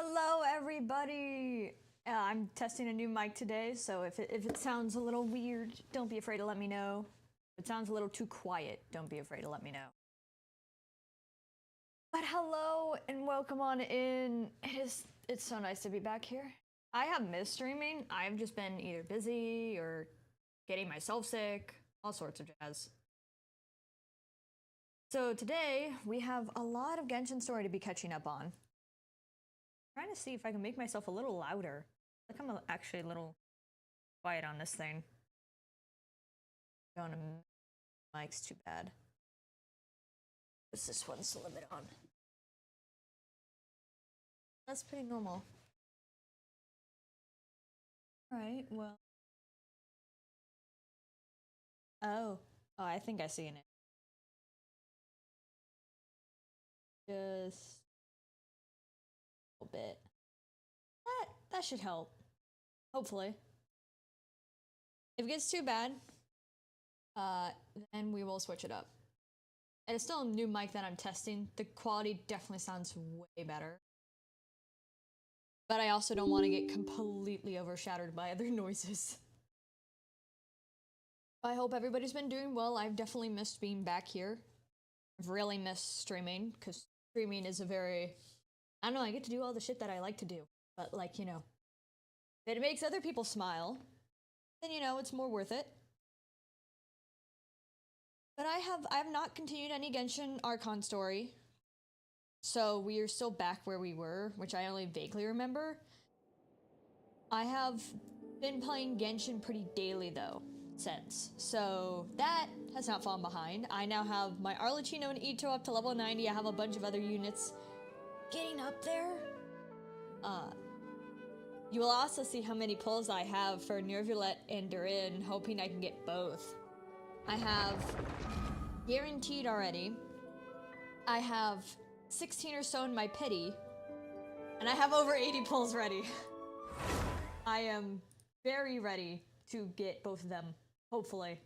Hello, everybody! I'm testing a new mic today, so if it sounds a little weird, don't be afraid to let me know. If it sounds a little too quiet, don't be afraid to let me know. But hello, and welcome on in. It's so nice to be back here. I have missed streaming. I've just been either busy or getting myself sick, all sorts of jazz. So today, we have a lot of Genshin story to be catching up on. Trying to see if I can make myself a little louder. Like I'm actually a little quiet on this thing. Going to mic's too bad. What's this one still a bit on? That's pretty normal. Alright, well. Oh, I think I see it. Just a little bit. That should help. Hopefully. If it gets too bad, then we will switch it up. And it's still a new mic that I'm testing. The quality definitely sounds way better. But I also don't want to get completely overshadowed by other noises. I hope everybody's been doing well. I've definitely missed being back here. I've really missed streaming, because streaming is a very... I don't know, I get to do all the shit that I like to do. But, like, you know, if it makes other people smile, then, you know, it's more worth it. But I have not continued any Genshin Archon story. So we are still back where we were, which I only vaguely remember. I have been playing Genshin pretty daily, though, since. So that has not fallen behind. I now have my Arlecchino and Ito up to level 90. I have a bunch of other units getting up there. You will also see how many pulls I have for Nervulet and Durin, hoping I can get both. I have guaranteed already. I have 16 or so in my pity, and I have over 80 pulls ready. I am very ready to get both of them, hopefully.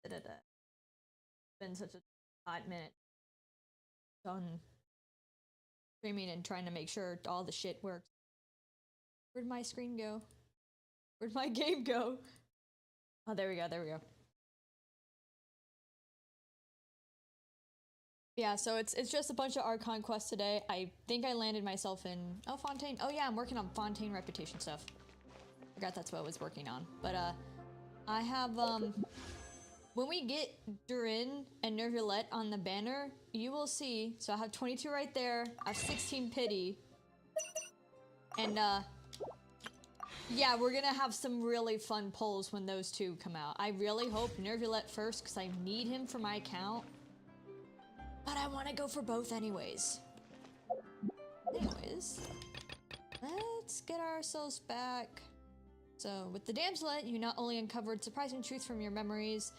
It's been such a hot minute on streaming and trying to make sure all the shit works. Where'd my screen go? Where'd my game go? Oh, there we go, there we go. Yeah, so it's just a bunch of Archon quests today. I think I landed myself in... Oh, Fontaine. Oh yeah, I'm working on Fontaine reputation stuff. Forgot that's what I was working on. But, I have, when we get Durin and Nervulet on the banner, you will see... So I have 22 right there. I have 16 pity. And, yeah, we're gonna have some really fun pulls when those two come out. I really hope Nervulet first, because I need him for my account. But I want to go for both anyways. Anyways, let's get ourselves back. So, with the Damselet, you not only uncovered surprising truth from your memories,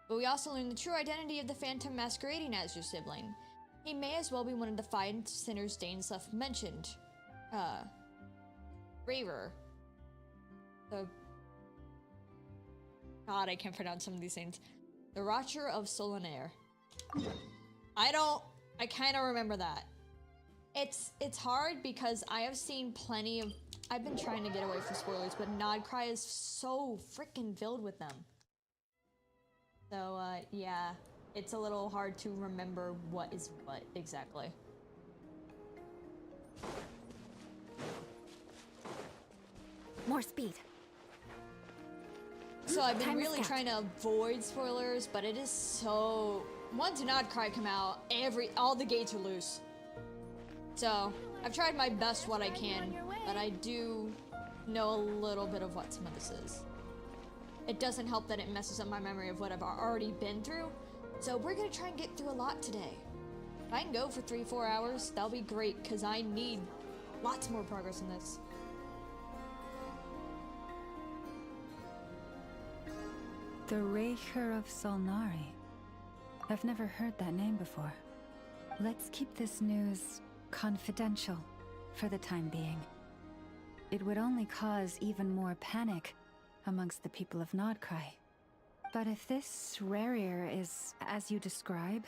but we also learned the true identity of the Phantom masquerading as your sibling. He may as well be one of the 5 sinners Dainsleif mentioned. Braver. The... God, I can't pronounce some of these things. The Watcher of Solonaire. I kind of remember that. It's hard because I have seen plenty of... I've been trying to get away from spoilers, but Krai is so freaking filled with them. So, yeah. It's a little hard to remember what is what exactly. More speed. So I've been really trying to avoid spoilers, but it is so... Once Krai come out, all the gates are loose. So, I've tried my best what I can, but I do know a little bit of what some of this is. It doesn't help that it messes up my memory of what I've already been through, so we're gonna try and get through a lot today. If I can go for 3-4 hours, that'll be great, because I need lots more progress in this. The Raker of Solnari. I've never heard that name before. Let's keep this news confidential for the time being. It would only cause even more panic amongst the people of Krai. But if this Rarier is as you describe,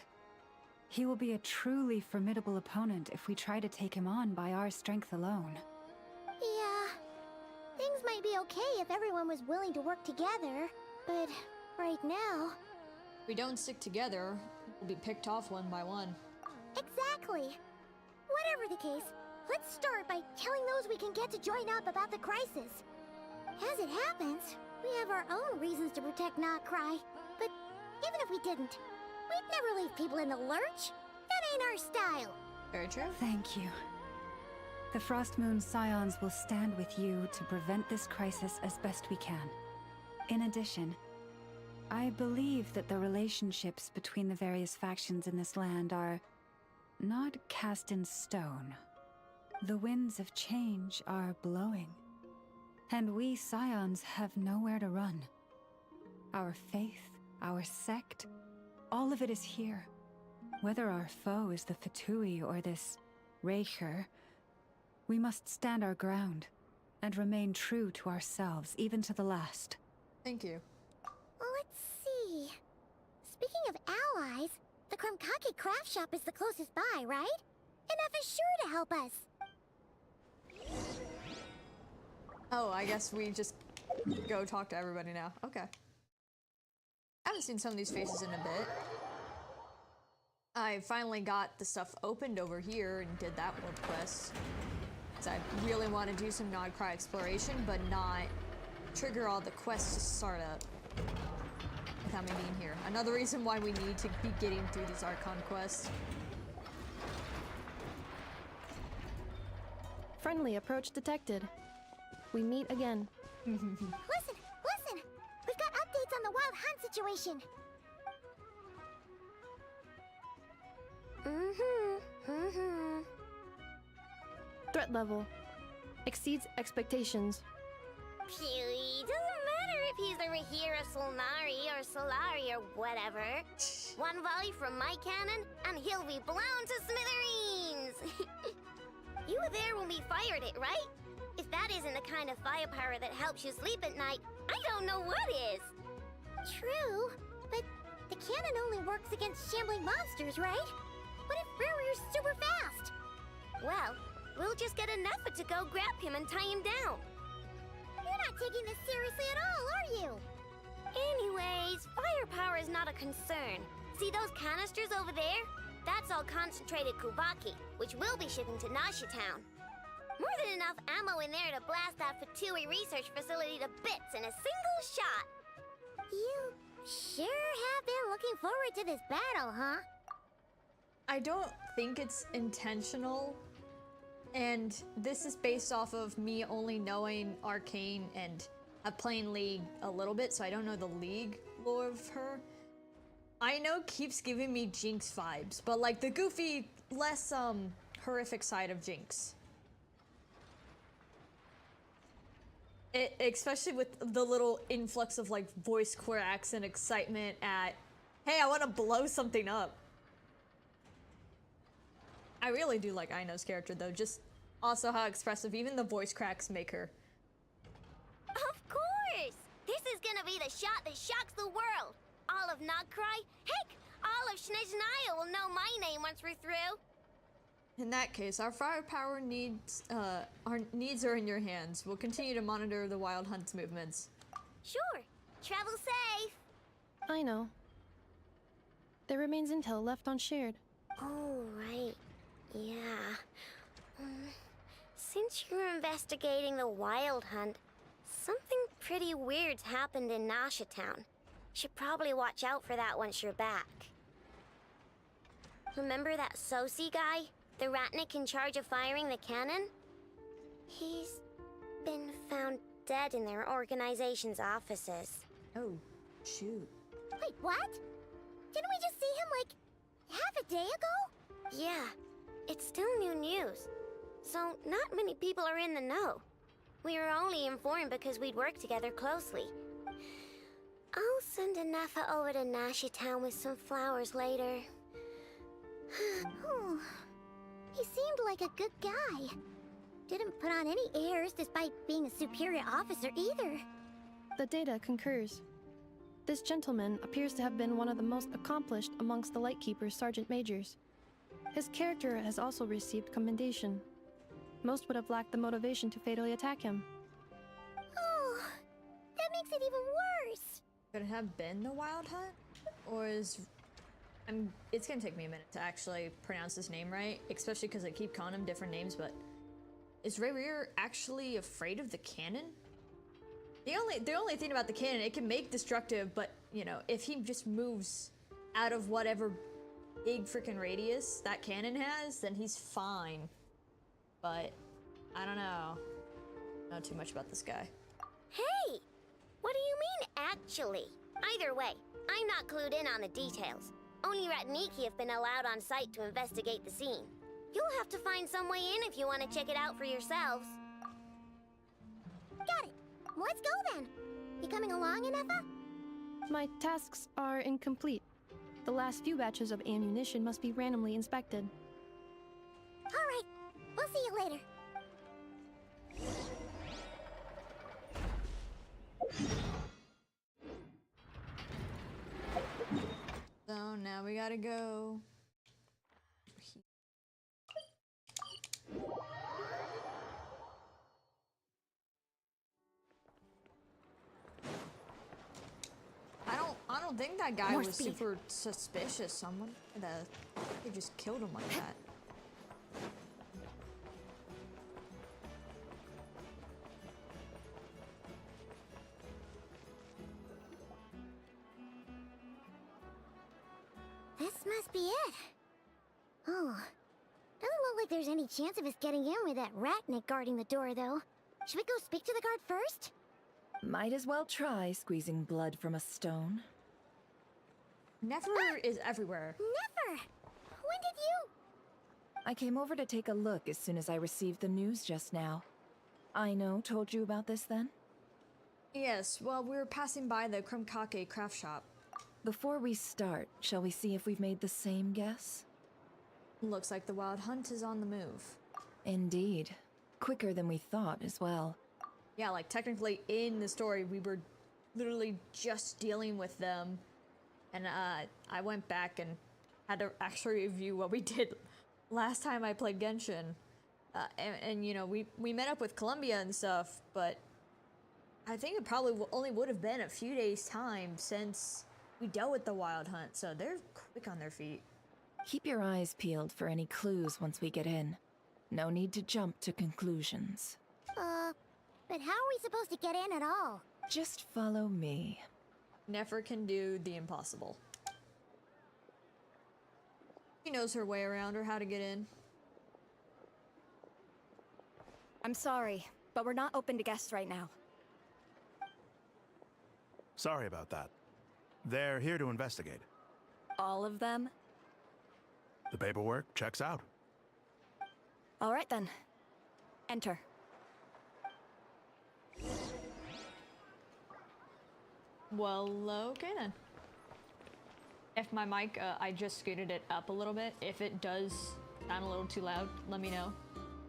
He will be a truly formidable opponent if we try to take him on by our strength alone. Yeah. Things might be okay if everyone was willing to work together, but right now... If we don't stick together, we'll be picked off one by one. Exactly. Whatever the case, let's start by telling those we can get to join up about the crisis. As it happens, we have our own reasons to protect Krai, but even if we didn't, we'd never leave people in the lurch. That ain't our style. Very true. Thank you. The Frostmoon Scions will stand with you to prevent this crisis as best we can. In addition, I believe that the relationships between the various factions in this land are not cast in stone. The winds of change are blowing, and we Scions have nowhere to run. Our faith, our sect, all of it is here. Whether our foe is the Fatui or this Raker, we must stand our ground and remain true to ourselves, even to the last. Thank you. Well, let's see. Speaking of allies, the Krumkaki craft shop is the closest by, right? Enough is sure to help us. Oh, I guess we just go talk to everybody now. Okay. I haven't seen some of these faces in a bit. I finally got the stuff opened over here and did that world quest. I really want to do some Krai exploration, but not trigger all the quests to start up without me being here. Another reason why we need to be getting through these Archon quests. Friendly approach detected. We meet again. Listen! We've got updates on the wild hunt situation. Threat level exceeds expectations. Phew, doesn't matter if he's the Rahira Solnari or Solari or whatever. One volley from my cannon, and he'll be blown to smithereens! You were there when we fired it, right? If that isn't the kind of firepower that helps you sleep at night, I don't know what is! True, but the cannon only works against shambling monsters, right? What if Riri's super fast? Well, we'll just get an effort to go grab him and tie him down. You're not taking this seriously at all, are you? Anyways, firepower is not a concern. See those canisters over there? That's all concentrated Kubaki, which we'll be shipping to Nashi Town. More than enough ammo in there to blast that Fatui Research Facility to bits in a single shot. You sure have been looking forward to this battle, huh? I don't think it's intentional, and this is based off of me only knowing Arcane and playing League a little bit, so I don't know the League lore of her. I know keeps giving me Jinx vibes, but like the goofy, less horrific side of Jinx. Especially with the little influx of like voice cracks and excitement at, hey, I want to blow something up. I really do like Aino's character though, just also how expressive even the voice cracks make her. Of course! This is gonna be the shot that shocks the world! All of Krai, heck, all of Snezhnaya will know my name once we're through! In that case, our firepower needs are in your hands. We'll continue to monitor the Wild Hunt's movements. Sure. Travel safe. I know. There remains intel left on shared. Oh, right. Yeah. Since you're investigating the Wild Hunt, something pretty weird's happened in Nashi Town. Should probably watch out for that once you're back. Remember that Sosi guy? The Ratnik in charge of firing the cannon? He's been found dead in their organization's offices. Oh, shoot. Wait, what? Didn't we just see him, like, half a day ago? Yeah, it's still new news. So, not many people are in the know. We were only informed because we'd worked together closely. I'll send a Nafa over to Nashi Town with some flowers later. He seemed like a good guy. Didn't put on any airs despite being a superior officer either. The data concurs. This gentleman appears to have been one of the most accomplished amongst the Lightkeeper's sergeant majors. His character has also received commendation. Most would have lacked the motivation to fatally attack him. Oh, that makes it even worse. Could it have been the Wild Hunt? Or is... it's gonna take me a minute to actually pronounce his name right, especially because I keep calling him different names, but... Is Rayrear actually afraid of the cannon? The only thing about the cannon, it can make destructive, but, you know, if he just moves out of whatever big freaking radius that cannon has, then he's fine. But, I don't know. Not too much about this guy. Hey! What do you mean, actually? Either way, I'm not clued in on the details. Only Ratniki have been allowed on site to investigate the scene. You'll have to find some way in if you want to check it out for yourselves. Got it! Let's go then! You coming along, Inefa? My tasks are incomplete. The last few batches of ammunition must be randomly inspected. Alright, we'll see you later. So now we gotta go. I don't think that guy was super suspicious. Someone they just killed him like that. This must be it. Oh, doesn't look like there's any chance of us getting in with that ratnik guarding the door, though. Should we go speak to the guard first? Might as well try squeezing blood from a stone. Never is everywhere. Never! When did you? I came over to take a look as soon as I received the news just now. Aino told you about this then? Yes, well, we were passing by the Krumkake craft shop. Before we start, shall we see if we've made the same guess? Looks like the Wild Hunt is on the move. Indeed. Quicker than we thought as well. Yeah, like technically in the story, we were literally just dealing with them. And I went back and had to actually review what we did last time I played Genshin. And you know, we met up with Columbia and stuff, but I think it probably only would have been a few days' time since we dealt with the Wild Hunt, so they're quick on their feet. Keep your eyes peeled for any clues once we get in. No need to jump to conclusions. But how are we supposed to get in at all? Just follow me. Nefer can do the impossible. She knows her way around or how to get in. I'm sorry, but we're not open to guests right now. Sorry about that. They're here to investigate. All of them? The paperwork checks out. All right then. Enter. Well, okay then. If my mic, I just scooted it up a little bit. If it does sound a little too loud, let me know.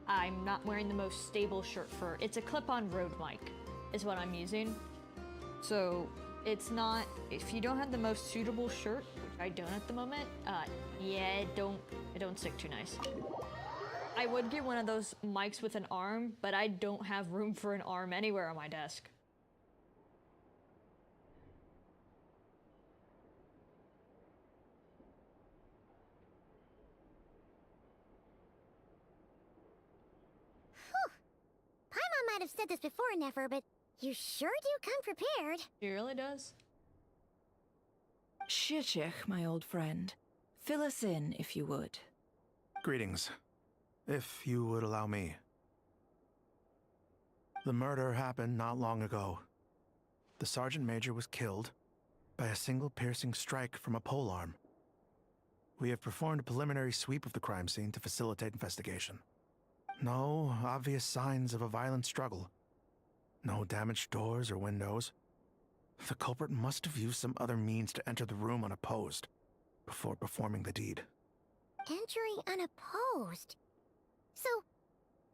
I'm not wearing the most stable shirt for... It's a clip-on Rode mic, is what I'm using. So, it's not... If you don't have the most suitable shirt, which I don't at the moment, yeah, it don't stick too nice. I would get one of those mics with an arm, but I don't have room for an arm anywhere on my desk. Paimon might have said this before, Nefer, but you sure do come prepared. She really does. Shishich, my old friend. Fill us in, if you would. Greetings. If you would allow me. The murder happened not long ago. The Sergeant Major was killed by a single piercing strike from a polearm. We have performed a preliminary sweep of the crime scene to facilitate investigation. No obvious signs of a violent struggle. No damaged doors or windows. The culprit must have used some other means to enter the room unopposed before performing the deed. Entering unopposed? So,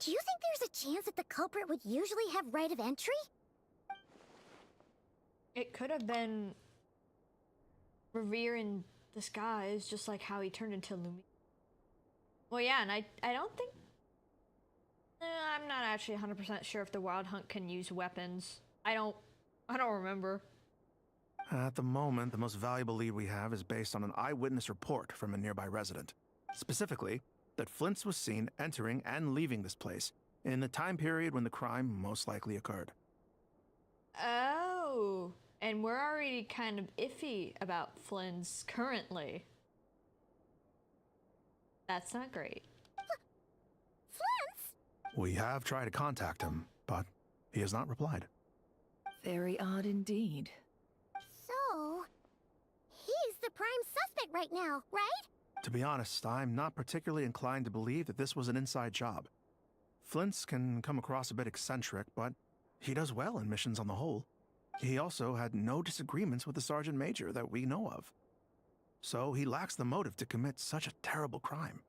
do you think there's a chance that the culprit would usually have right of entry? It could have been revere in disguise, just like how he turned into Lumi. Well, yeah, and I don't think... I'm not actually 100% sure if the Wild Hunt can use weapons. I don't remember. At the moment, the most valuable lead we have is based on an eyewitness report from a nearby resident. Specifically, that Flint's was seen entering and leaving this place in the time period when the crime most likely occurred. Oh, and we're already kind of iffy about Flint's currently. That's not great. Flins? We have tried to contact him, but he has not replied. Very odd indeed. So, he's the prime suspect right now, right? To be honest, I'm not particularly inclined to believe that this was an inside job. Flint's can come across a bit eccentric, but he does well in missions on the whole. He also had no disagreements with the Sergeant Major that we know of. So he lacks the motive to commit such a terrible crime.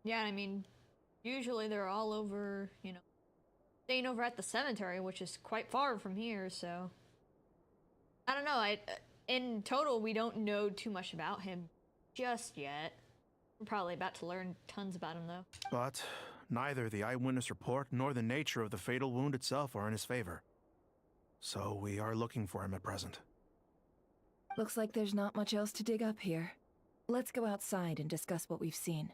Yeah, I mean, usually they're all over, you know, staying over at the cemetery, which is quite far from here, so... I don't know, in total, we don't know too much about him just yet. We're probably about to learn tons about him, though. But neither the eyewitness report nor the nature of the fatal wound itself are in his favor. So we are looking for him at present. Looks like there's not much else to dig up here. Let's go outside and discuss what we've seen.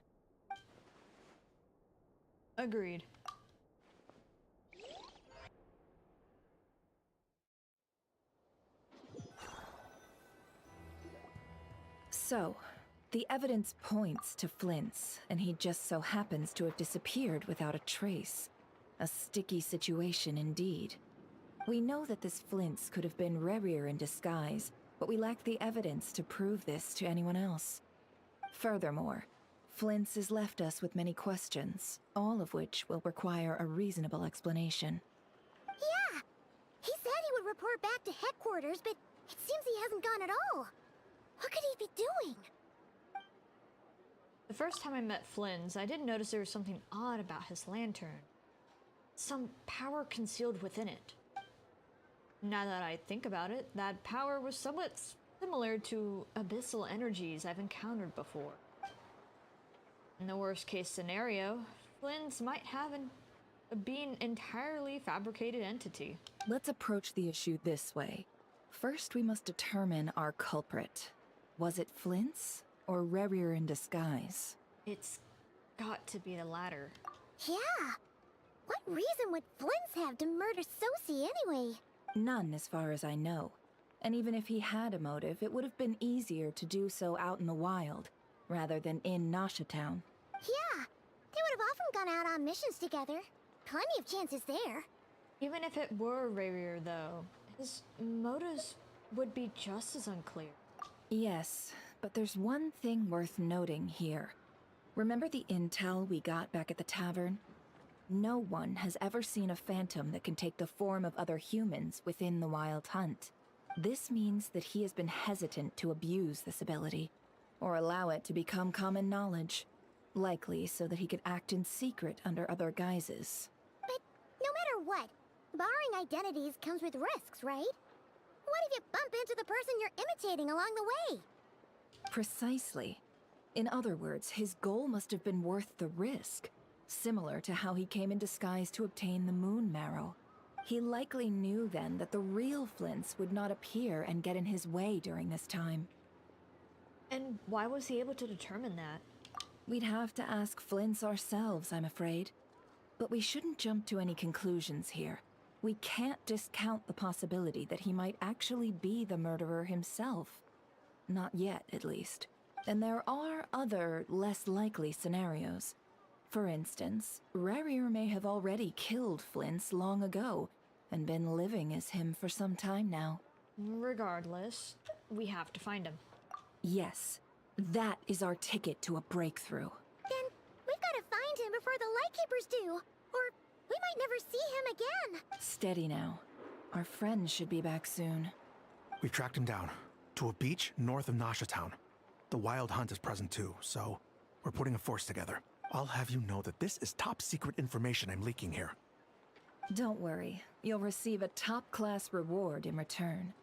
Agreed. So, the evidence points to Flint's, and he just so happens to have disappeared without a trace. A sticky situation indeed. We know that this Flint's could have been Rerir in disguise, but we lack the evidence to prove this to anyone else. Furthermore, Flint's has left us with many questions, all of which will require a reasonable explanation. Yeah! He said he would report back to headquarters, but it seems he hasn't gone at all. What could he be doing? The first time I met Flins, I did notice there was something odd about his lantern. Some power concealed within it. Now that I think about it, that power was somewhat similar to abyssal energies I've encountered before. In the worst case scenario, Flins might have be an entirely fabricated entity. Let's approach the issue this way. First, we must determine our culprit. Was it Flint's or Rerir in disguise? It's got to be the latter. Yeah! What reason would Flins have to murder Sosie anyway? None, as far as I know. And even if he had a motive, it would have been easier to do so out in the wild, rather than in Nasha Town. Yeah! They would have often gone out on missions together. Plenty of chances there. Even if it were Rerir, though, his motives would be just as unclear. Yes, but there's one thing worth noting here. Remember the intel we got back at the tavern? No one has ever seen a phantom that can take the form of other humans within the Wild Hunt. This means that he has been hesitant to abuse this ability, or allow it to become common knowledge. Likely so that he could act in secret under other guises. But no matter what, borrowing identities comes with risks, right? What if you bump into the person you're imitating along the way? Precisely. In other words, his goal must have been worth the risk, similar to how he came in disguise to obtain the moon marrow. He likely knew then that the real Flint's would not appear and get in his way during this time. And why was he able to determine that? We'd have to ask Flint's ourselves, I'm afraid. But we shouldn't jump to any conclusions here. We can't discount the possibility that he might actually be the murderer himself. Not yet, at least. And there are other, less likely scenarios. For instance, Rerir may have already killed Flint's long ago, and been living as him for some time now. Regardless, we have to find him. Yes, that is our ticket to a breakthrough. Then we've got to find him before the Lightkeepers do, or we might never see him again. Steady now. Our friend should be back soon. We've tracked him down to a beach north of Nasha Town. The Wild Hunt is present too, so we're putting a force together. I'll have you know that this is top secret information I'm leaking here. Don't worry. You'll receive a top-class reward in return.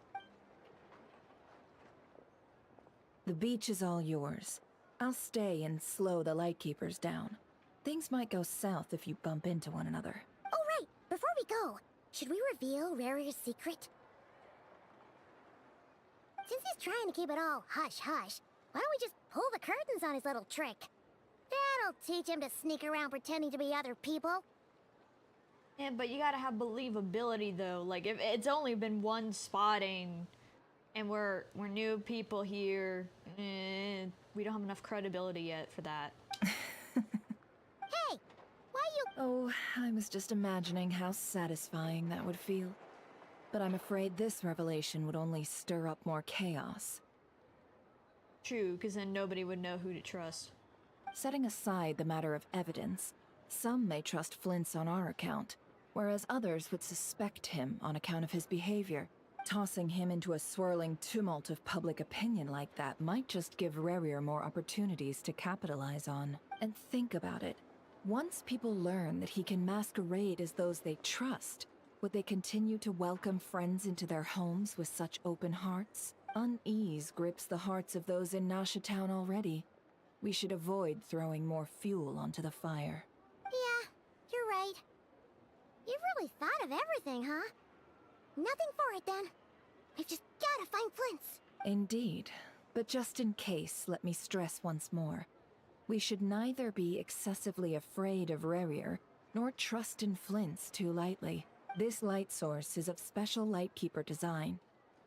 The beach is all yours. I'll stay and slow the Lightkeepers down. Things might go south if you bump into one another. Oh, right. Before we go, should we reveal Rarier's secret? Since he's trying to keep it all hush-hush, why don't we just pull the curtains on his little trick? That'll teach him to sneak around pretending to be other people. Yeah, but you gotta have believability though. Like if it's only been one spotting and we're new people here, we don't have enough credibility yet for that. Hey, why you... Oh, I was just imagining how satisfying that would feel. But I'm afraid this revelation would only stir up more chaos. True, because then nobody would know who to trust. Setting aside the matter of evidence, some may trust Flint's on our account, whereas others would suspect him on account of his behavior. Tossing him into a swirling tumult of public opinion like that might just give Rarier more opportunities to capitalize on. And think about it. Once people learn that he can masquerade as those they trust, would they continue to welcome friends into their homes with such open hearts? Unease grips the hearts of those in Nasha Town already. We should avoid throwing more fuel onto the fire. Yeah, you're right. You've really thought of everything, huh? Nothing for it, then. We've just gotta find Flint's. Indeed. But just in case, let me stress once more. We should neither be excessively afraid of Rarier, nor trust in Flint's too lightly. This light source is of special Lightkeeper design.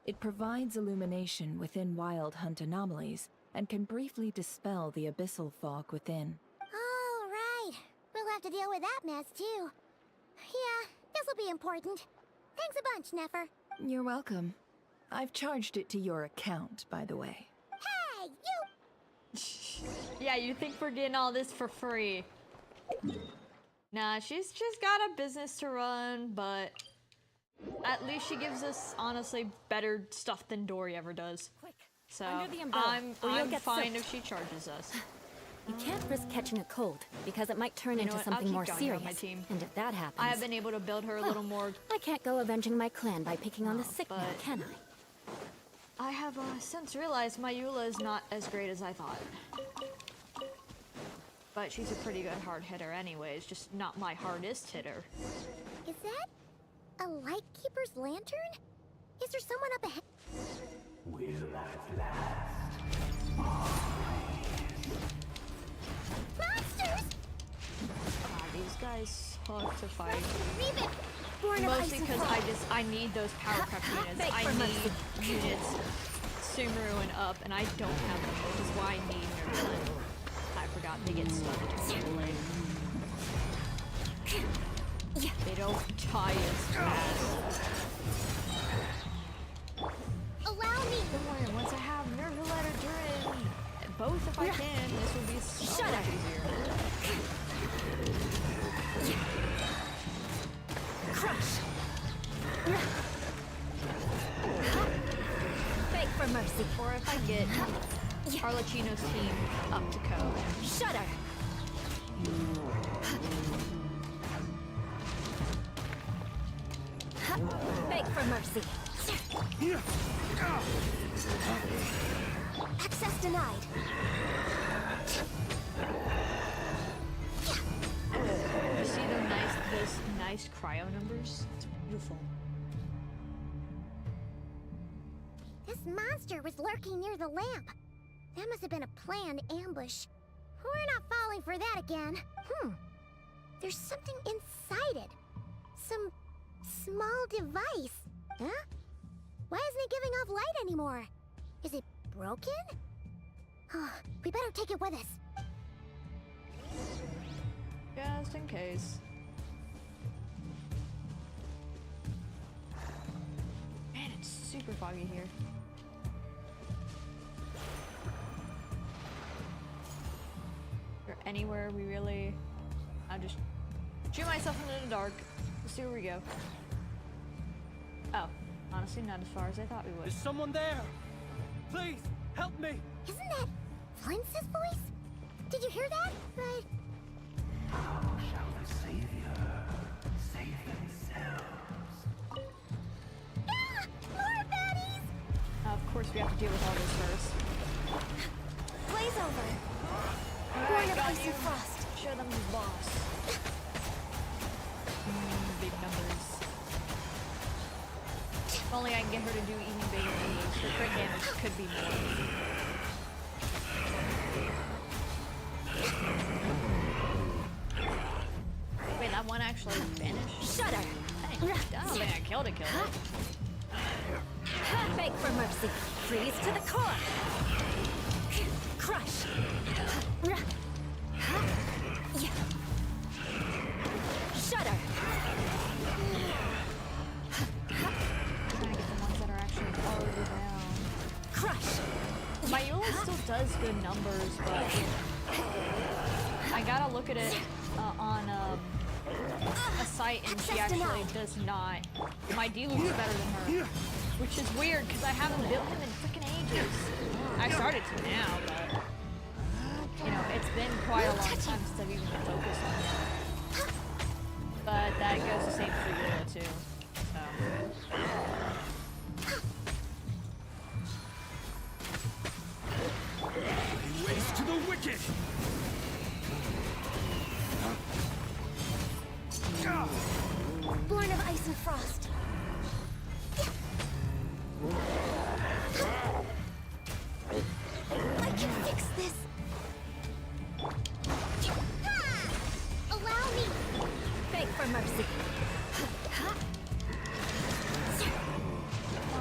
It provides illumination within Wild Hunt anomalies, and can briefly dispel the abyssal fog within. Oh, right. We'll have to deal with that mess, too. Yeah, this'll be important. Thanks a bunch, Nefer. You're welcome. I've charged it to your account, by the way. Hey, you... Yeah, you think we're getting all this for free. Nah, she's just got a business to run, but at least she gives us, honestly, better stuff than Dory ever does. Quick, So, under the umbrella, or you'll I'm get fine soaked. if she charges us. You can't risk catching a cold, because it might turn You know into what? I'll something keep more Johnny serious. on my team. And if that happens... I have been able to build her a little more. I can't go avenging my clan by picking on the sick now, but- can I? I have since realized my Eula is not as great as I thought. But she's a pretty good hard hitter anyways, just not my hardest hitter. Is that a Lightkeeper's lantern? Is there someone up ahead? Will at last. Monsters! God, these guys suck to fight. Leave it! Born of ice Mostly and because frost. I need those power creep units. Beg I for need units Sumeru and up, and I don't have them, which is why I need Nerflin. I forgot they get stuck too late. They don't die as fast. Allow me! Don't worry, once I have Nerflet or Durin, both if I can, this will be so Shut much up. easier. Crush! Beg for mercy. Or if I get Arlecchino's team up to code. Shudder! Beg for mercy. Access denied. You see those nice cryo numbers? It's beautiful. This monster was lurking near the lamp. That must have been a planned ambush. We're not falling for that again. There's something inside it. Some small device. Huh? Why isn't it giving off light anymore? Is it broken? Oh, we better take it with us. Just in case. Man, it's super foggy here. Is there anywhere we really... I'll just shoot myself into the dark. Let's see where we go. Oh, honestly, not as far as I thought we would. Is someone there? Please, help me! Isn't that Flint's voice? Did you hear that? Right. How shall the Savior save themselves? Ah! More baddies! Of course, we have to deal with all this first. it's over. Alright, Born of got ice you. and frost. Show them the boss. Big numbers. If only I can get her to do even bigger numbers. Her crit damage could be more. Wait, that one actually finished? Shudder. Hey, I don't think I killed it. Beg for mercy. Freeze to the core. Crush. Shudder. Trying to get the ones that are actually already down. Crush. My Eula still does good numbers, but I gotta look at it on a site, and she actually does not. My Dealer's better than her, which is weird because I haven't built him in freaking ages. I started to now, but you know, it's been quite a long time since I've even focused on it. But that goes the same for Eula too. So. Ways to the wicked! Born of ice and frost. I can fix this. Allow me. Beg for mercy.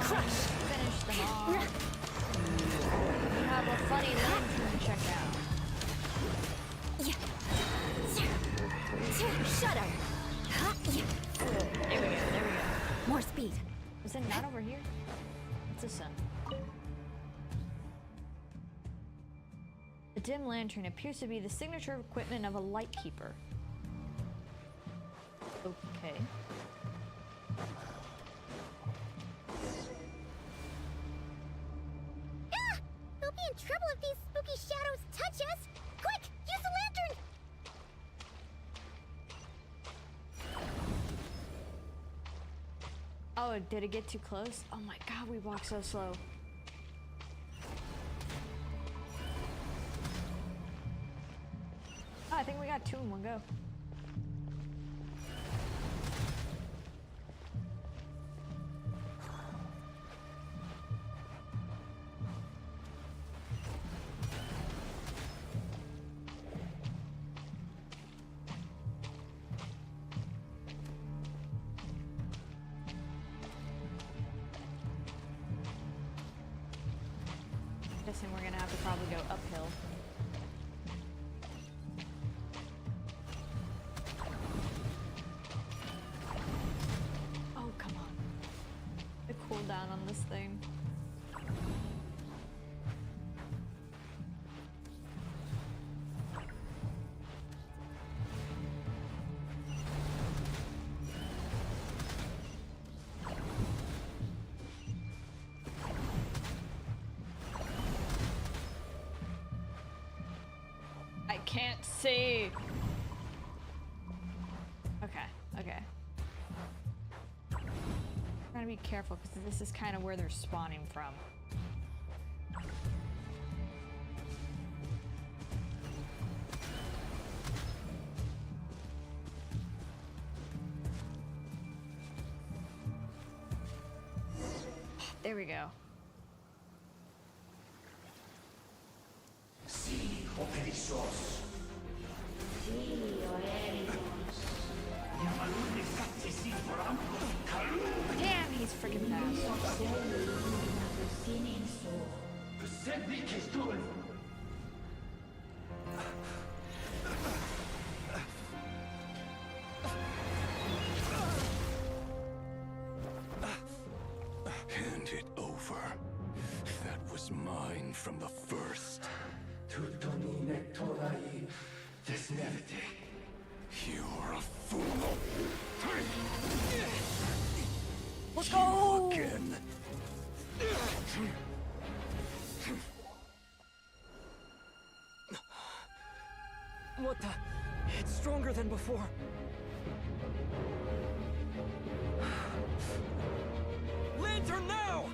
Crush. Finish them off. We have a funny lantern to check out. Shudder. There we go, there we go. More speed. Is it not over here? What's this one? The dim lantern appears to be the signature equipment of a light keeper. Okay. Ah! We'll be in trouble if these spooky shadows touch us. Quick, use the lantern. Oh, did it get too close? Oh my god, we walk so slow. Oh, I think we got two in one go. Guessing we're gonna have to probably go uphill. Oh, come on. The cooldown on this thing. I can't see. Okay, okay. Gotta be careful because this is kind of where they're spawning from. There we go. Damn, he's freaking fast. Hand it over. That was mine from the first. You're a fool. Let's go! Again. What the? It's stronger than before. Lantern now!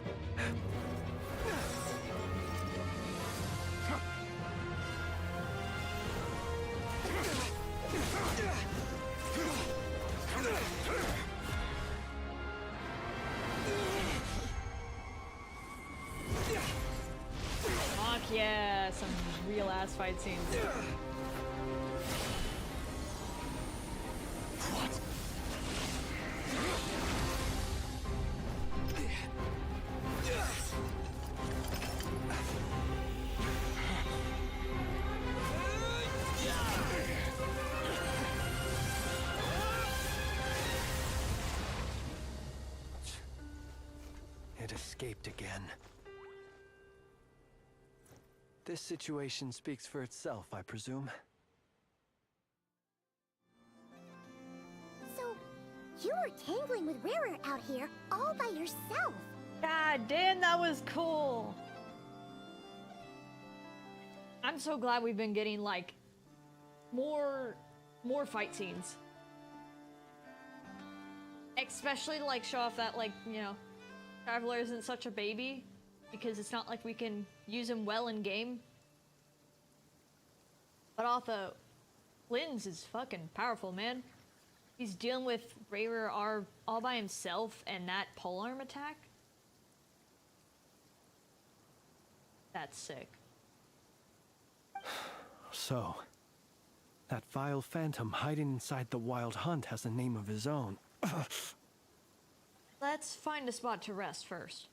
has some real ass fight scenes. What? It escaped again. This situation speaks for itself, I presume. So, you were tangling with Rarer out here all by yourself. God damn, that was cool. I'm so glad we've been getting like more fight scenes. Especially to like show off that, like, you know, Traveler isn't such a baby, because it's not like we can use him well in game. But also, Flins is fucking powerful, man. He's dealing with Rarer R all by himself and that polearm attack. That's sick. So, that vile phantom hiding inside the Wild Hunt has a name of his own. Let's find a spot to rest first.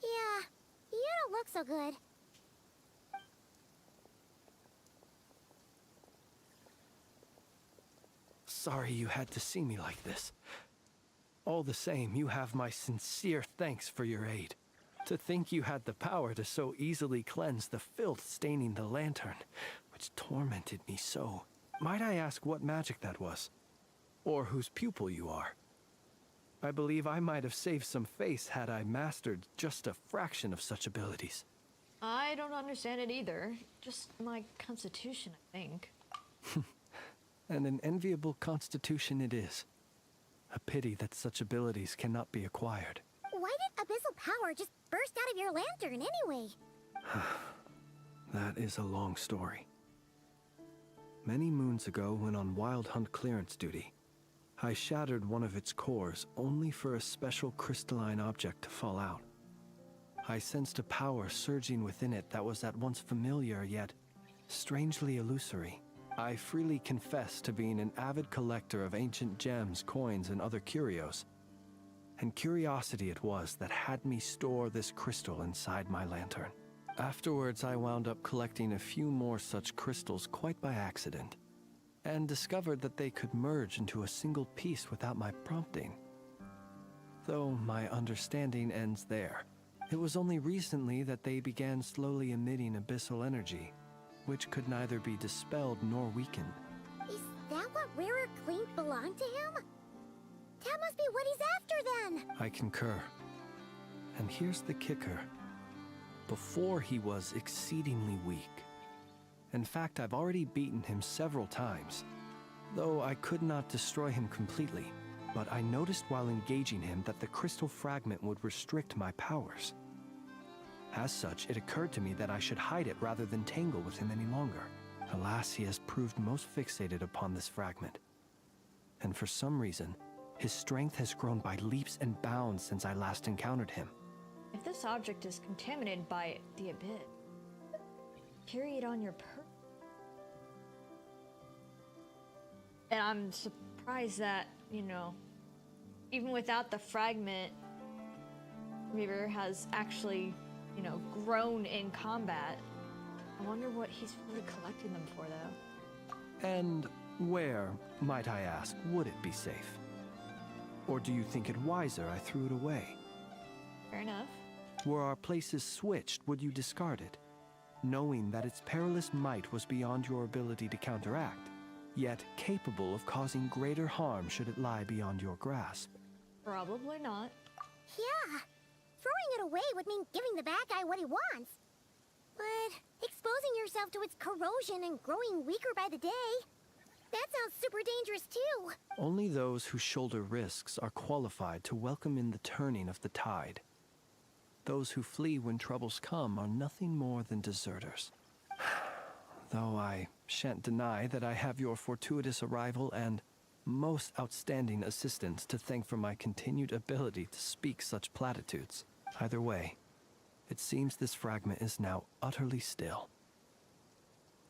Yeah, you don't look so good. Sorry you had to see me like this. All the same, you have my sincere thanks for your aid. To think you had the power to so easily cleanse the filth staining the lantern, which tormented me so. Might I ask what magic that was? Or whose pupil you are? I believe I might have saved some face had I mastered just a fraction of such abilities. I don't understand it either. Just my constitution, I think. And an enviable constitution it is. A pity that such abilities cannot be acquired. Why did abyssal power just burst out of your lantern anyway? That is a long story. Many moons ago, when on Wild Hunt clearance duty, I shattered one of its cores only for a special crystalline object to fall out. I sensed a power surging within it that was at once familiar yet strangely illusory. I freely confess to being an avid collector of ancient gems, coins, and other curios. And curiosity it was that had me store this crystal inside my lantern. Afterwards, I wound up collecting a few more such crystals quite by accident, and discovered that they could merge into a single piece without my prompting. Though my understanding ends there. It was only recently that they began slowly emitting abyssal energy, which could neither be dispelled nor weakened. Is that what Rarer claimed belonged to him? That must be what he's after then! I concur. And here's the kicker. Before he was exceedingly weak. In fact, I've already beaten him several times, though I could not destroy him completely. But I noticed while engaging him that the crystal fragment would restrict my powers. As such, it occurred to me that I should hide it rather than tangle with him any longer. Alas, he has proved most fixated upon this fragment. And for some reason, his strength has grown by leaps and bounds since I last encountered him. If this object is contaminated by the abyss, carry it on your person. And I'm surprised that, you know, even without the fragment, Reaver has actually, you know, grown in combat. I wonder what he's really collecting them for, though. And where, might I ask, would it be safe? Or do you think it wiser I threw it away? Fair enough. Were our places switched, would you discard it, knowing that its perilous might was beyond your ability to counteract, yet capable of causing greater harm should it lie beyond your grasp? Probably not. Yeah, throwing it away would mean giving the bad guy what he wants. But exposing yourself to its corrosion and growing weaker by the day, that sounds super dangerous too. Only those who shoulder risks are qualified to welcome in the turning of the tide. Those who flee when troubles come are nothing more than deserters. Though I shan't deny that I have your fortuitous arrival and most outstanding assistance to thank for my continued ability to speak such platitudes. Either way, it seems this fragment is now utterly still.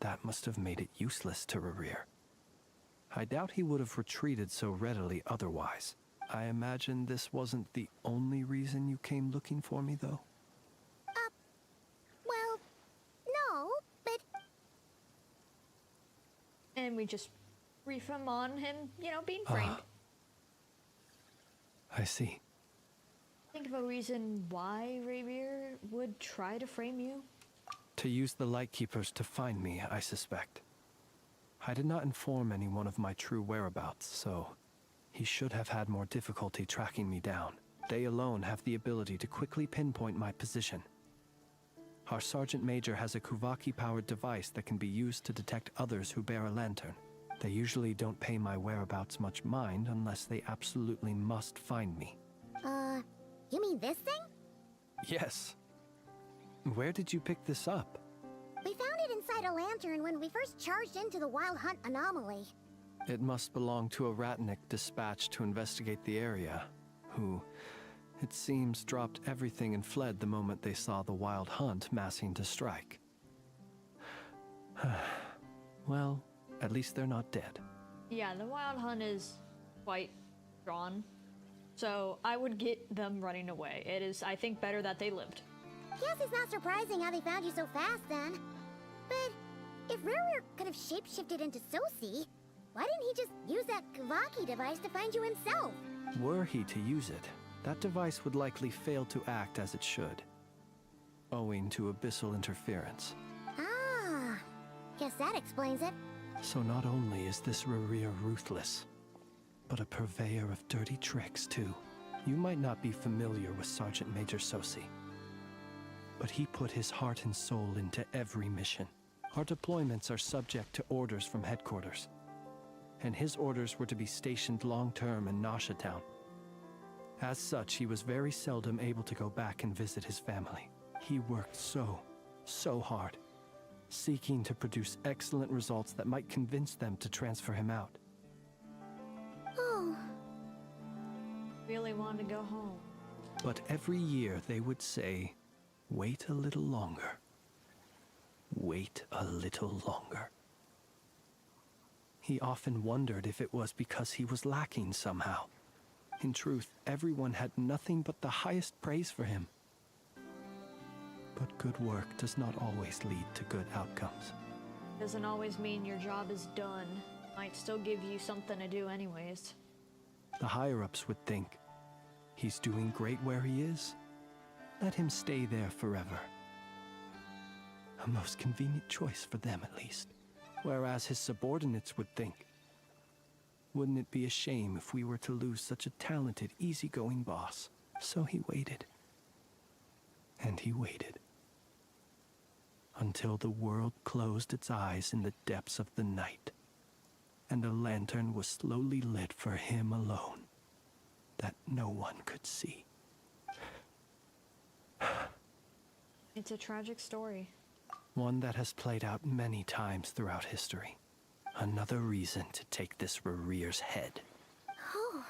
That must have made it useless to Rerir. I doubt he would have retreated so readily otherwise. I imagine this wasn't the only reason you came looking for me, though? Well, no, but... And we just brief him on him, you know, being framed. I see. Think of a reason why Rerir would try to frame you? To use the Lightkeepers to find me, I suspect. I did not inform anyone of my true whereabouts, so he should have had more difficulty tracking me down. They alone have the ability to quickly pinpoint my position. Our Sergeant Major has a Kuvaki-powered device that can be used to detect others who bear a lantern. They usually don't pay my whereabouts much mind unless they absolutely must find me. You mean this thing? Yes. Where did you pick this up? We found it inside a lantern when we first charged into the Wild Hunt anomaly. It must belong to a Ratnik dispatched to investigate the area, who, it seems, dropped everything and fled the moment they saw the Wild Hunt massing to strike. Well, at least they're not dead. Yeah, the Wild Hunt is quite drawn. So I would get them running away. It is, I think, better that they lived. Guess it's not surprising how they found you so fast then. But if Rerir could have shapeshifted into Sosi, why didn't he just use that Kavaki device to find you himself? Were he to use it, that device would likely fail to act as it should, owing to abyssal interference. Ah, guess that explains it. So not only is this Rerir ruthless, but a purveyor of dirty tricks, too. You might not be familiar with Sergeant Major Sosi, but he put his heart and soul into every mission. Our deployments are subject to orders from headquarters, and his orders were to be stationed long-term in Nasha Town. As such, he was very seldom able to go back and visit his family. He worked so hard, seeking to produce excellent results that might convince them to transfer him out. Oh. Really wanted to go home. But every year they would say, "Wait a little longer. Wait a little longer." He often wondered if it was because he was lacking somehow. In truth, everyone had nothing but the highest praise for him. But good work does not always lead to good outcomes. Doesn't always mean your job is done. Might still give you something to do anyways. The higher-ups would think, he's doing great where he is. Let him stay there forever. A most convenient choice for them, at least. Whereas his subordinates would think, wouldn't it be a shame if we were to lose such a talented, easygoing boss? So he waited. And he waited. Until the world closed its eyes in the depths of the night, and a lantern was slowly lit for him alone, that no one could see. It's a tragic story. One that has played out many times throughout history. Another reason to take this Rerir's head. Oh.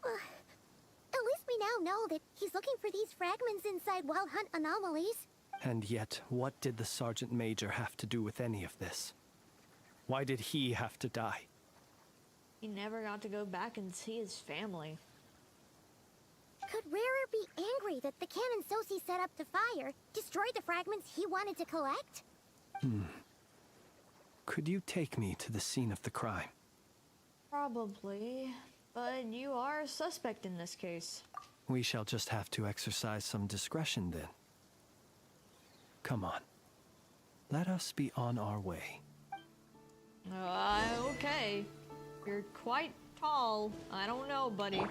At least we now know that he's looking for these fragments inside Wild Hunt anomalies. And yet, what did the Sergeant Major have to do with any of this? Why did he have to die? He never got to go back and see his family. Could Rerir be angry that the cannon Sosi set up to fire destroyed the fragments he wanted to collect? Could you take me to the scene of the crime? Probably, but you are a suspect in this case. We shall just have to exercise some discretion then. Come on. Let us be on our way. Okay. You're quite tall. I don't know, buddy.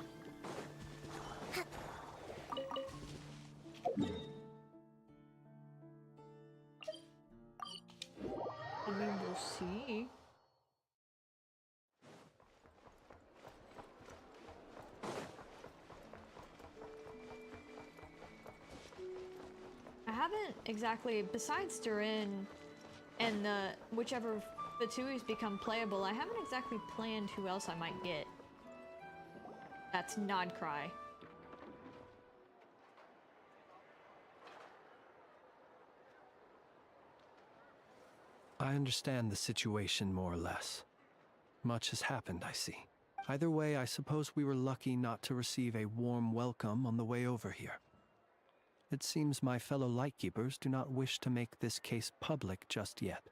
I mean, we'll see. I haven't exactly, besides Durin and the whichever Fatui's become playable, I haven't exactly planned who else I might get. That's not Krai. I understand the situation more or less. Much has happened, I see. Either way, I suppose we were lucky not to receive a warm welcome on the way over here. It seems my fellow Lightkeepers do not wish to make this case public just yet.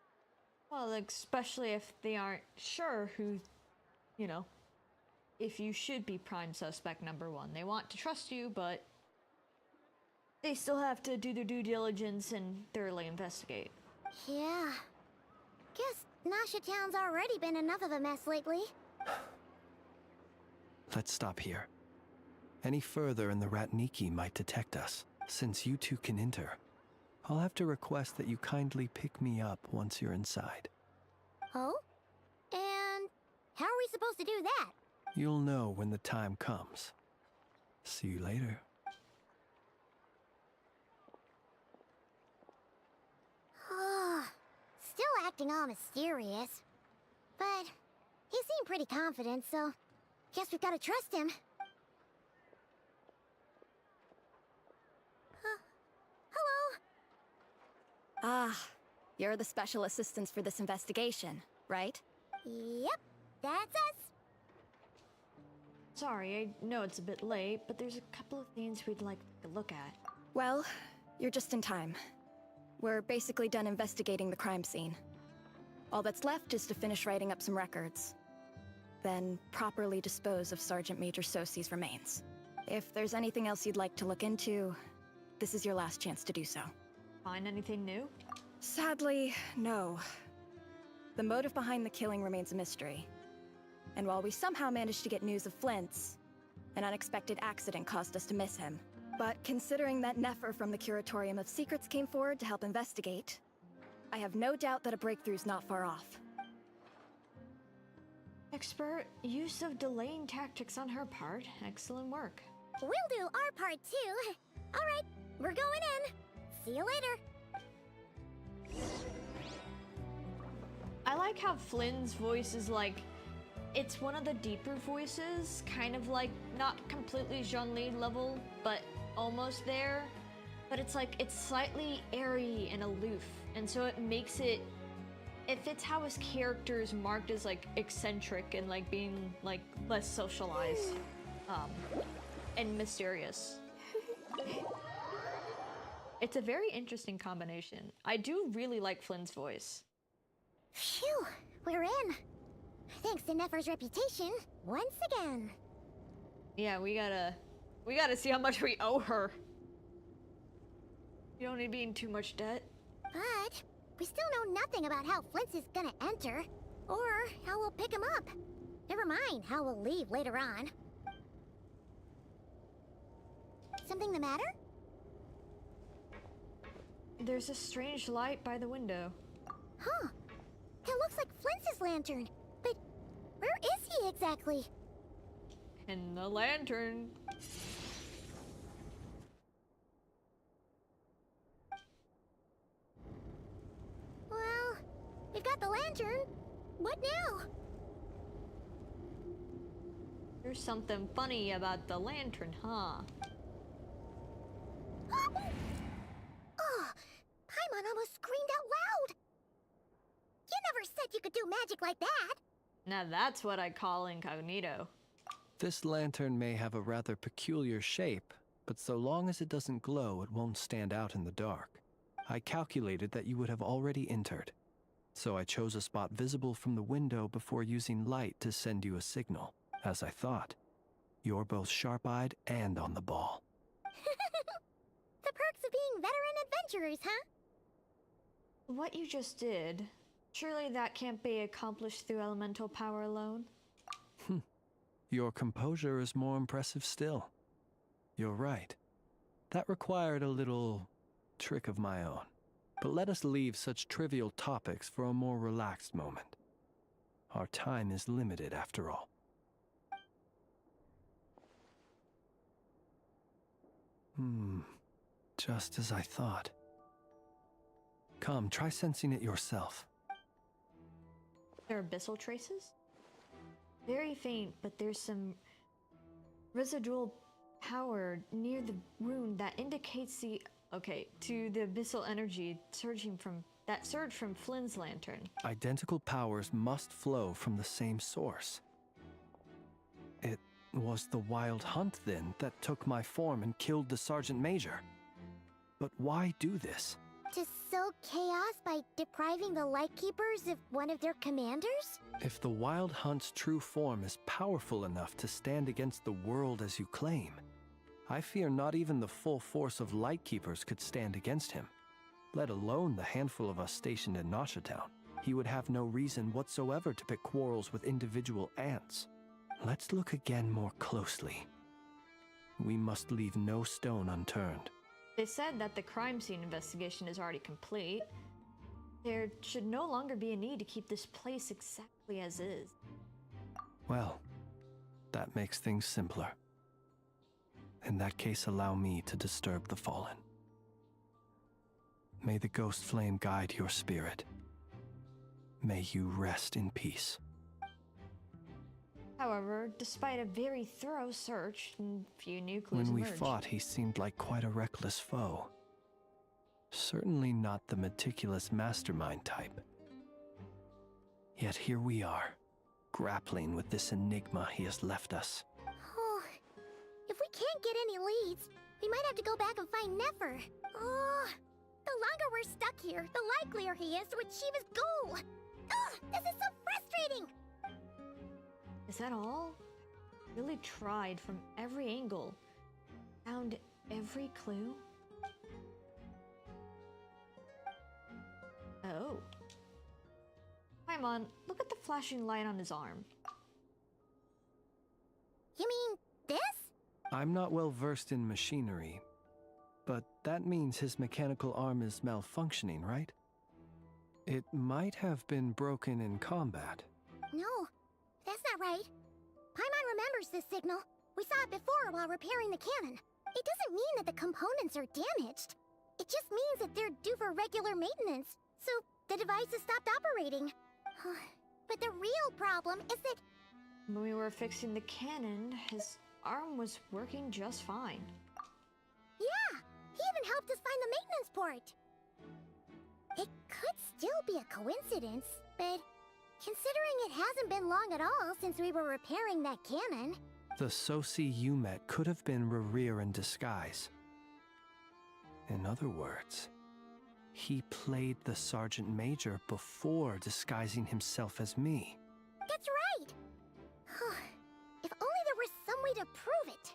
Well, especially if they aren't sure who, you know, if you should be prime suspect number one. They want to trust you, but they still have to do their due diligence and thoroughly investigate. Yeah. Guess Nasha Town's already been enough of a mess lately. Let's stop here. Any further and the Ratniki might detect us. Since you two can enter, I'll have to request that you kindly pick me up once you're inside. Oh? And how are we supposed to do that? You'll know when the time comes. See you later. Still acting all mysterious. But he seemed pretty confident, so guess we've got to trust him. Hello? Ah, you're the special assistants for this investigation, right? Yep, that's us. Sorry, I know it's a bit late, but there's a couple of things we'd like to look at. Well, you're just in time. We're basically done investigating the crime scene. All that's left is to finish writing up some records. Then properly dispose of Sergeant Major Sosi's remains. If there's anything else you'd like to look into, this is your last chance to do so. Find anything new? Sadly, no. The motive behind the killing remains a mystery. And while we somehow managed to get news of Flint's, an unexpected accident caused us to miss him. But considering that Nefer from the Curatorium of Secrets came forward to help investigate, I have no doubt that a breakthrough's not far off. Expert use of delaying tactics on her part. Excellent work. We'll do our part too. All right, we're going in. See you later. I like how Flynn's voice is like, it's one of the deeper voices, kind of like not completely Zhongli level, but almost there. But it's like, it's slightly airy and aloof, and so it makes it fits how his character is marked as like eccentric and like being like less socialized and mysterious. It's a very interesting combination. I do really like Flynn's voice. Phew, we're in. Thanks to Nefer's reputation, once again. Yeah, we gotta see how much we owe her. You don't need to be in too much debt. But we still know nothing about how Flint is gonna enter, or how we'll pick him up. Never mind how we'll leave later on. Something the matter? There's a strange light by the window. Huh. That looks like Flint's lantern. But where is he exactly? In the lantern. Well, we've got the lantern. What now? There's something funny about the lantern, huh? Oh, Paimon almost screamed out loud. You never said you could do magic like that. Now that's what I call incognito. This lantern may have a rather peculiar shape, but so long as it doesn't glow, it won't stand out in the dark. I calculated that you would have already entered, so I chose a spot visible from the window before using light to send you a signal. As I thought, you're both sharp-eyed and on the ball. The perks of being veteran adventurers, huh? What you just did, surely that can't be accomplished through elemental power alone? Your composure is more impressive still. You're right. That required a little trick of my own. But let us leave such trivial topics for a more relaxed moment. Our time is limited after all. Just as I thought. Come, try sensing it yourself. There are abyssal traces? Very faint, but there's some residual power near the rune that indicates the... Okay, to the abyssal energy surging from that surge from Flynn's lantern. Identical powers must flow from the same source. It was the Wild Hunt, then, that took my form and killed the Sergeant Major. But why do this? To sow chaos by depriving the Lightkeepers of one of their commanders? If the Wild Hunt's true form is powerful enough to stand against the world as you claim, I fear not even the full force of Lightkeepers could stand against him, let alone the handful of us stationed in Nasha Town. He would have no reason whatsoever to pick quarrels with individual ants. Let's look again more closely. We must leave no stone unturned. They said that the crime scene investigation is already complete. There should no longer be a need to keep this place exactly as is. Well, that makes things simpler. In that case, allow me to disturb the fallen. May the ghost flame guide your spirit. May you rest in peace. However, despite a very thorough search, few new clues When we emerged. fought, he seemed like quite a reckless foe. Certainly not the meticulous mastermind type. Yet here we are, grappling with this enigma he has left us. Oh, if we can't get any leads, we might have to go back and find Nefer. Oh, the longer we're stuck here, the likelier he is to achieve his goal. Ugh, this is so frustrating! Is that all? Really tried from every angle. Found every clue? Oh. Paimon, look at the flashing light on his arm. You mean this? I'm not well versed in machinery, but that means his mechanical arm is malfunctioning, right? It might have been broken in combat. No, that's not right. Paimon remembers this signal. We saw it before while repairing the cannon. It doesn't mean that the components are damaged. It just means that they're due for regular maintenance, so the device has stopped operating. But the real problem is that... When we were fixing the cannon, his arm was working just fine. Yeah, he even helped us find the maintenance port. It could still be a coincidence, but considering it hasn't been long at all since we were repairing that cannon... The Sosi you met could have been Rerir in disguise. In other words, he played the Sergeant Major before disguising himself as me. That's right! If only there was some way to prove it!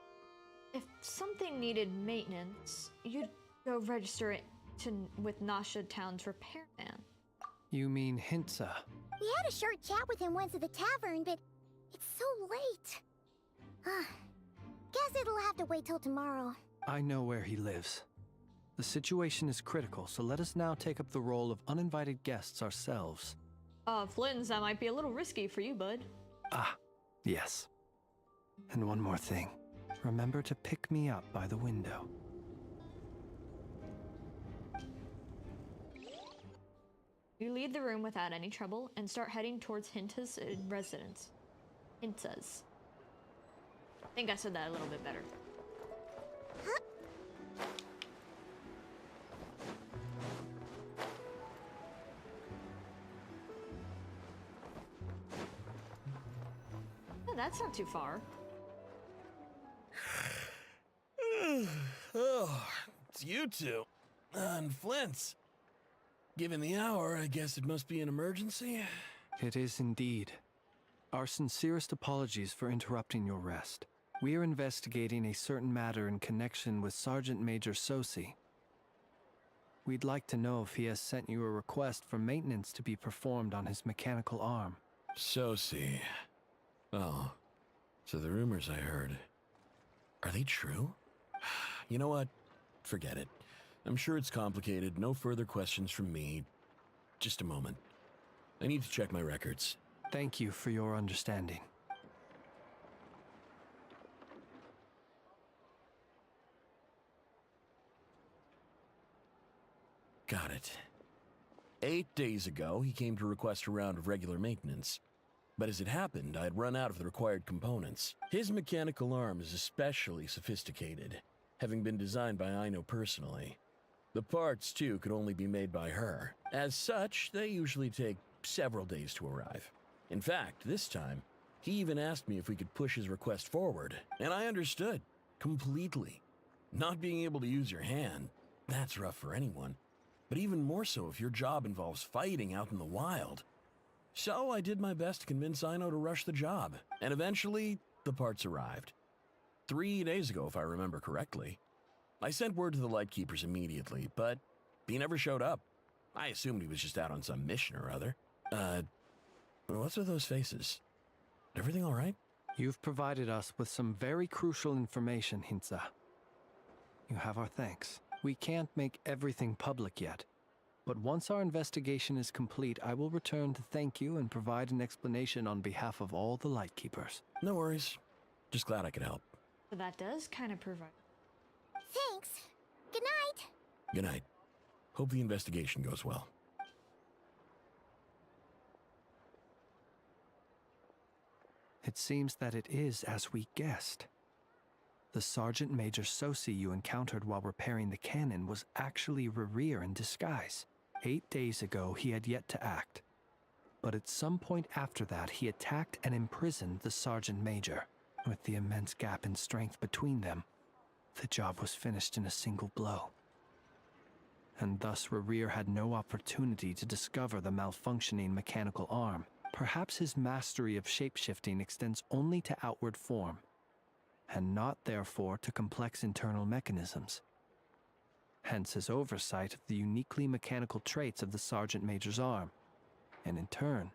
If something needed maintenance, you'd go register it with Nasha Town's repairman. You mean Hintsa? We had a short chat with him once at the tavern, but it's so late. Guess it'll have to wait till tomorrow. I know where he lives. The situation is critical, so let us now take up the role of uninvited guests ourselves. Flins, that might be a little risky for you, bud. Ah, yes. And one more thing. Remember to pick me up by the window. You leave the room without any trouble and start heading towards Hinta's residence. Hinta's. I think I said that a little bit better. Oh, that's not too far. Oh, it's you two. And Flint's. Given the hour, I guess it must be an emergency. It is indeed. Our sincerest apologies for interrupting your rest. We are investigating a certain matter in connection with Sergeant Major Sosi. We'd like to know if he has sent you a request for maintenance to be performed on his mechanical arm. Sosi. Oh, so the rumors I heard, are they true? You know what? Forget it. I'm sure it's complicated. No further questions from me. Just a moment. I need to check my records. Thank you for your understanding. Got it. 8 days ago, he came to request a round of regular maintenance. But as it happened, I had run out of the required components. His mechanical arm is especially sophisticated, having been designed by Aino personally. The parts, too, could only be made by her. As such, they usually take several days to arrive. In fact, this time, he even asked me if we could push his request forward, and I understood. Completely. Not being able to use your hand, that's rough for anyone. But even more so if your job involves fighting out in the wild. So I did my best to convince Ino to rush the job, and eventually, the parts arrived. 3 days ago, if I remember correctly. I sent word to the Lightkeepers immediately, but he never showed up. I assumed he was just out on some mission or other. What's with those faces? Everything all right? You've provided us with some very crucial information, Hintsa. You have our thanks. We can't make everything public yet, but once our investigation is complete, I will return to thank you and provide an explanation on behalf of all the Lightkeepers. No worries. Just glad I could help. So that does kind of provide. Thanks. Good night. Good night. Hope the investigation goes well. It seems that it is as we guessed. The Sergeant Major Sosi you encountered while repairing the cannon was actually Rerir in disguise. 8 days ago, he had yet to act. But at some point after that, he attacked and imprisoned the Sergeant Major. With the immense gap in strength between them, the job was finished in a single blow. And thus Rerir had no opportunity to discover the malfunctioning mechanical arm. Perhaps his mastery of shapeshifting extends only to outward form, and not therefore to complex internal mechanisms. Hence his oversight of the uniquely mechanical traits of the Sergeant Major's arm, and in turn,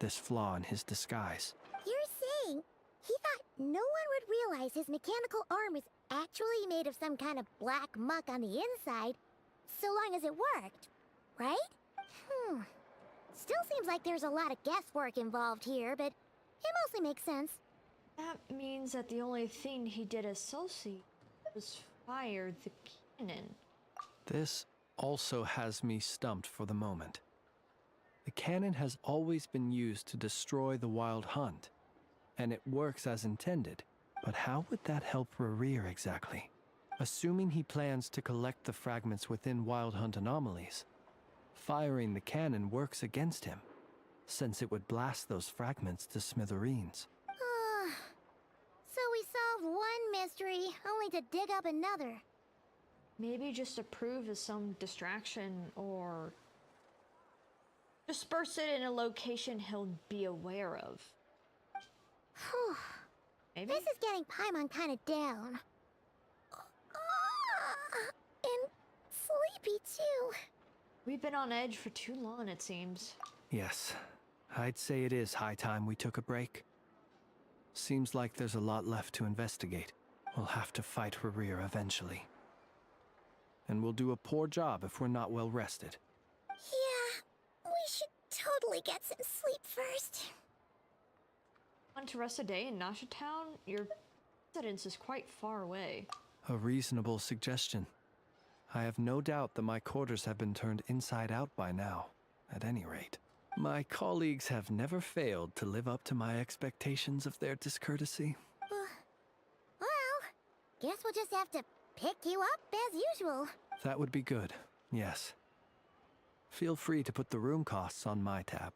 this flaw in his disguise. You're saying he thought no one would realize his mechanical arm is actually made of some kind of black muck on the inside, so long as it worked, right? Still seems like there's a lot of guesswork involved here, but it mostly makes sense. That means that the only thing he did as Sosi was fire the cannon. This also has me stumped for the moment. The cannon has always been used to destroy the Wild Hunt, and it works as intended. But how would that help Rerir exactly? Assuming he plans to collect the fragments within Wild Hunt anomalies, firing the cannon works against him, since it would blast those fragments to smithereens. So we solved one mystery, only to dig up another. Maybe just to prove as some distraction, or disperse it in a location he'll be aware of. Whew. Maybe? This is getting Paimon kind of down. And sleepy too. We've been on edge for too long, it seems. Yes, I'd say it is high time we took a break. Seems like there's a lot left to investigate. We'll have to fight Rerir eventually. And we'll do a poor job if we're not well rested. Yeah, we should totally get some sleep first. Want to rest a day in Nasha Town? Your residence is quite far away. A reasonable suggestion. I have no doubt that my quarters have been turned inside out by now, at any rate. My colleagues have never failed to live up to my expectations of their discourtesy. Well, guess we'll just have to pick you up as usual. That would be good, yes. Feel free to put the room costs on my tab.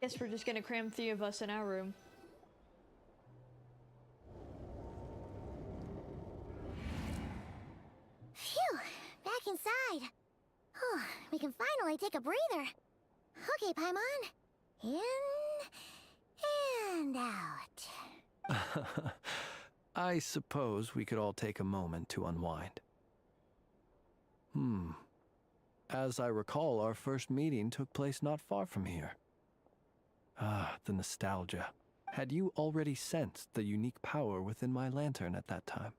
Guess we're just gonna cram 3 of us in our room. Phew, back inside. We can finally take a breather. Okay, Paimon. In and out. I suppose we could all take a moment to unwind. As I recall, our first meeting took place not far from here. Ah, the nostalgia. Had you already sensed the unique power within my lantern at that time?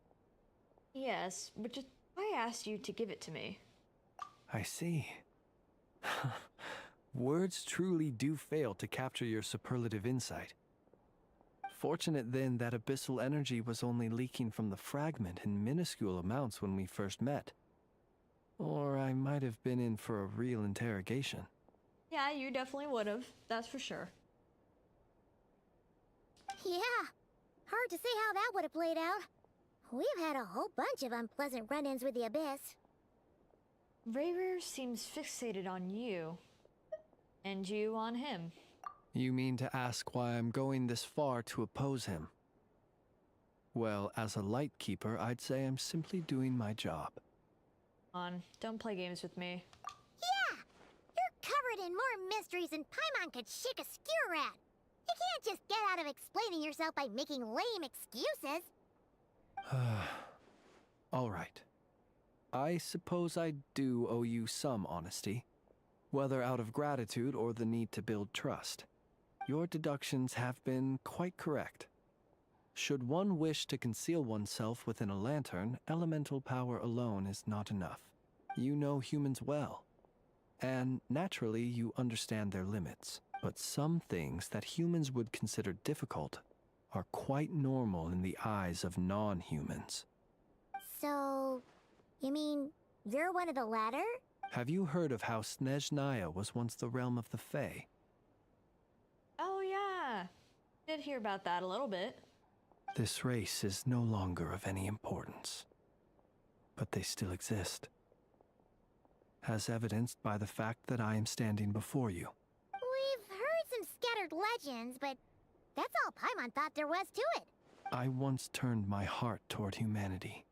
Yes, but just I asked you to give it to me. I see. Words truly do fail to capture your superlative insight. Fortunate then that abyssal energy was only leaking from the fragment in minuscule amounts when we first met. Or I might have been in for a real interrogation. Yeah, you definitely would have. That's for sure. Yeah, hard to say how that would have played out. We've had a whole bunch of unpleasant run-ins with the Abyss. Rayrer seems fixated on you. And you on him. You mean to ask why I'm going this far to oppose him? Well, as a Lightkeeper, I'd say I'm simply doing my job. Don't play games with me. Yeah! You're covered in more mysteries than Paimon could shake a skewer at. You can't just get out of explaining yourself by making lame excuses. All right. I suppose I do owe you some honesty, whether out of gratitude or the need to build trust. Your deductions have been quite correct. Should one wish to conceal oneself within a lantern, elemental power alone is not enough. You know humans well, and naturally you understand their limits. But some things that humans would consider difficult are quite normal in the eyes of non-humans. So, you mean you're one of the latter? Have you heard of how Snezhnaya was once the realm of the Fae? Oh yeah. Did hear about that a little bit. This race is no longer of any importance, but they still exist, as evidenced by the fact that I am standing before you. We've heard some scattered legends, but that's all Paimon thought there was to it. I once turned my heart toward humanity,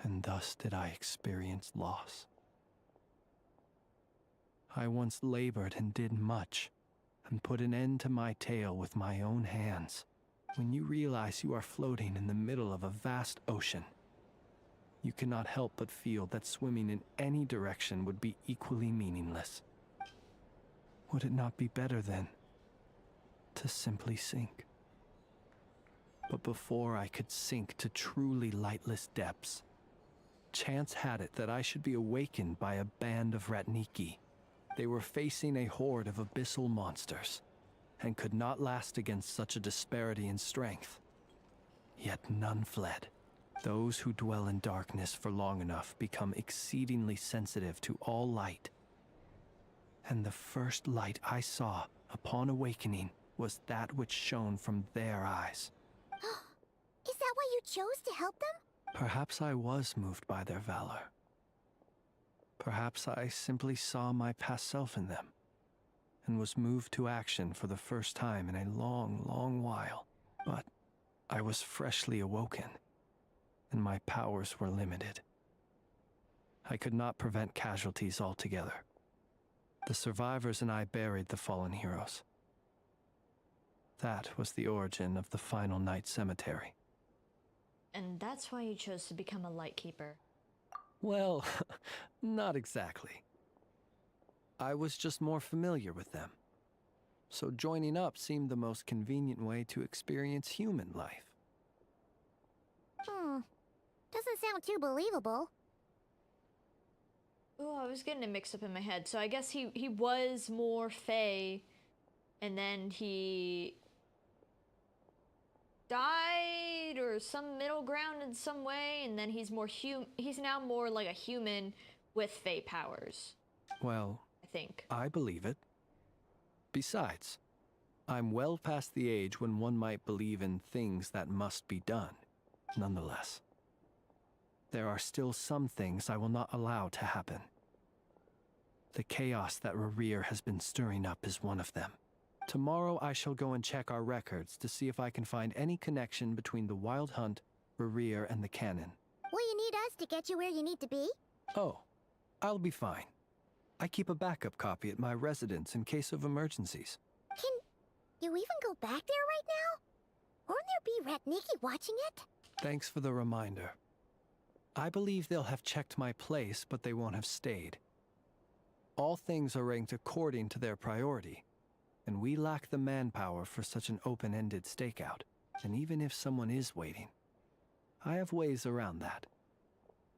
and thus did I experience loss. I once labored and did much, and put an end to my tale with my own hands. When you realize you are floating in the middle of a vast ocean, you cannot help but feel that swimming in any direction would be equally meaningless. Would it not be better, then, to simply sink? But before I could sink to truly lightless depths, chance had it that I should be awakened by a band of Ratniki. They were facing a horde of abyssal monsters, and could not last against such a disparity in strength. Yet none fled. Those who dwell in darkness for long enough become exceedingly sensitive to all light. And the first light I saw upon awakening was that which shone from their eyes. Is that why you chose to help them? Perhaps I was moved by their valor. Perhaps I simply saw my past self in them, and was moved to action for the first time in a long, long while. But I was freshly awoken, and my powers were limited. I could not prevent casualties altogether. The survivors and I buried the fallen heroes. That was the origin of the final night cemetery. And that's why you chose to become a Lightkeeper. Well, not exactly. I was just more familiar with them. So joining up seemed the most convenient way to experience human life. Doesn't sound too believable. Oh, I was getting it mixed up in my head. So I guess he was more Fae, and then he died or some middle ground in some way, and then he's now more like a human with Fae powers. Well, I think. I believe it. Besides, I'm well past the age when one might believe in things that must be done. Nonetheless, there are still some things I will not allow to happen. The chaos that Rerir has been stirring up is one of them. Tomorrow I shall go and check our records to see if I can find any connection between the Wild Hunt, Rerir, and the Cannon. Will you need us to get you where you need to be? Oh, I'll be fine. I keep a backup copy at my residence in case of emergencies. Can you even go back there right now? Won't there be Ratniki watching it? Thanks for the reminder. I believe they'll have checked my place, but they won't have stayed. All things are ranked according to their priority, and we lack the manpower for such an open-ended stakeout. And even if someone is waiting, I have ways around that.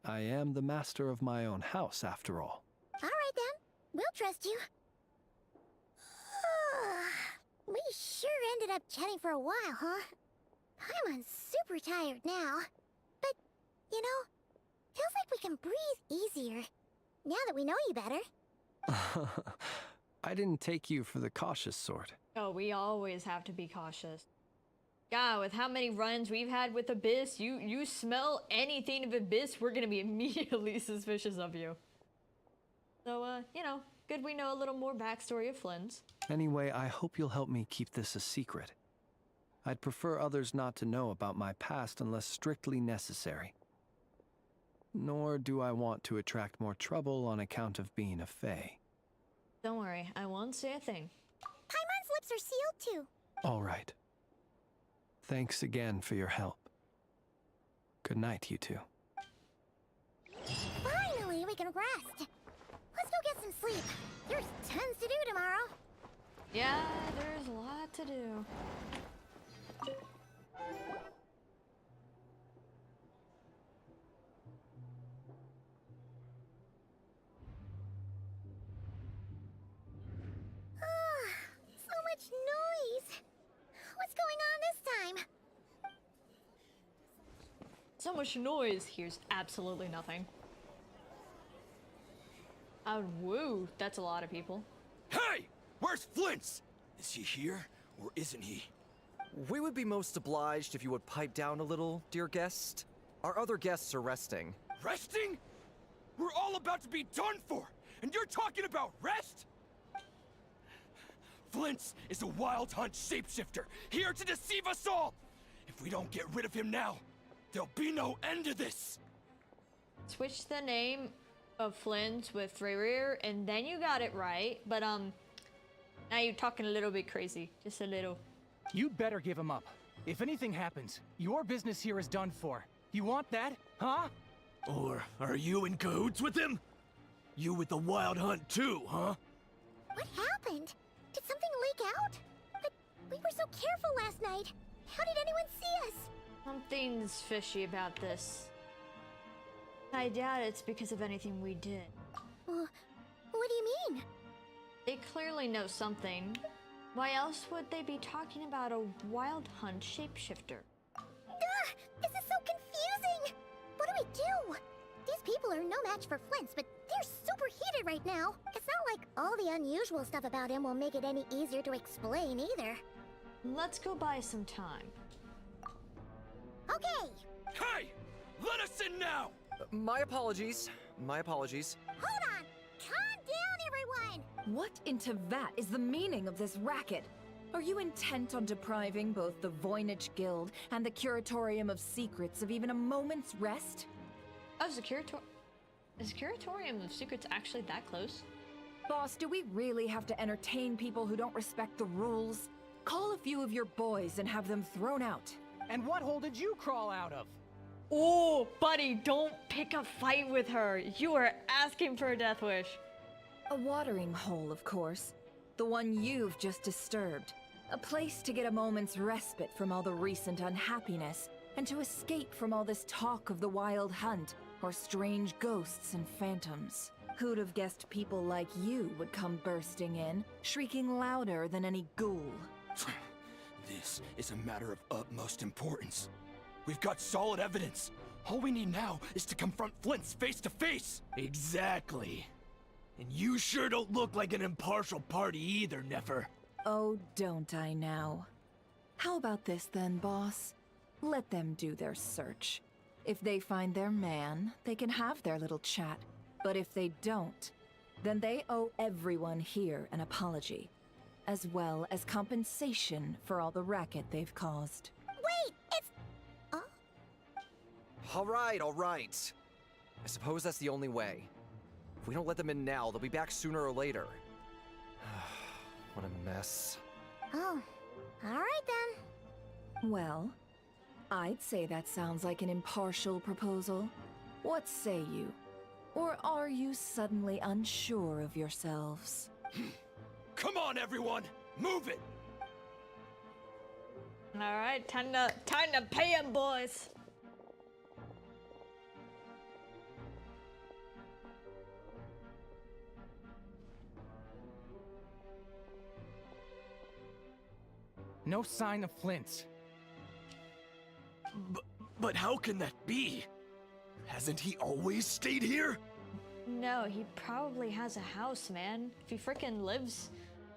I am the master of my own house, after all. All right then, we'll trust you. We sure ended up chatting for a while, huh? Paimon's super tired now. But, you know, feels like we can breathe easier, now that we know you better. I didn't take you for the cautious sort. Oh, we always have to be cautious. God, with how many runs we've had with Abyss, you smell anything of Abyss, we're gonna be immediately suspicious of you. So, you know, good we know a little more backstory of Flins. Anyway, I hope you'll help me keep this a secret. I'd prefer others not to know about my past unless strictly necessary. Nor do I want to attract more trouble on account of being a fae. Don't worry, I won't say a thing. Paimon's lips are sealed too. All right. Thanks again for your help. Good night, you two. Finally, we can rest. Let's go get some sleep. There's tons to do tomorrow. Yeah, there's a lot to do. So much noise. What's going on this time? So much noise. Here's absolutely nothing. Woo, that's a lot of people. Hey! Where's Flint's? Is he here, or isn't he? We would be most obliged if you would pipe down a little, dear guest. Our other guests are resting. Resting? We're all about to be done for, and you're talking about rest? Flint's is a wild hunt shapeshifter, here to deceive us all! If we don't get rid of him now, there'll be no end to this! Switch the name of Flins with Freyrir, and then you got it right. But, now you're talking a little bit crazy. Just a little. You'd better give him up. If anything happens, your business here is done for. You want that, huh? Or are you in cahoots with him? You with the wild hunt too, huh? What happened? Did something leak out? But we were so careful last night. How did anyone see us? Something's fishy about this. I doubt it's because of anything we did. What do you mean? They clearly know something. Why else would they be talking about a wild hunt shapeshifter? This is so confusing! What do we do? These people are no match for Flint's, but they're super heated right now. It's not like all the unusual stuff about him will make it any easier to explain either. Let's go buy some time. Okay! Hey! Let us in now! My apologies. My apologies. Hold on! Calm down, everyone! What in Tevat is the meaning of this racket? Are you intent on depriving both the Voynich Guild and the Curatorium of Secrets of even a moment's rest? Oh, is the Curatorium of Secrets actually that close? Boss, do we really have to entertain people who don't respect the rules? Call a few of your boys and have them thrown out. And what hole did you crawl out of? Oh, buddy, don't pick a fight with her. You are asking for a death wish. A watering hole, of course. The one you've just disturbed. A place to get a moment's respite from all the recent unhappiness, and to escape from all this talk of the wild hunt, or strange ghosts and phantoms. Who'd have guessed people like you would come bursting in, shrieking louder than any ghoul? This is a matter of utmost importance. We've got solid evidence. All we need now is to confront Flint's face to face. Exactly. And you sure don't look like an impartial party either, Nefer. Oh, don't I now? How about this then, boss? Let them do their search. If they find their man, they can have their little chat. But if they don't, then they owe everyone here an apology, as well as compensation for all the racket they've caused. Wait, it's... All right, all right. I suppose that's the only way. If we don't let them in now, they'll be back sooner or later. What a mess. Oh, all right then. Well, I'd say that sounds like an impartial proposal. What say you? Or are you suddenly unsure of yourselves? Come on, everyone! Move it! Alright, time to pay him, boys. No sign of Flint's. But how can that be? Hasn't he always stayed here? No, he probably has a house, man. If he frickin' lives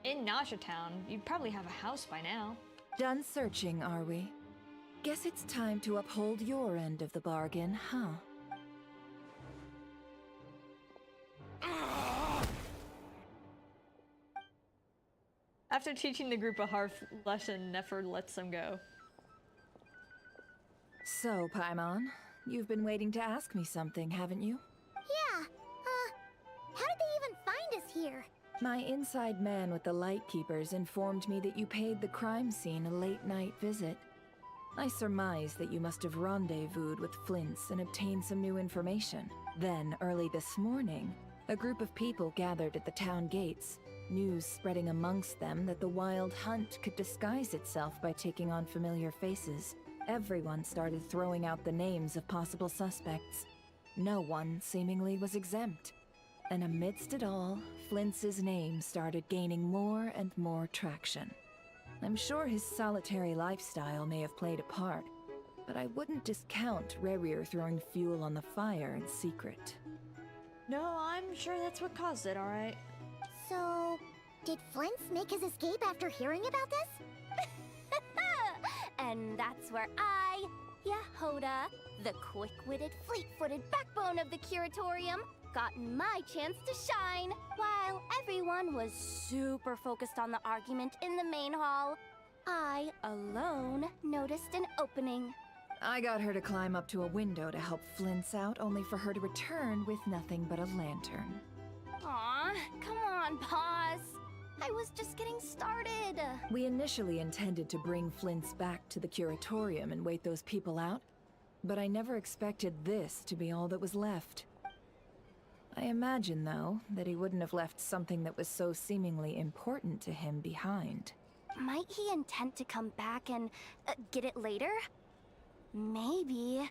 in Nasha Town, you'd probably have a house by now. Done searching, are we? Guess it's time to uphold your end of the bargain, huh? After teaching the group a hard lesson, Nefer lets them go. So, Paimon, you've been waiting to ask me something, haven't you? Yeah, how did they even find us here? My inside man with the Lightkeepers informed me that you paid the crime scene a late-night visit. I surmise that you must have rendezvoused with Flint's and obtained some new information. Then, early this morning, a group of people gathered at the town gates, news spreading amongst them that the Wild Hunt could disguise itself by taking on familiar faces. Everyone started throwing out the names of possible suspects. No one, seemingly, was exempt. And amidst it all, Flint's name started gaining more and more traction. I'm sure his solitary lifestyle may have played a part, but I wouldn't discount Rerir throwing fuel on the fire in secret. No, I'm sure that's what caused it, alright? So, did Flint's make his escape after hearing about this? And that's where I, Jahoda, the quick-witted, fleet-footed backbone of the Curatorium, got my chance to shine. While everyone was super focused on the argument in the main hall, I, alone, noticed an opening. I got her to climb up to a window to help Flint's out, only for her to return with nothing but a lantern. Aw, come on, boss. I was just getting started. We initially intended to bring Flint's back to the Curatorium and wait those people out, but I never expected this to be all that was left. I imagine, though, that he wouldn't have left something that was so seemingly important to him behind. Might he intend to come back and get it later? Maybe.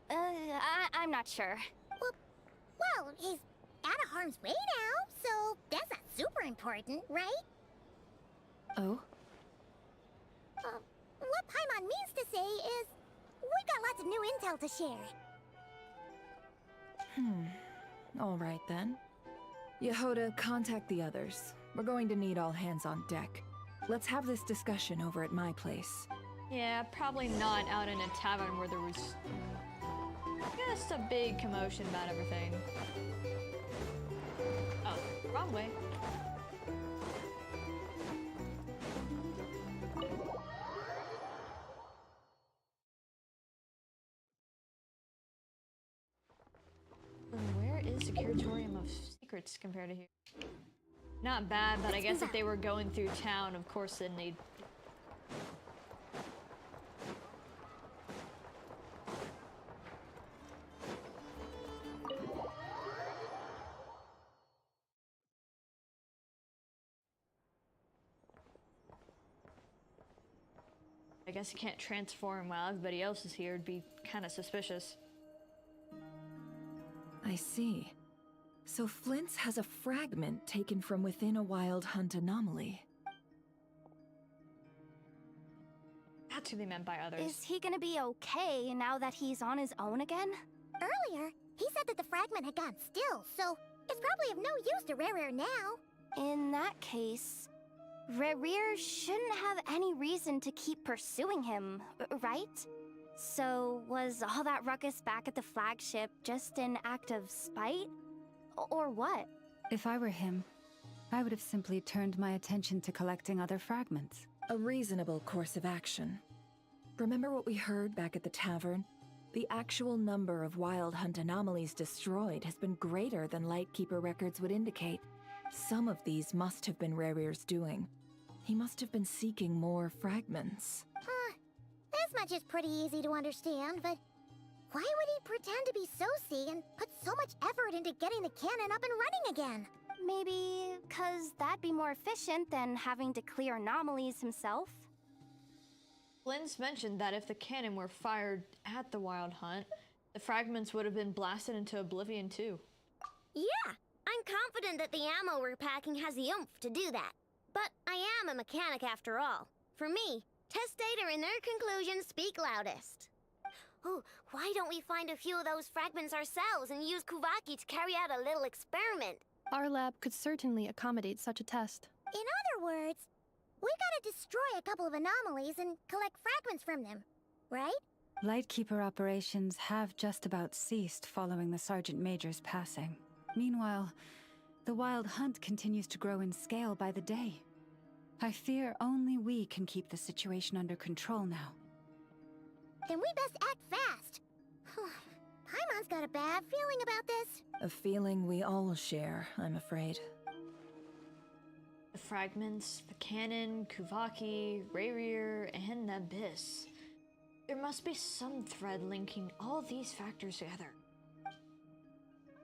I'm not sure. Well, he's out of harm's way now, so that's not super important, right? Oh? What Paimon means to say is, we got lots of new intel to share. All right then. Jahoda, contact the others. We're going to need all hands on deck. Let's have this discussion over at my place. Yeah, probably not out in a tavern where there was just a big commotion about everything. Oh, wrong way. Where is the Curatorium of Secrets compared to here? Not bad, but I guess if they were going through town, of course, then they'd... I guess you can't transform while everybody else is here. It'd be kind of suspicious. I see. So Flint's has a fragment taken from within a Wild Hunt anomaly. That's who they meant by others. Is he gonna be okay now that he's on his own again? Earlier, he said that the fragment had gone still, so it's probably of no use to Rerir now. In that case, Rerir shouldn't have any reason to keep pursuing him, right? So was all that ruckus back at the flagship just an act of spite? Or what? If I were him, I would have simply turned my attention to collecting other fragments. A reasonable course of action. Remember what we heard back at the tavern? The actual number of Wild Hunt anomalies destroyed has been greater than Lightkeeper records would indicate. Some of these must have been Rerir's doing. He must have been seeking more fragments. This much is pretty easy to understand, but why would he pretend to be Soci and put so much effort into getting the cannon up and running again? Maybe 'cause that'd be more efficient than having to clear anomalies himself? Flins mentioned that if the cannon were fired at the Wild Hunt, the fragments would have been blasted into oblivion too. Yeah, I'm confident that the ammo we're packing has the oomph to do that. But I am a mechanic after all. For me, test data and their conclusions speak loudest. Oh, why don't we find a few of those fragments ourselves and use Kuvaki to carry out a little experiment? Our lab could certainly accommodate such a test. In other words, We gotta destroy a couple of anomalies and collect fragments from them, right? Lightkeeper operations have just about ceased following the Sergeant Major's passing. Meanwhile, the Wild Hunt continues to grow in scale by the day. I fear only we can keep the situation under control now. Then we best act fast. Paimon's got a bad feeling about this. A feeling we all share, I'm afraid. The fragments, the cannon, Kuvaki, Rayrir, and the Abyss. There must be some thread linking all these factors together.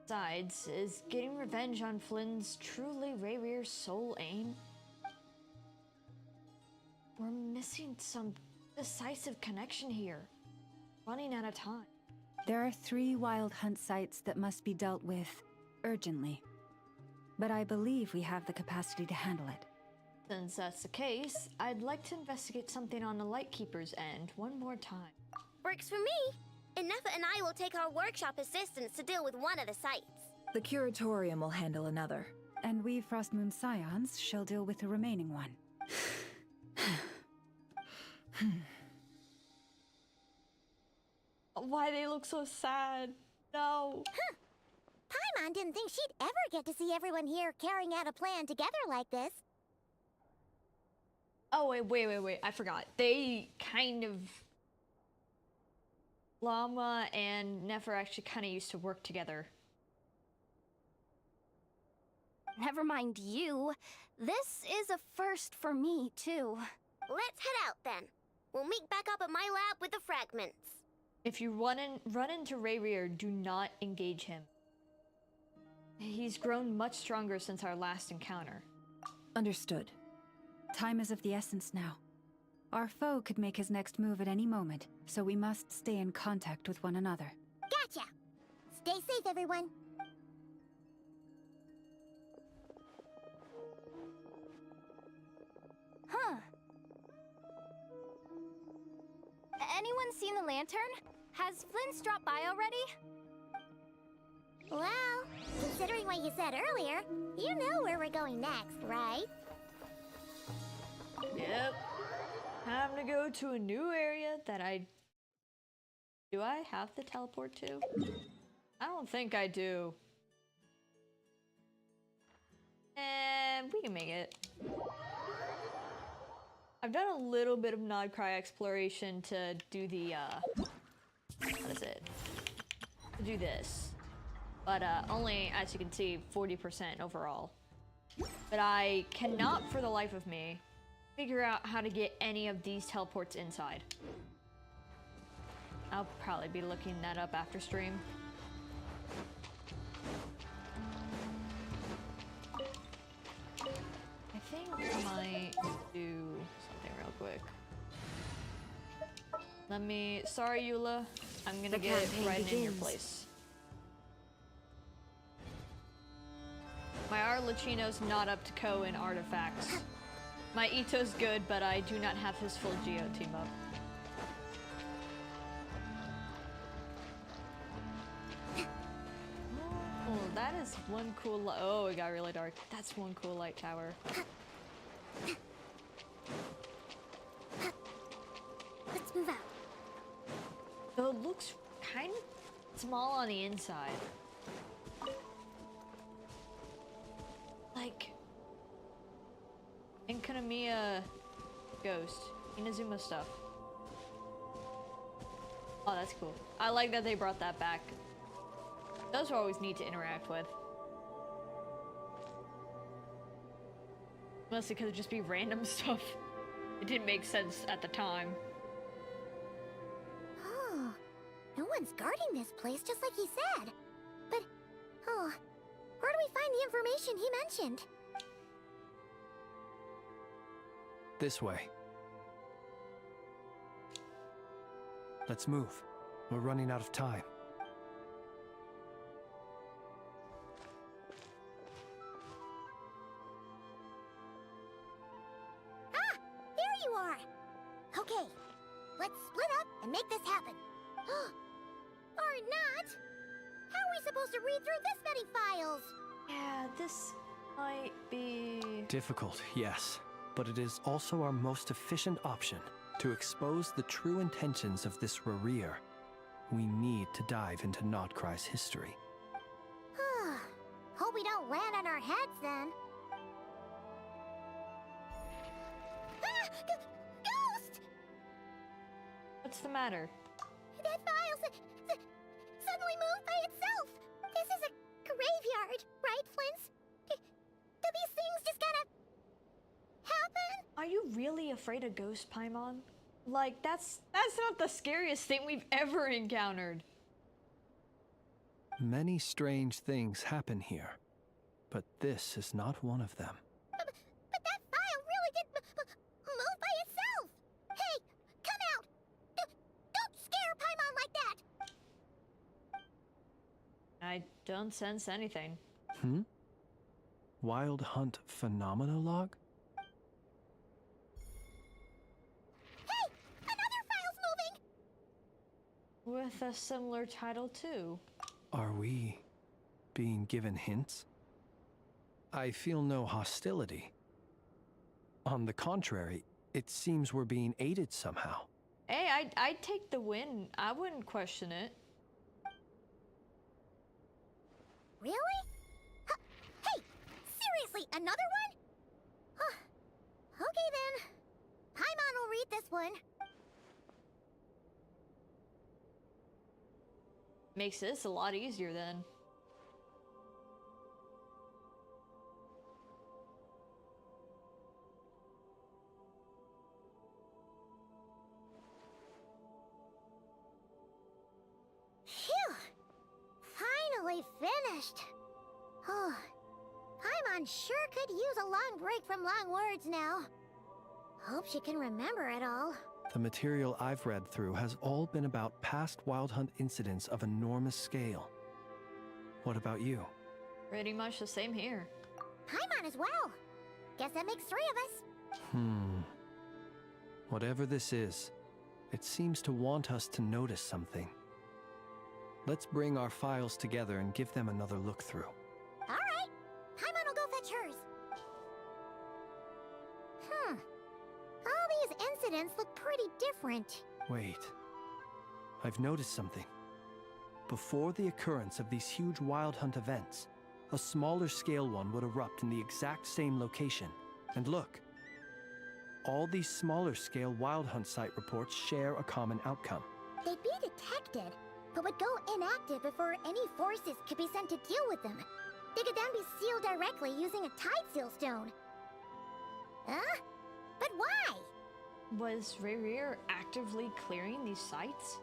Besides, is getting revenge on Flins truly Rayrir's sole aim? We're missing some decisive connection here. Running out of time. There are 3 Wild Hunt sites that must be dealt with urgently. But I believe we have the capacity to handle it. Since that's the case, I'd like to investigate something on the Lightkeeper's end one more time. Works for me. And Nefa and I will take our workshop assistants to deal with one of the sites. The Curatorium will handle another. And we Frostmoon Scions shall deal with the remaining one. Why they look so sad? No. Huh. Paimon didn't think she'd ever get to see everyone here carrying out a plan together like this. Oh, wait. I forgot. They kind of... Lauma and Nefer actually kind of used to work together. Never mind you. This is a first for me, too. Let's head out, then. We'll meet back up at my lab with the fragments. If you run into Rayrir, do not engage him. He's grown much stronger since our last encounter. Understood. Time is of the essence now. Our foe could make his next move at any moment, so we must stay in contact with one another. Gotcha! Stay safe, everyone. Huh. Anyone seen the lantern? Has Flynn dropped by already? Well, considering what you said earlier, you know where we're going next, right? Yep. Time to go to a new area that Do I have to teleport to? I don't think I do. And we can make it. I've done a little bit of Krai exploration to do the, what is it? To do this. But, only, as you can see, 40% overall. But I cannot, for the life of me, figure out how to get any of these teleports inside. I'll probably be looking that up after stream. I think I might do something real quick. Sorry Eula, I'm gonna get right in your place. My Arlecchino's not up to Ko in artifacts. My Ito's good, but I do not have his full Geo team up. Oh, that is one cool oh, it got really dark. That's one cool light tower. Let's move out. So it looks kind of small on the inside. Like Inkanamiya Ghost, Inazuma stuff. Oh, that's cool. I like that they brought that back. Those are always neat to interact with. Mostly because it'd just be random stuff. It didn't make sense at the time. Oh, no one's guarding this place just like he said. But, oh, where do we find the information he mentioned? This way. Let's move. We're running out of time. Ah! There you are! Okay, let's split up and make this happen. Or not! How are we supposed to read through this many files? Yeah, this might be... Difficult, yes. but it is also our most efficient option to expose the true intentions of this Rerir. We need to dive into Not Krai's history. Hope we don't land on our heads then. Ghost! What's the matter? That file suddenly moved by itself. This is a graveyard, right, Flins? Do these things just gotta happen? Are you really afraid of ghost Paimon? Like, that's not the scariest thing we've ever encountered. Many strange things happen here, but this is not one of them. But that file really did move by itself. Hey, come out! Don't scare Paimon like that! I don't sense anything. Wild Hunt Phenomenolog? Hey! Another file's moving! With a similar title, too. Are we being given hints? I feel no hostility. On the contrary, it seems we're being aided somehow. Hey, I'd take the win. I wouldn't question it. Really? Hey! Seriously, another one? Okay then. Paimon will read this one. Makes this a lot easier then. Phew! Finally finished. Oh, Paimon sure could use a long break from long words now. Hope she can remember it all. The material I've read through has all been about past Wild Hunt incidents of enormous scale. What about you? Pretty much the same here. Paimon as well. Guess that makes 3 of us. Whatever this is, it seems to want us to notice something. Let's bring our files together and give them another look through. All right. Paimon will go fetch hers. All these incidents look pretty different. Wait. I've noticed something. Before the occurrence of these huge Wild Hunt events, a smaller scale one would erupt in the exact same location. And look. All these smaller scale Wild Hunt site reports share a common outcome. They'd be detected, but would go inactive before any forces could be sent to deal with them. They could then be sealed directly using a tide seal stone. Huh? But why? Was Rerir actively clearing these sites?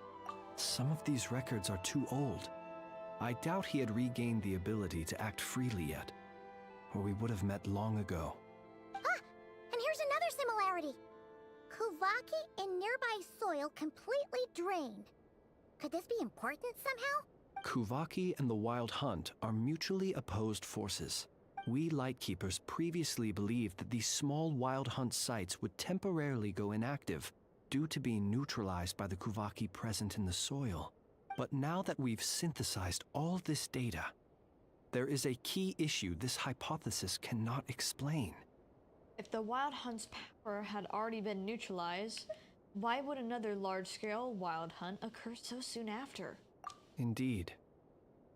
Some of these records are too old. I doubt he had regained the ability to act freely yet, or we would have met long ago. Ah! And here's another similarity. Kuvaki in nearby soil completely drained. Could this be important somehow? Kuvaki and the Wild Hunt are mutually opposed forces. We Lightkeepers previously believed that these small Wild Hunt sites would temporarily go inactive due to being neutralized by the Kuvaki present in the soil. But now that we've synthesized all this data, there is a key issue this hypothesis cannot explain. If the Wild Hunt's power had already been neutralized, why would another large-scale Wild Hunt occur so soon after? Indeed.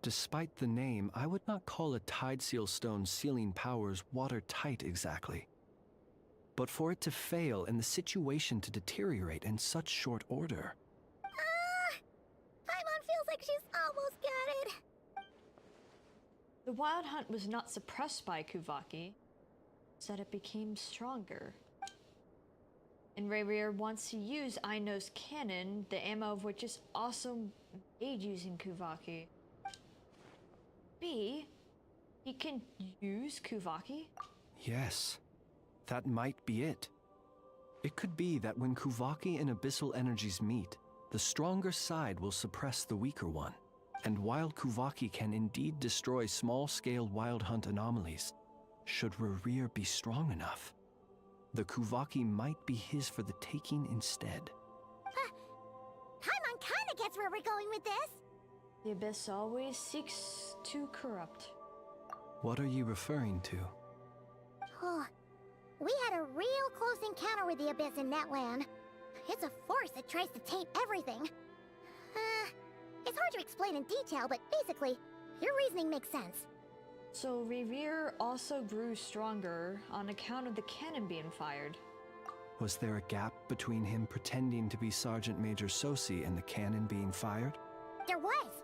Despite the name, I would not call a Tide Seal Stone's sealing powers watertight exactly. But for it to fail and the situation to deteriorate in such short order... Paimon feels like she's almost got it. The Wild Hunt was not suppressed by Kuvaki, instead it became stronger. And Rerir wants to use Aino's cannon, the ammo of which is also made using Kuvaki. B, he can use Kuvaki? Yes, that might be it. It could be that when Kuvaki and Abyssal energies meet, the stronger side will suppress the weaker one. And while Kuvaki can indeed destroy small-scale Wild Hunt anomalies, should Rerir be strong enough, the Kuvaki might be his for the taking instead. Paimon kinda gets where we're going with this. The Abyss always seeks to corrupt. What are you referring to? Oh, We had a real close encounter with the Abyss in Netland. It's a force that tries to taint everything. It's hard to explain in detail, but basically, your reasoning makes sense. So Revere also grew stronger on account of the cannon being fired. Was there a gap between him pretending to be Sergeant Major Sosi and the cannon being fired? There was.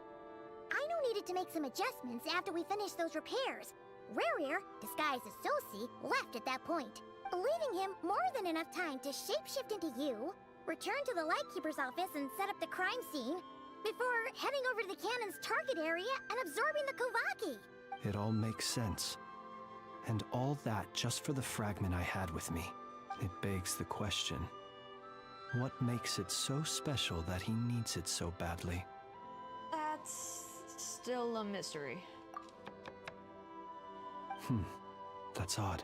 Aino needed to make some adjustments after we finished those repairs. Rarier, disguised as Sosi, left at that point, leaving him more than enough time to shapeshift into you, return to the Lightkeeper's office and set up the crime scene, before heading over to the cannon's target area and absorbing the Kovaki. It all makes sense. And all that just for the fragment I had with me. It begs the question, what makes it so special that he needs it so badly? That's still a mystery. That's odd.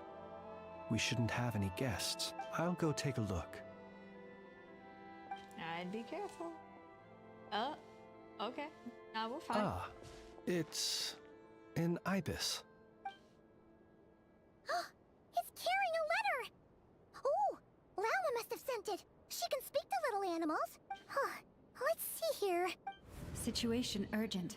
We shouldn't have any guests. I'll go take a look. I'd be careful. Okay. Now we're fine. Ah, it's an ibis. It's carrying a letter! Ooh, Lauma must have sent it. She can speak to little animals. Let's see here. Situation urgent.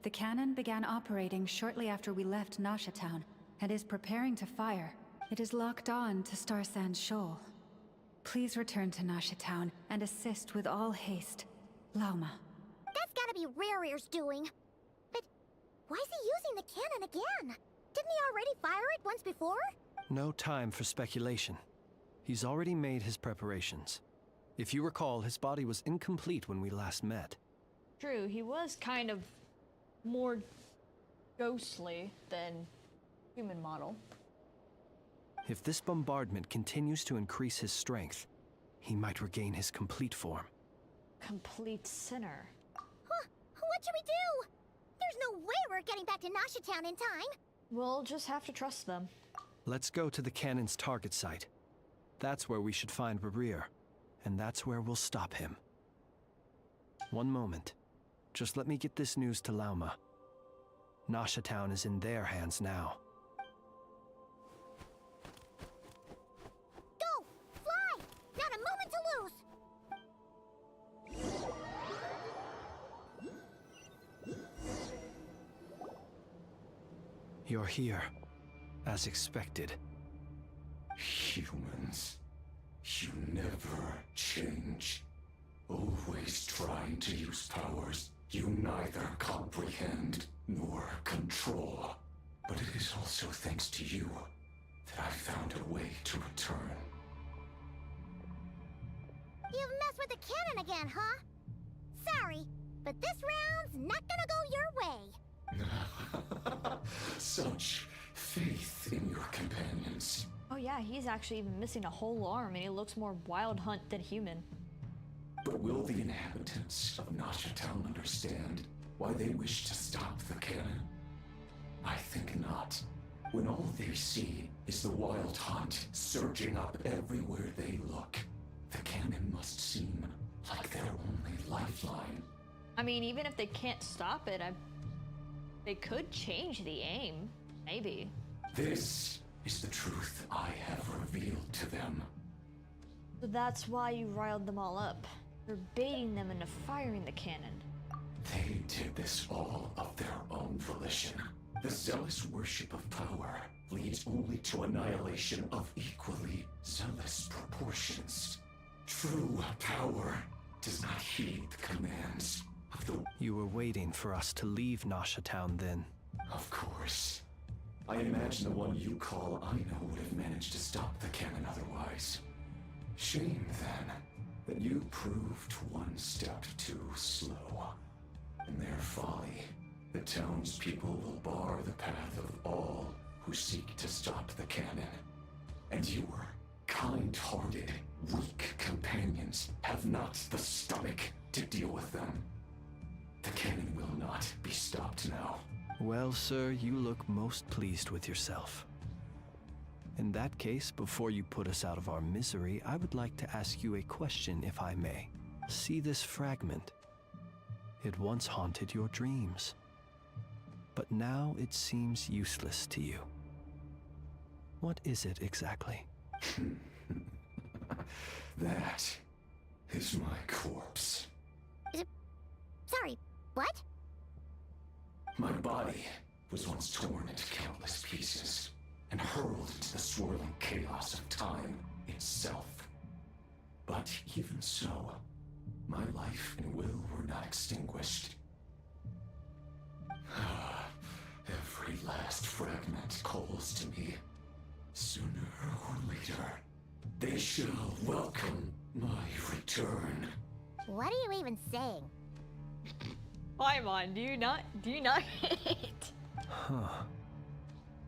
The cannon began operating shortly after we left Nasha Town and is preparing to fire. It is locked on to Star Sand Shoal. Please return to Nasha Town and assist with all haste. Lauma. That's gotta be Rarier's doing. But why is he using the cannon again? Didn't he already fire it once before? No time for speculation. He's already made his preparations. If you recall, his body was incomplete when we last met. True, he was kind of more ghostly than human model. If this bombardment continues to increase his strength, he might regain his complete form. Complete sinner. What should we do? There's no way we're getting back to Nasha Town in time. We'll just have to trust them. Let's go to the cannon's target site. That's where we should find Rerir, and that's where we'll stop him. One moment. Just let me get this news to Lauma. Nasha Town is in their hands now. Go! Fly! Not a moment to lose! You're here, as expected. Humans, you never change. Always trying to use powers you neither comprehend nor control. But it is also thanks to you that I found a way to return. You've messed with the cannon again, huh? Sorry, but this round's not gonna go your way. Such faith in your companions. Oh yeah, he's actually even missing a whole arm and he looks more wild hunt than human. But will the inhabitants of Nasha Town understand why they wish to stop the cannon? I think not. When all they see is the wild hunt surging up everywhere they look, the cannon must seem like their only lifeline. I mean, even if they can't stop it, they could change the aim. Maybe. This is the truth I have revealed to them. So that's why you riled them all up. You're baiting them into firing the cannon. They did this all of their own volition. The zealous worship of power leads only to annihilation of equally zealous proportions. True power does not heed the commands of the... You were waiting for us to leave Nasha Town then. Of course. I imagine the one you call Aino would have managed to stop the cannon otherwise. Shame, then, that you proved one step too slow. In their folly, the townspeople will bar the path of all who seek to stop the cannon. And your kind-hearted, weak companions have not the stomach to deal with them. The cannon will not be stopped now. Well, sir, you look most pleased with yourself. In that case, before you put us out of our misery, I would like to ask you a question, if I may. See this fragment? It once haunted your dreams, but now it seems useless to you. What is it exactly? That is my corpse. Sorry, what? My body was once torn into countless pieces and hurled into the swirling chaos of time itself. But even so, my life and will were not extinguished. Every last fragment calls to me. Sooner or later, they shall welcome my return. What are you even saying? Paimon, do you not hate? Huh.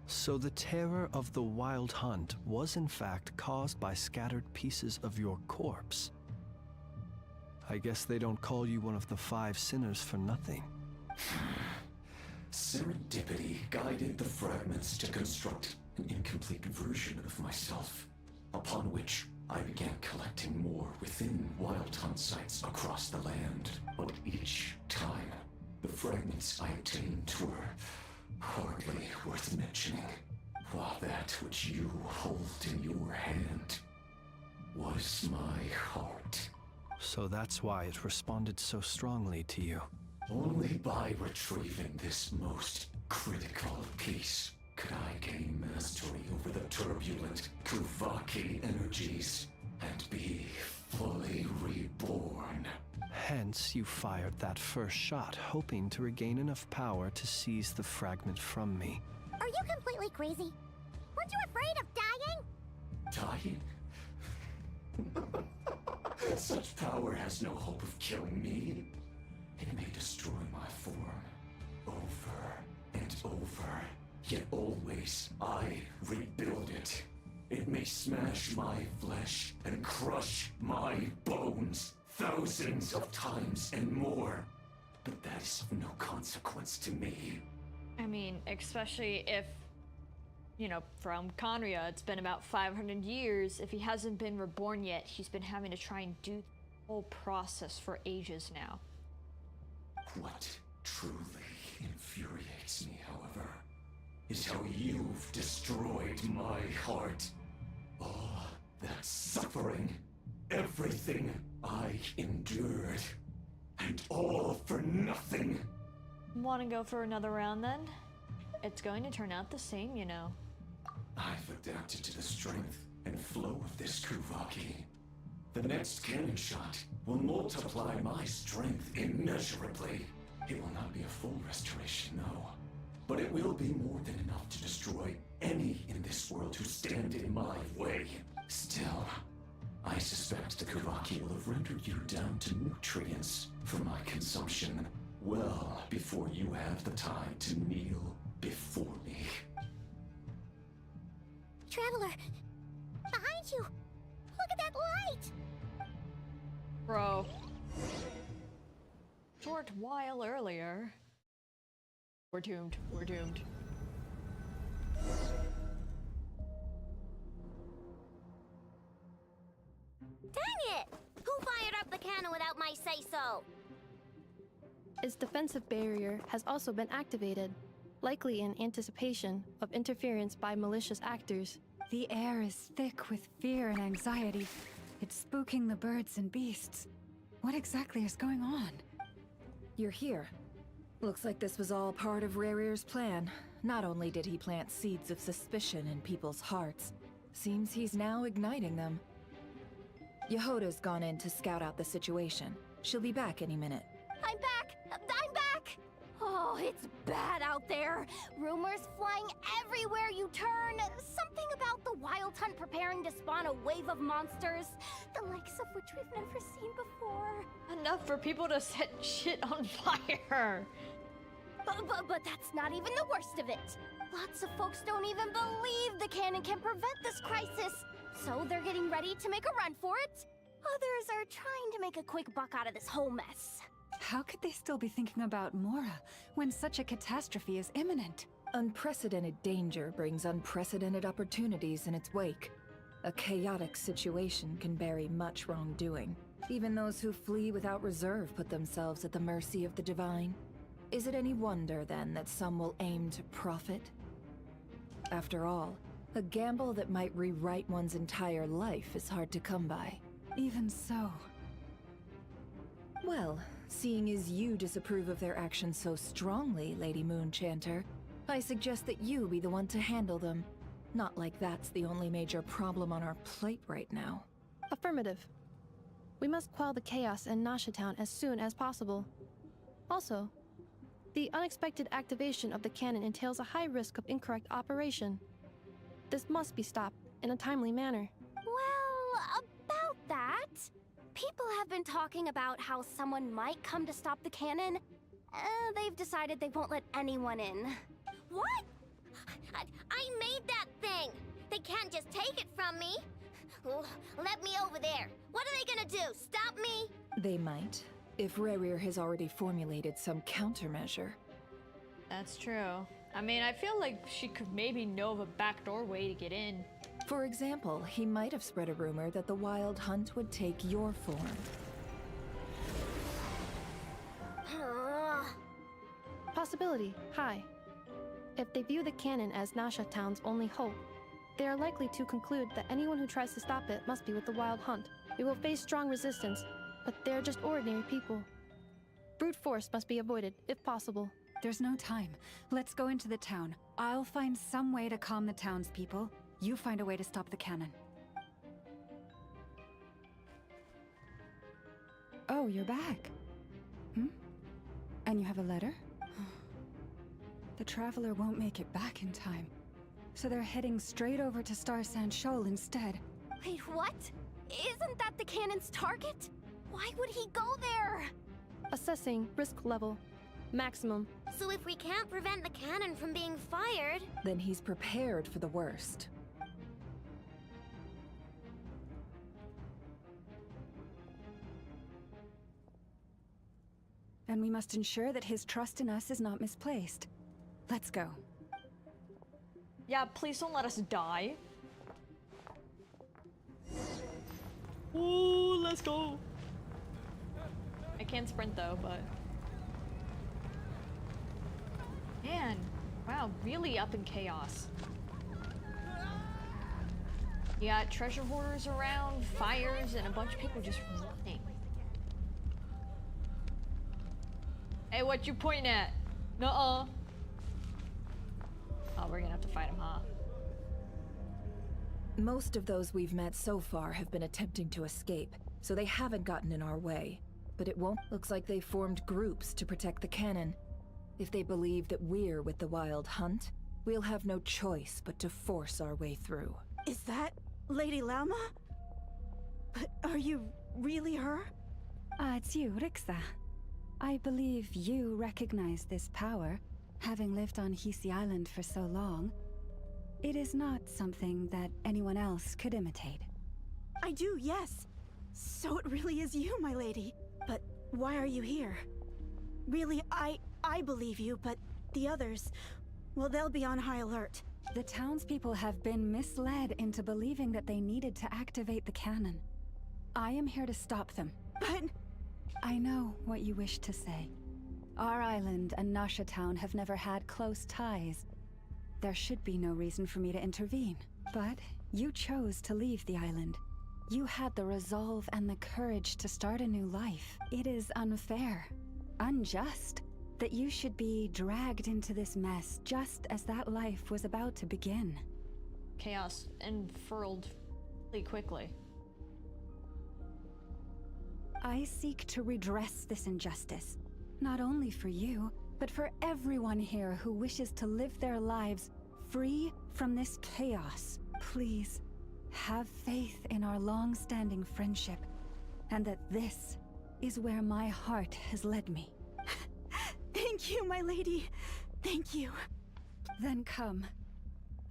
So the terror of the Wild Hunt was in fact caused by scattered pieces of your corpse. I guess they don't call you one of the 5 sinners for nothing. Serendipity guided the fragments to construct an incomplete version of myself, upon which I began collecting more within Wild Hunt sites across the land. But each time, the fragments I obtained were hardly worth mentioning, while that which you hold in your hand was my heart. So that's why it responded so strongly to you. Only by retrieving this most critical piece could I gain mastery over the turbulent Kuvaki energies and be fully reborn. Hence, you fired that first shot, hoping to regain enough power to seize the fragment from me. Are you completely crazy? Weren't you afraid of dying? Dying? Such power has no hope of killing me. It may destroy my form over and over, yet always I rebuild it. It may smash my flesh and crush my bones thousands of times and more, but that is of no consequence to me. I mean, especially if, you know, from Conria, it's been about 500 years. If he hasn't been reborn yet, he's been having to try and do the whole process for ages now. What truly infuriates me, however, is how you've destroyed my heart. All that suffering, everything I endured, and all for nothing. Want to go for another round then? It's going to turn out the same, you know. I've adapted to the strength and flow of this Kuvaki. The next cannon shot will multiply my strength immeasurably. It will not be a full restoration, no. But it will be more than enough to destroy any in this world who stand in my way. Still, I suspect the Kuvaki will have rendered you down to nutrients for my consumption well before you have the time to kneel before me. Traveler, behind you! Look at that light! Bro. Short while earlier. We're doomed. We're doomed. Dang it! Who fired up the cannon without my say-so? Its defensive barrier has also been activated, likely in anticipation of interference by malicious actors. The air is thick with fear and anxiety. It's spooking the birds and beasts. What exactly is going on? You're here. Looks like this was all part of Rarir's plan. Not only did he plant seeds of suspicion in people's hearts, seems he's now igniting them. Jahoda's gone in to scout out the situation. She'll be back any minute. I'm back! I'm back! Oh, it's bad out there. Rumors flying everywhere you turn. Something about the Wild Hunt preparing to spawn a wave of monsters, the likes of which we've never seen before. Enough for people to set shit on fire. But that's not even the worst of it. Lots of folks don't even believe the cannon can prevent this crisis, so they're getting ready to make a run for it. Others are trying to make a quick buck out of this whole mess. How could they still be thinking about Mora when such a catastrophe is imminent? Unprecedented danger brings unprecedented opportunities in its wake. A chaotic situation can bury much wrongdoing. Even those who flee without reserve put themselves at the mercy of the divine. Is it any wonder, then, that some will aim to profit? After all, A gamble that might rewrite one's entire life is hard to come by. Even so. Well, seeing as you disapprove of their actions so strongly, Lady Moonchanter, I suggest that you be the one to handle them. Not like that's the only major problem on our plate right now. Affirmative. We must quell the chaos in Nasha Town as soon as possible. Also, the unexpected activation of the cannon entails a high risk of incorrect operation. This must be stopped in a timely manner. Well, about that, people have been talking about how someone might come to stop the cannon. They've decided they won't let anyone in. What? I made that thing! They can't just take it from me! Let me over there! What are they gonna do? Stop me? They might, if Rerir has already formulated some countermeasure. That's true. I mean, I feel like she could maybe know of a backdoor way to get in. For example, he might have spread a rumor that the Wild Hunt would take your form. Possibility high. If they view the cannon as Nasha Town's only hope, they are likely to conclude that anyone who tries to stop it must be with the Wild Hunt. We will face strong resistance, but they're just ordinary people. Brute force must be avoided, if possible. There's no time. Let's go into the town. I'll find some way to calm the townspeople. You find a way to stop the cannon. Oh, you're back. And you have a letter? The Traveler won't make it back in time. So they're heading straight over to Star Sand Shoal instead. Wait, what? Isn't that the cannon's target? Why would he go there? Assessing risk level. Maximum. So if we can't prevent the cannon from being fired... Then he's prepared for the worst. And we must ensure that his trust in us is not misplaced. Let's go. Yeah, please don't let us die. Ooh, let's go. I can't sprint though, but... Man, wow, really up in chaos. You got treasure hoarders around, fires, and a bunch of people just running. Hey, what you pointing at? Nuh-uh. Oh, we're gonna have to fight him, huh? Most of those we've met so far have been attempting to escape, so they haven't gotten in our way. But it won't. Looks like they formed groups to protect the cannon. If they believe that we're with the Wild Hunt, we'll have no choice but to force our way through. Is that Lady Lauma? But are you really her? It's you, Rixa. I believe you recognize this power, having lived on Hisi Island for so long. It is not something that anyone else could imitate. I do, yes. So it really is you, my lady. But why are you here? Really, I believe you, but the others, well, they'll be on high alert. The townspeople have been misled into believing that they needed to activate the cannon. I am here to stop them. But... I know what you wish to say. Our island and Nasha Town have never had close ties. There should be no reason for me to intervene. But you chose to leave the island. You had the resolve and the courage to start a new life. It is unfair, unjust, that you should be dragged into this mess just as that life was about to begin. Chaos unfurled really quickly. I seek to redress this injustice, not only for you, but for everyone here who wishes to live their lives free from this chaos. Please, have faith in our long-standing friendship, and that this is where my heart has led me. Thank you, my lady. Thank you. Then come.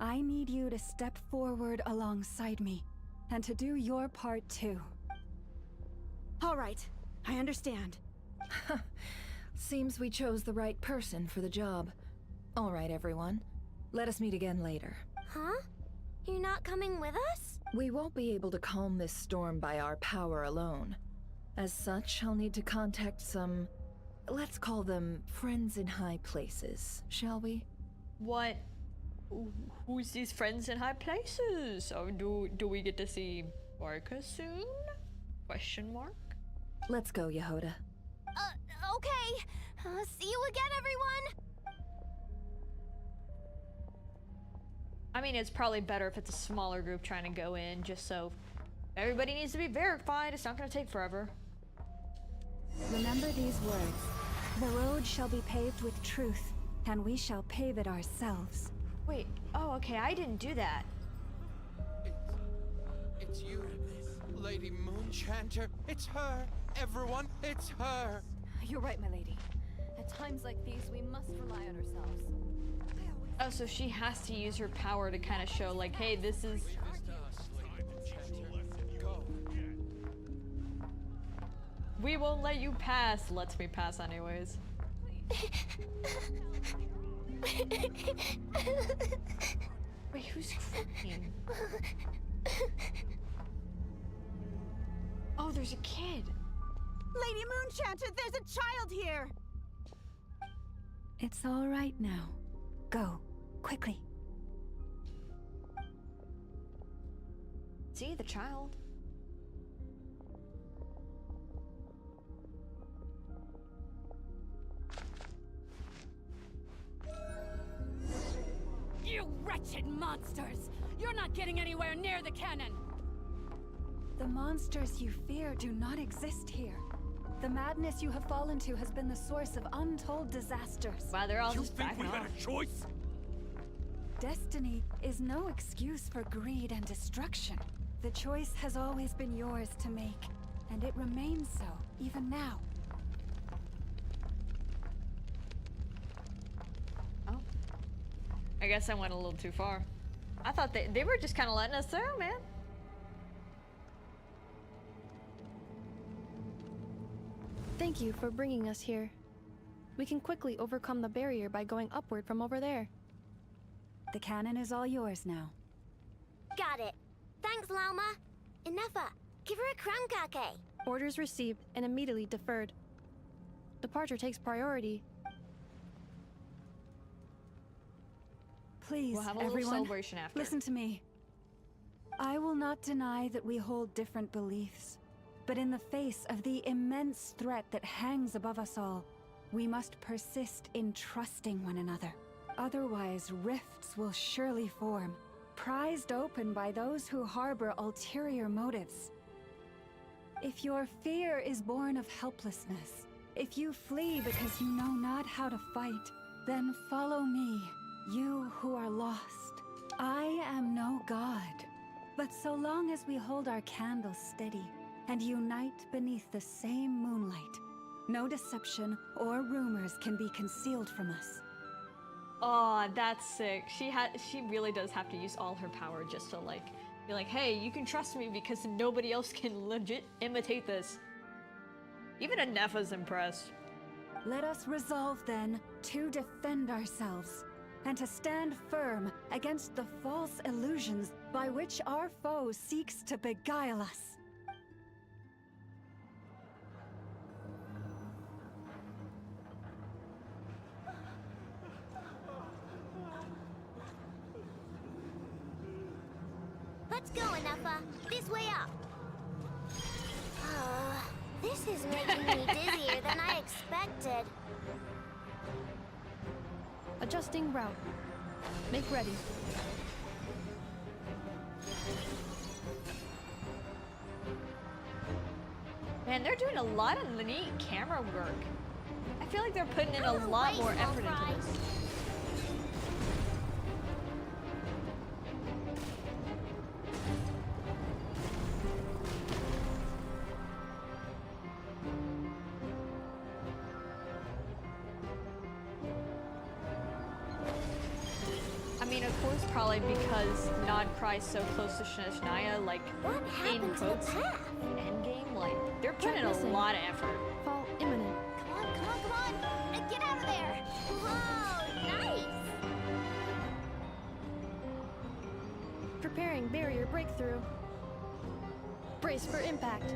I need you to step forward alongside me, and to do your part too. All right, I understand. Seems we chose the right person for the job. All right, everyone. Let us meet again later. Huh? You're not coming with us? We won't be able to calm this storm by our power alone. As such, I'll need to contact some... let's call them friends in high places, shall we? What? Who's these friends in high places? Or do we get to see Orca soon? Question mark. Let's go, Jahoda. Okay. See you again, everyone! I mean, it's probably better if it's a smaller group trying to go in, just so everybody needs to be verified. It's not gonna take forever. Remember these words. The road shall be paved with truth, and we shall pave it ourselves. Wait, oh, okay, I didn't do that. It's you, Lady Moonchanter. It's her. Everyone, it's her. You're right, my lady. At times like these, we must rely on ourselves. Oh, so she has to use her power to kind of show, like, hey, this is... We won't let you pass. Lets me pass anyways. Wait, who's crying? Oh, there's a kid. Lady Moonchanter, there's a child here! It's all right now. Go, quickly. See, the child. You wretched monsters! You're not getting anywhere near the cannon! The monsters you fear do not exist here. The madness you have fallen to has been the source of untold disasters. Wow, they're all just backing off. You think we had a choice? Destiny is no excuse for greed and destruction. The choice has always been yours to make, and it remains so, even now. Oh. I guess I went a little too far. I thought they were just kind of letting us through, man. Thank you for bringing us here. We can quickly overcome the barrier by going upward from over there. The cannon is all yours now. Got it. Thanks, Lauma. Enough. Give her a crown kake. Orders received and immediately deferred. Departure takes priority. Please, We'll have a little everyone, celebration after. listen to me. I will not deny that we hold different beliefs, but in the face of the immense threat that hangs above us all, we must persist in trusting one another. Otherwise, rifts will surely form, prized open by those who harbor ulterior motives. If your fear is born of helplessness, if you flee because you know not how to fight, then follow me, you who are lost. I am no god, but so long as we hold our candles steady and unite beneath the same moonlight, no deception or rumors can be concealed from us. Oh, that's sick. She really does have to use all her power just to like be like, hey, you can trust me because nobody else can legit imitate this. Even Anefa's impressed. Let us resolve then to defend ourselves and to stand firm against the false illusions by which our foe seeks to beguile us. Let's go, Enough. This way up. This is making me dizzier than I expected. Adjusting route. Make ready. Man, they're doing a lot of neat camera work. I feel like they're putting in a lot more effort into this. I mean, of course, probably because Krai is so close to Shanaya, like, in quotes, endgame, like, they're putting in a lot of effort. Fall imminent. Come on, come on, come on! Get out of there! Whoa, nice! Preparing barrier breakthrough. Brace for impact.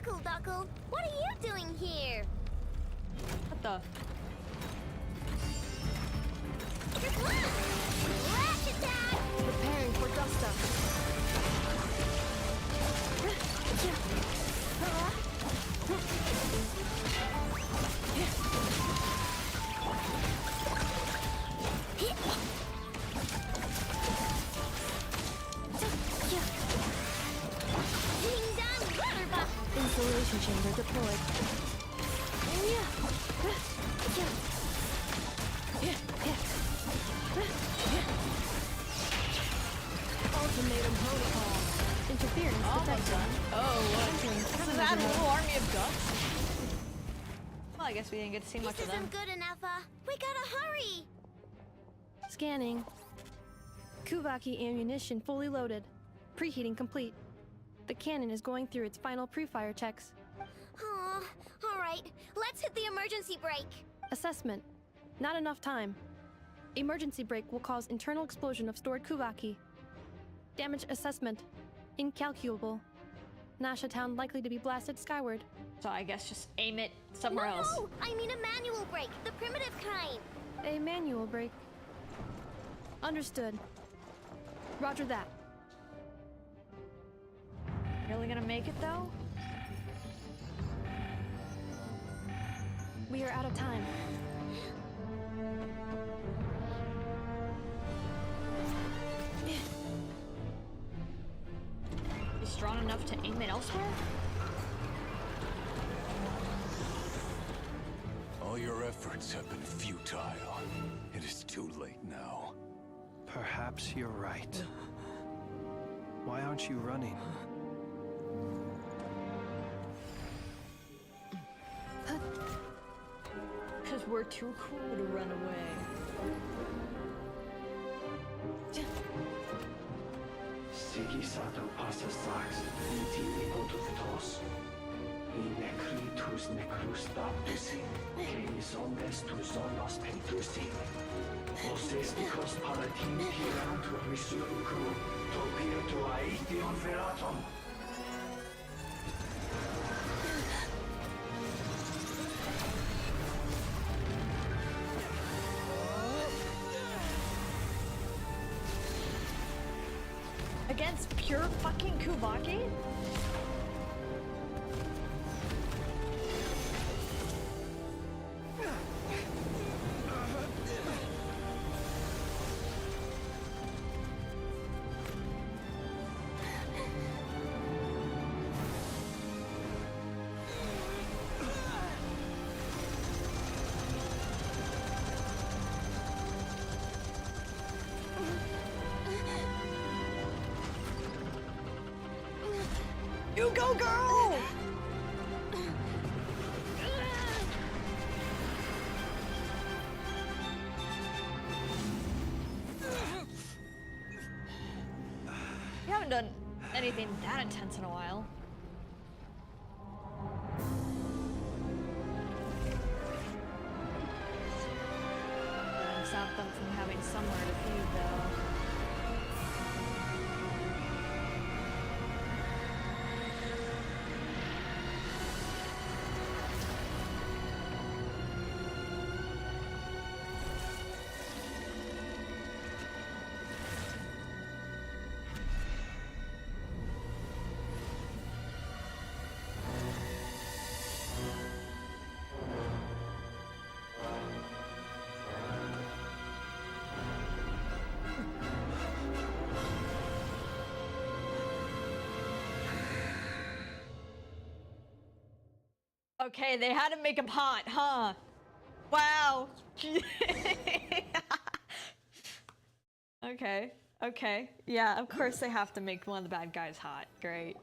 Duckle, what are you doing here? What the? Come on! Rash attack! Preparing for dust up. Insulation chamber deployed. Ultimatum protocol. Interference detected. Oh, what? Is that a little army of ducks? Well, I guess we didn't get to see much of them. This isn't good enough, we gotta hurry! Scanning. Kuvaki ammunition fully loaded. Preheating complete. The cannon is going through its final pre-fire checks. Aw, alright. Let's hit the emergency brake. Assessment. Not enough time. Emergency brake will cause internal explosion of stored Kuvaki. Damage assessment. Incalculable. Nasha Town likely to be blasted skyward. So I guess just aim it somewhere else. No, I mean a manual brake, the primitive kind. A manual brake. Understood. Roger that. Really gonna make it though? We are out of time. Is strong enough to aim it elsewhere? All your efforts have been futile. It is too late now. Perhaps you're right. Why aren't you running? Because we're too cool to run away. Sigi sato passa sax, intimi potuvitos. Necritus necrus baptisi, canis omnes tu zonos pentusi. Osesticos palatin tirantur resurrecru, topirtu aethion veratum. Against pure fucking Kuvaki? You go, girl! We haven't done anything that intense in a while. Doesn't stop them from having somewhere to feed, though. Okay, they had to make him hot, huh? Wow. Okay, okay. Yeah, of course they have to make one of the bad guys hot. Great.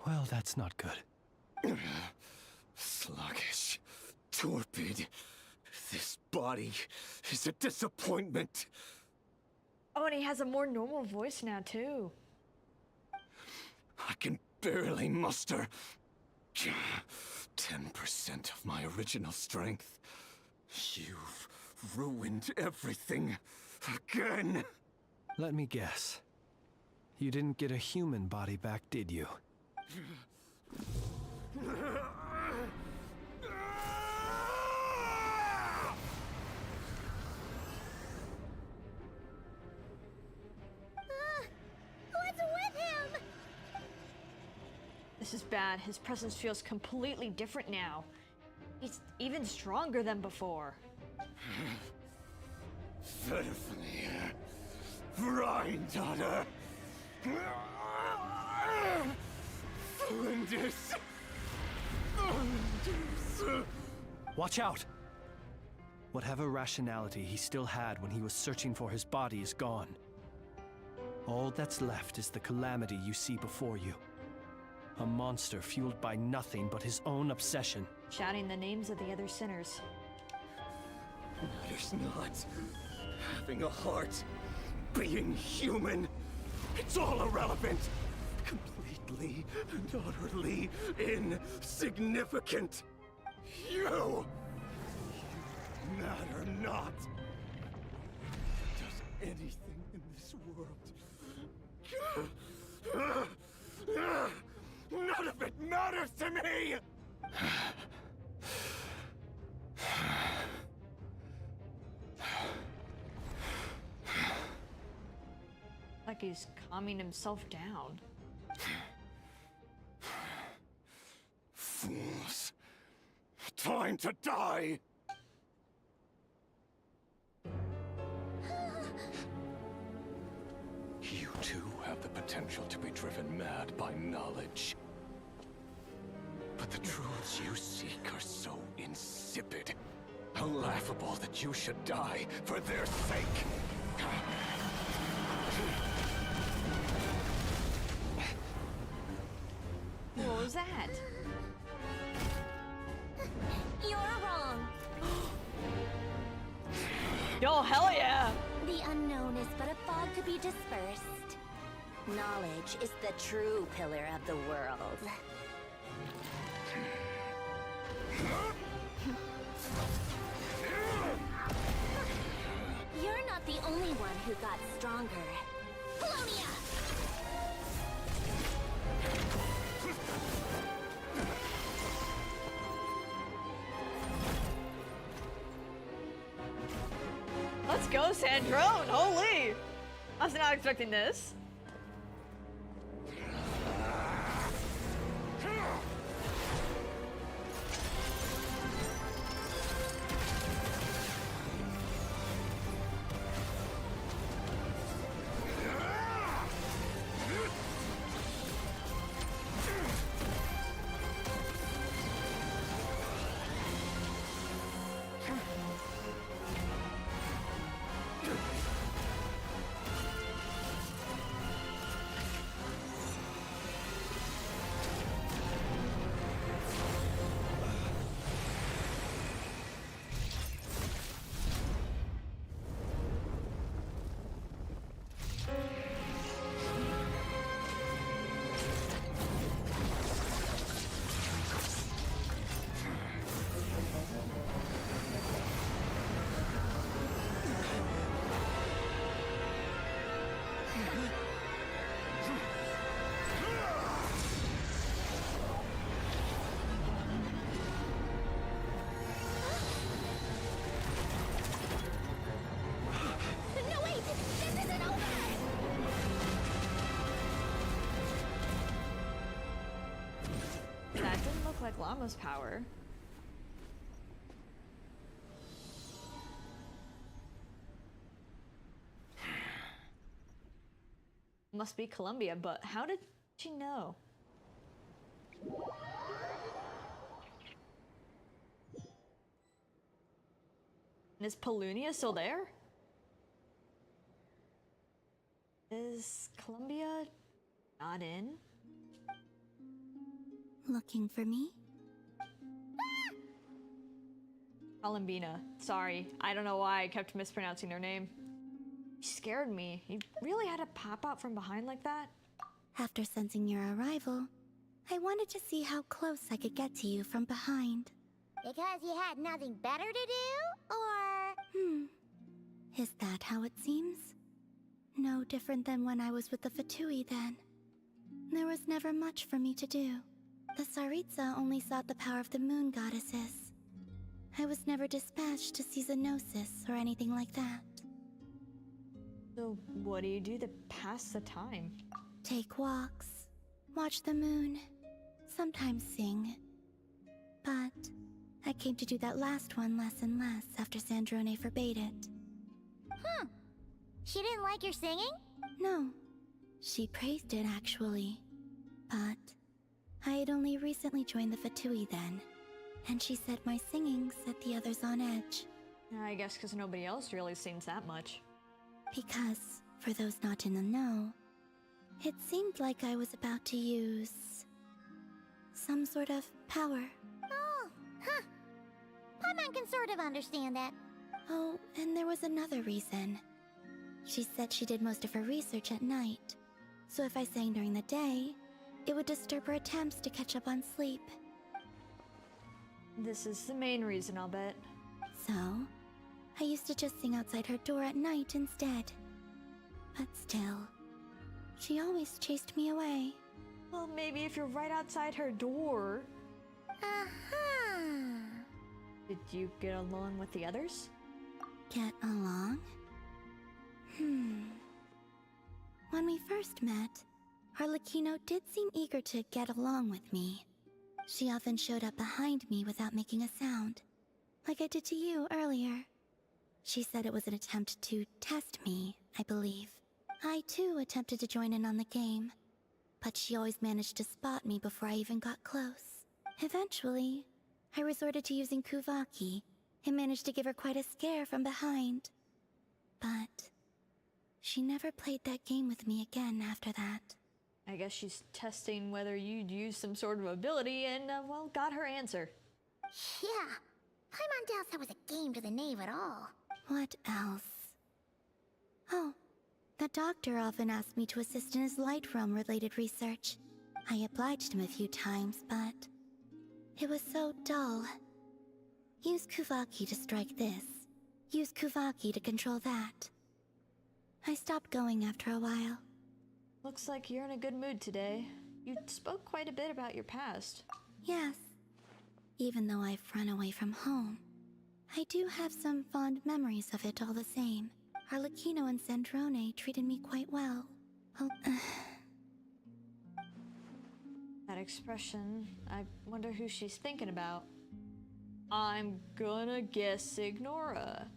Well, that's not good. Sluggish. Torpid. This body is a disappointment. Oh, and he has a more normal voice now, too. I can barely muster 10% of my original strength. You've ruined everything again. Let me guess. You didn't get a human body back, did you? What's with him? This is bad. His presence feels completely different now. He's even stronger than before. Pitifully, Granddaughter. Flinders. Watch out! Whatever rationality he still had when he was searching for his body is gone. All that's left is the calamity you see before you. A monster fueled by nothing but his own obsession. Shouting the names of the other sinners. Matters not. Having a heart. Being human. It's all irrelevant. Completely and utterly insignificant. You matter not. Does anything in this world. None of it matters to me! Like he's calming himself down. Fools. Time to die! You too have the potential to be driven mad by knowledge. But the truths you seek are so insipid. How laughable that you should die for their sake. What was that? You're wrong. Yo, hell yeah! The unknown is but a fog to be dispersed. Knowledge is the true pillar of the world. You're not the only one who got stronger. Polonia! Let's go, Sandrone! Holy! I was not expecting this. Like Lauma's power. Must be Columbia, but how did she know? And is Palunia still there? Is Columbia not in? Looking for me? Columbina. Sorry, I don't know why I kept mispronouncing her name. She scared me. You really had to pop out from behind like that? After sensing your arrival, I wanted to see how close I could get to you from behind. Because you had nothing better to do? Or... Is that how it seems? No different than when I was with the Fatui then. There was never much for me to do. The Tsaritsa only sought the power of the moon goddesses. I was never dispatched to see Xenosis or anything like that. So what do you do to pass the time? Take walks, watch the moon, sometimes sing. But I came to do that last one less and less after Sandrone forbade it. Hmm. She didn't like your singing? No. She praised it, actually. But I had only recently joined the Fatui then, and she said my singing set the others on edge. I guess because nobody else really sings that much. Because, for those not in the know, it seemed like I was about to use some sort of power. Oh, huh. Paimon can sort of understand that. Oh, and there was another reason. She said she did most of her research at night, so if I sang during the day, it would disturb her attempts to catch up on sleep. This is the main reason, I'll bet. So, I used to just sing outside her door at night instead. But still, she always chased me away. Well, maybe if you're right outside her door... Uh-huh. Did you get along with the others? Get along? When we first met, Arlecchino did seem eager to get along with me. She often showed up behind me without making a sound, like I did to you earlier. She said it was an attempt to test me, I believe. I too attempted to join in on the game, but she always managed to spot me before I even got close. Eventually, I resorted to using Kuvaki and managed to give her quite a scare from behind. But she never played that game with me again after that. I guess she's testing whether you'd use some sort of ability and, well, got her answer. Yeah. Paimon doubts that was a game to the knave at all. What else? Oh, the doctor often asked me to assist in his light realm-related research. I obliged him a few times, but it was so dull. Use Kuvaki to strike this. Use Kuvaki to control that. I stopped going after a while. Looks like you're in a good mood today. You spoke quite a bit about your past. Yes. Even though I've run away from home, I do have some fond memories of it all the same. Arlecchino and Sandrone treated me quite well. Oh, That expression, I wonder who she's thinking about. I'm gonna guess Ignora.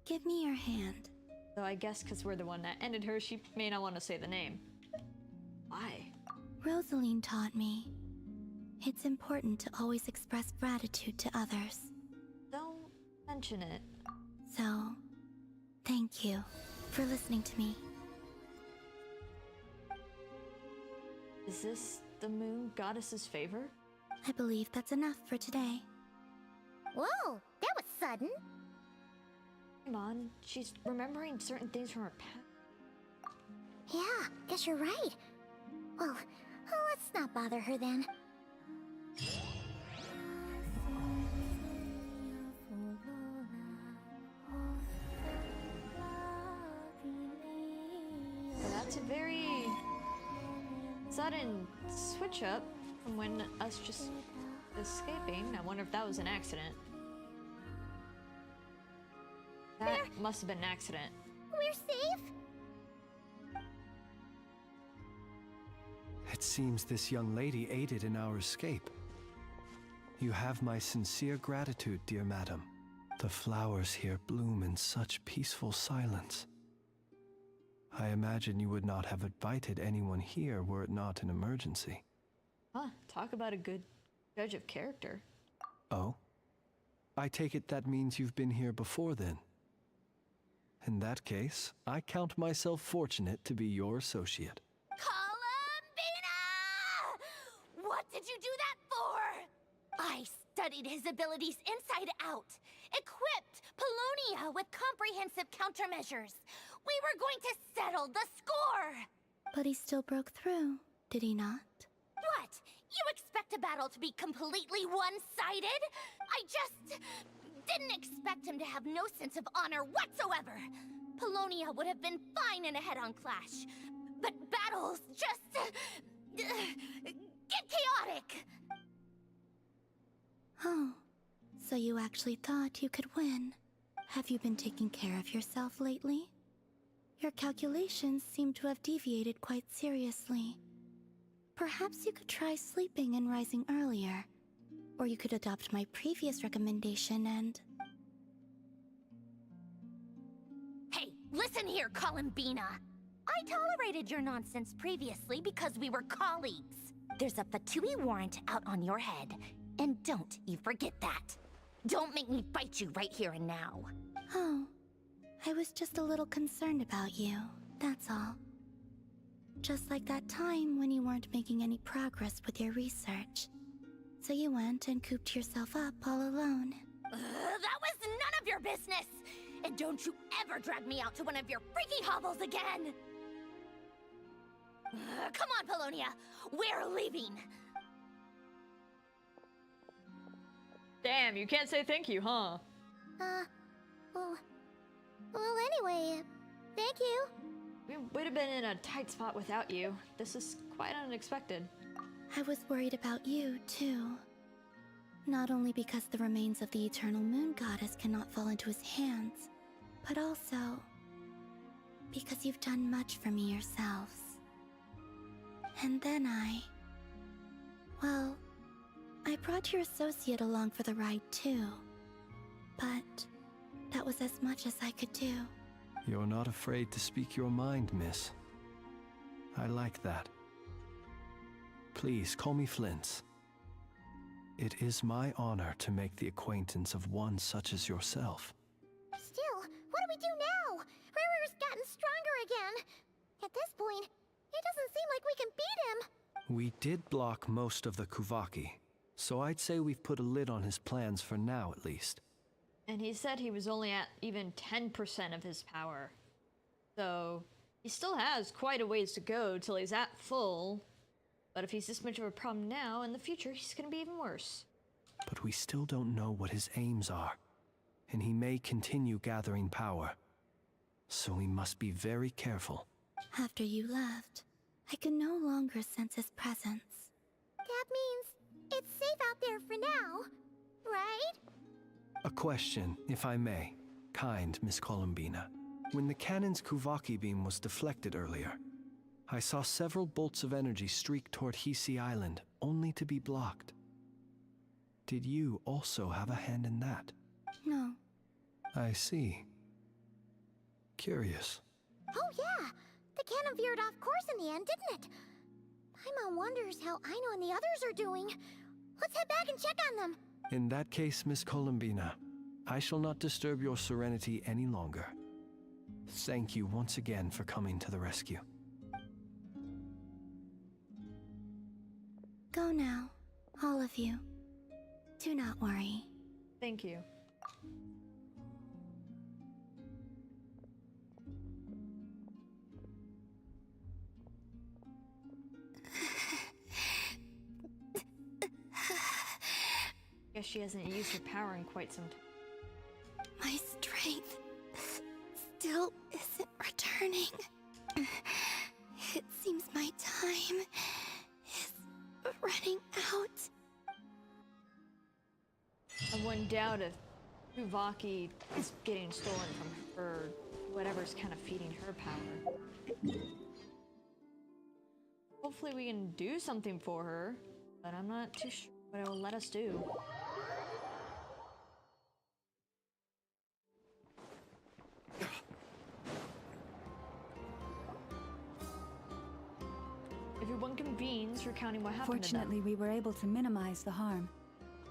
Give me your hand. Though I guess because we're the one that ended her, she may not want to say the name. Why? Rosaline taught me. It's important to always express gratitude to others. Don't mention it. So, thank you for listening to me. Is this the moon goddess's favor? I believe that's enough for today. Whoa, that was sudden. Come on, she's remembering certain things from her past. Yeah, guess you're right. Well, let's not bother her then. That's a very sudden switch up from when us just escaping. I wonder if that was an accident. That must have been an accident. We're safe? It seems this young lady aided in our escape. You have my sincere gratitude, dear madam. The flowers here bloom in such peaceful silence. I imagine you would not have invited anyone here were it not an emergency. Huh, talk about a good judge of character. Oh? I take it that means you've been here before then. In that case, I count myself fortunate to be your associate. Columbina! What did you do that for? I studied his abilities inside out, equipped Paulownia with comprehensive countermeasures. We were going to settle the score! But he still broke through, did he not? What? You expect a battle to be completely one-sided? I just didn't expect him to have no sense of honor whatsoever. Polonia would have been fine in a head-on clash. But battles just... get chaotic! Oh, so you actually thought you could win. Have you been taking care of yourself lately? Your calculations seem to have deviated quite seriously. Perhaps you could try sleeping and rising earlier. Or you could adopt my previous recommendation and... Hey, listen here, Columbina! I tolerated your nonsense previously because we were colleagues. There's a Fatui warrant out on your head, and don't you forget that. Don't make me fight you right here and now. Oh, I was just a little concerned about you, that's all. Just like that time when you weren't making any progress with your research. So you went and cooped yourself up all alone. That was none of your business! And don't you ever drag me out to one of your freaky hovels again! Come on, Polonia! We're leaving! Damn, you can't say thank you, huh? Well, anyway, thank you. We would have been in a tight spot without you. This is quite unexpected. I was worried about you, too. Not only because the remains of the Eternal Moon Goddess cannot fall into his hands, but also because you've done much for me yourselves. And then well, I brought your associate along for the ride too. But that was as much as I could do. You're not afraid to speak your mind, miss. I like that. Please call me Flins. It is my honor to make the acquaintance of one such as yourself. Still, what do we do now? Rurer's gotten stronger again. At this point, it doesn't seem like we can beat him. We did block most of the Kuvaki, so I'd say we've put a lid on his plans for now at least. And he said he was only at even 10% of his power. So, he still has quite a ways to go till he's at full. But if he's this much of a problem now, in the future he's gonna be even worse. But we still don't know what his aims are, and he may continue gathering power. So we must be very careful. After you left, I could no longer sense his presence. That means it's safe out there for now, right? A question, if I may, kind Miss Columbina. When the cannon's Kuvaki beam was deflected earlier, I saw several bolts of energy streak toward Hisi Island, only to be blocked. Did you also have a hand in that? No. I see. Curious. Oh yeah, the cannon veered off course in the end, didn't it? Paimon wonders how Aino and the others are doing. Let's head back and check on them. In that case, Miss Columbina, I shall not disturb your serenity any longer. Thank you once again for coming to the rescue. Go now, all of you. Do not worry. Thank you. Guess she hasn't used her power in quite some time. My strength still isn't returning. It seems my time is running out. I wouldn't doubt if Kuvaki is getting stolen from her, whatever's kind of feeding her power. Hopefully we can do something for her, but I'm not too sure what it will let us do. Everyone convenes, recounting what happened to them. Fortunately, we were able to minimize the harm.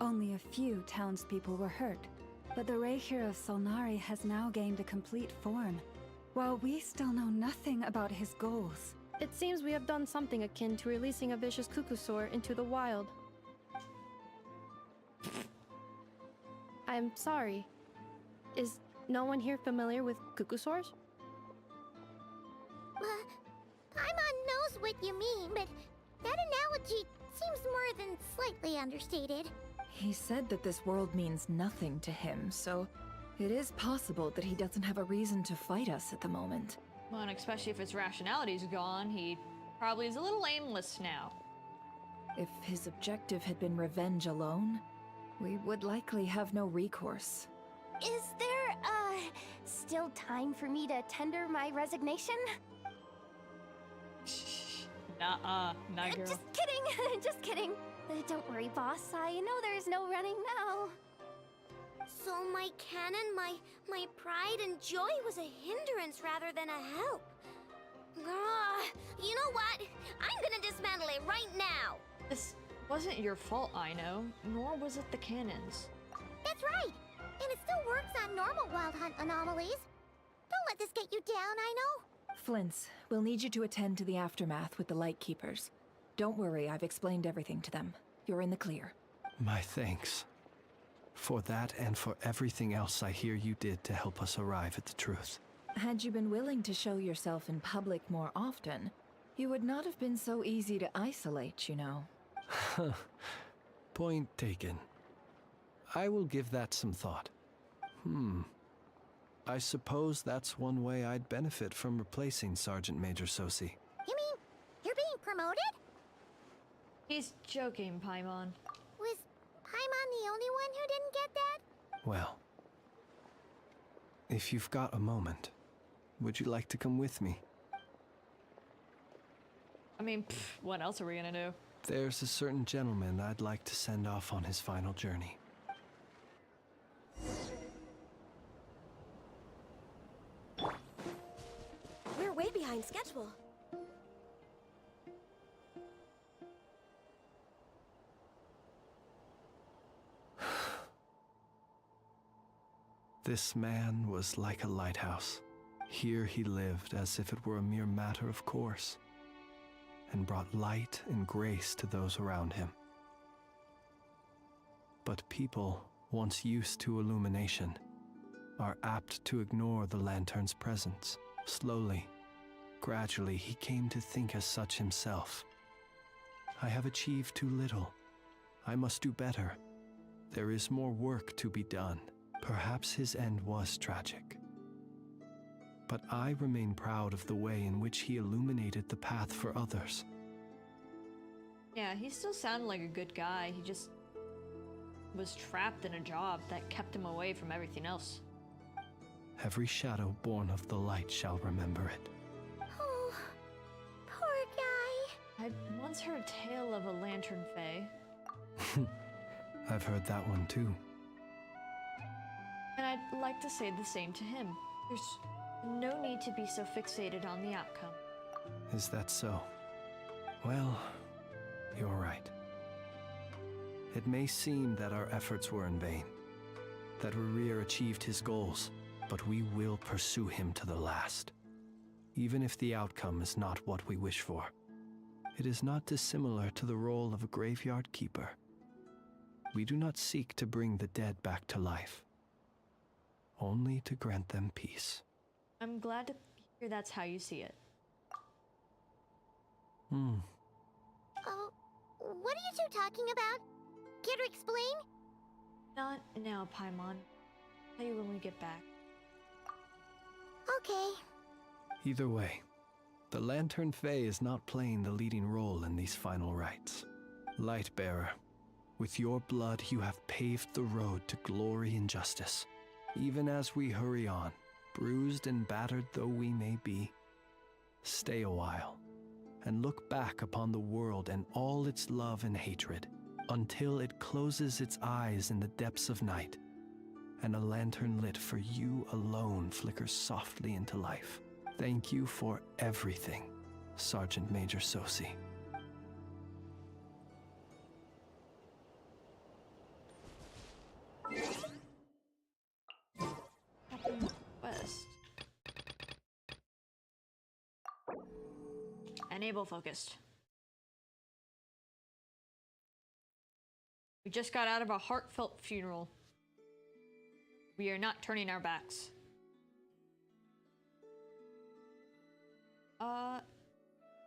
Only a few townspeople were hurt, but the Reikir of Solnari has now gained a complete form, while we still know nothing about his goals. It seems we have done something akin to releasing a vicious Kukusaur into the wild. I'm sorry. Is no one here familiar with Kukusaurs? Paimon knows what you mean, but that analogy seems more than slightly understated. He said that this world means nothing to him, so it is possible that he doesn't have a reason to fight us at the moment. Well, and especially if his rationality's gone, he probably is a little aimless now. If his objective had been revenge alone, we would likely have no recourse. Is there, still time for me to tender my resignation? Nuh-uh, nah, girl. Just kidding, just kidding. Don't worry, boss. I know there's no running now. So my cannon, my pride and joy was a hindrance rather than a help. You know what? I'm gonna dismantle it right now. This wasn't your fault, I know, nor was it the cannons. That's right. And it still works on normal Wild Hunt anomalies. Don't let this get you down, I know. Flins, we'll need you to attend to the aftermath with the Lightkeepers. Don't worry, I've explained everything to them. You're in the clear. My thanks. For that and for everything else I hear you did to help us arrive at the truth. Had you been willing to show yourself in public more often, you would not have been so easy to isolate, you know. Point taken. I will give that some thought. I suppose that's one way I'd benefit from replacing Sergeant Major Sosi. You mean you're being promoted? He's joking, Paimon. Was Paimon the only one who didn't get that? Well, if you've got a moment, would you like to come with me? I mean, what else are we gonna do? There's a certain gentleman I'd like to send off on his final journey. We're way behind schedule. This man was like a lighthouse. Here he lived as if it were a mere matter of course, and brought light and grace to those around him. But people, once used to illumination, are apt to ignore the lantern's presence. Slowly, gradually, he came to think as such himself. I have achieved too little. I must do better. There is more work to be done. Perhaps his end was tragic. But I remain proud of the way in which he illuminated the path for others. Yeah, he still sounded like a good guy. He just was trapped in a job that kept him away from everything else. Every shadow born of the light shall remember it. Oh, poor guy. I once heard a tale of a lantern fae. I've heard that one too. And I'd like to say the same to him. There's no need to be so fixated on the outcome. Is that so? Well, you're right. It may seem that our efforts were in vain, that Rerir achieved his goals, but we will pursue him to the last. Even if the outcome is not what we wish for. It is not dissimilar to the role of a graveyard keeper. We do not seek to bring the dead back to life, only to grant them peace. I'm glad to hear that's how you see it. Oh, what are you two talking about? Care to explain? Not now, Paimon. I'll tell you when we get back. Okay. Either way, the Lantern Fae is not playing the leading role in these final rites. Lightbearer, with your blood you have paved the road to glory and justice. Even as we hurry on, bruised and battered though we may be, stay a while and look back upon the world and all its love and hatred until it closes its eyes in the depths of night and a lantern lit for you alone flickers softly into life. Thank you for everything, Sergeant Major Sosi. West. Enable focused. We just got out of a heartfelt funeral. We are not turning our backs.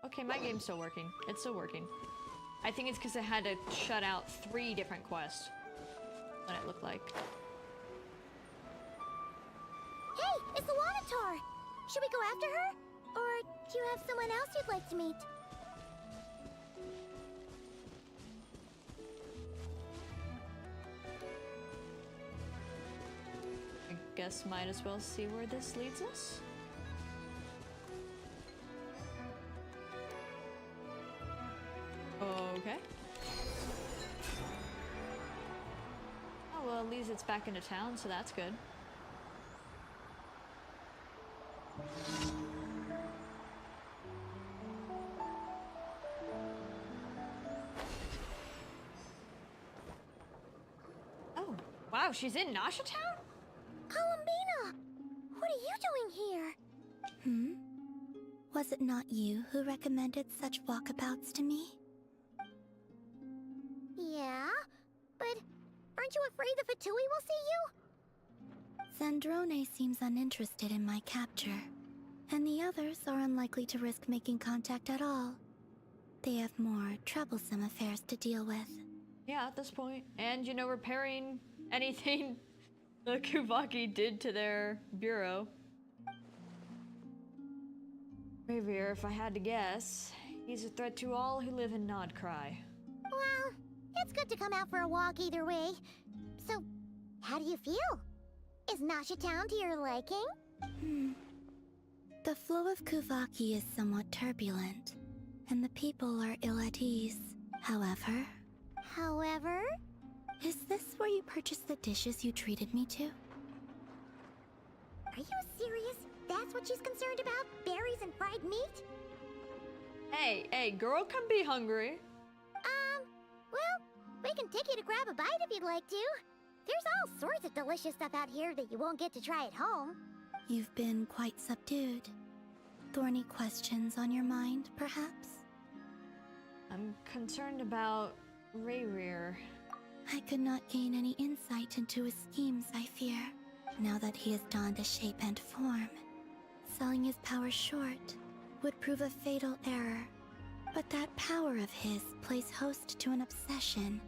Okay, my game's still working. It's still working. I think it's because I had to shut out 3 different quests. what it looked like. Hey, it's the Wanatar! Should we go after her? Or do you have someone else you'd like to meet? I guess might as well see where this leads us. Okay. Oh, well, at least it's back into town, so that's good. Oh, wow, she's in Nasha Town? Columbina! What are you doing here? Was it not you who recommended such walkabouts to me? Yeah, but aren't you afraid the Fatui will see you? Sandrone seems uninterested in my capture, and the others are unlikely to risk making contact at all. They have more troublesome affairs to deal with. Yeah, at this point. And, you know, repairing anything the Kuvaki did to their bureau. Ravier, if I had to guess, he's a threat to all who live in Krai. Well, it's good to come out for a walk either way. So, how do you feel? Is Nasha Town to your liking? The flow of Kuvaki is somewhat turbulent, and the people are ill at ease. However... Is this where you purchased the dishes you treated me to? Are you serious? That's what she's concerned about? Berries and fried meat? Hey, girl can be hungry. Well, we can take you to grab a bite if you'd like to. There's all sorts of delicious stuff out here that you won't get to try at home. You've been quite subdued. Thorny questions on your mind, perhaps? I'm concerned about Ravier. I could not gain any insight into his schemes, I fear. Now that he has donned a shape and form, selling his power short would prove a fatal error. But that power of his plays host to an obsession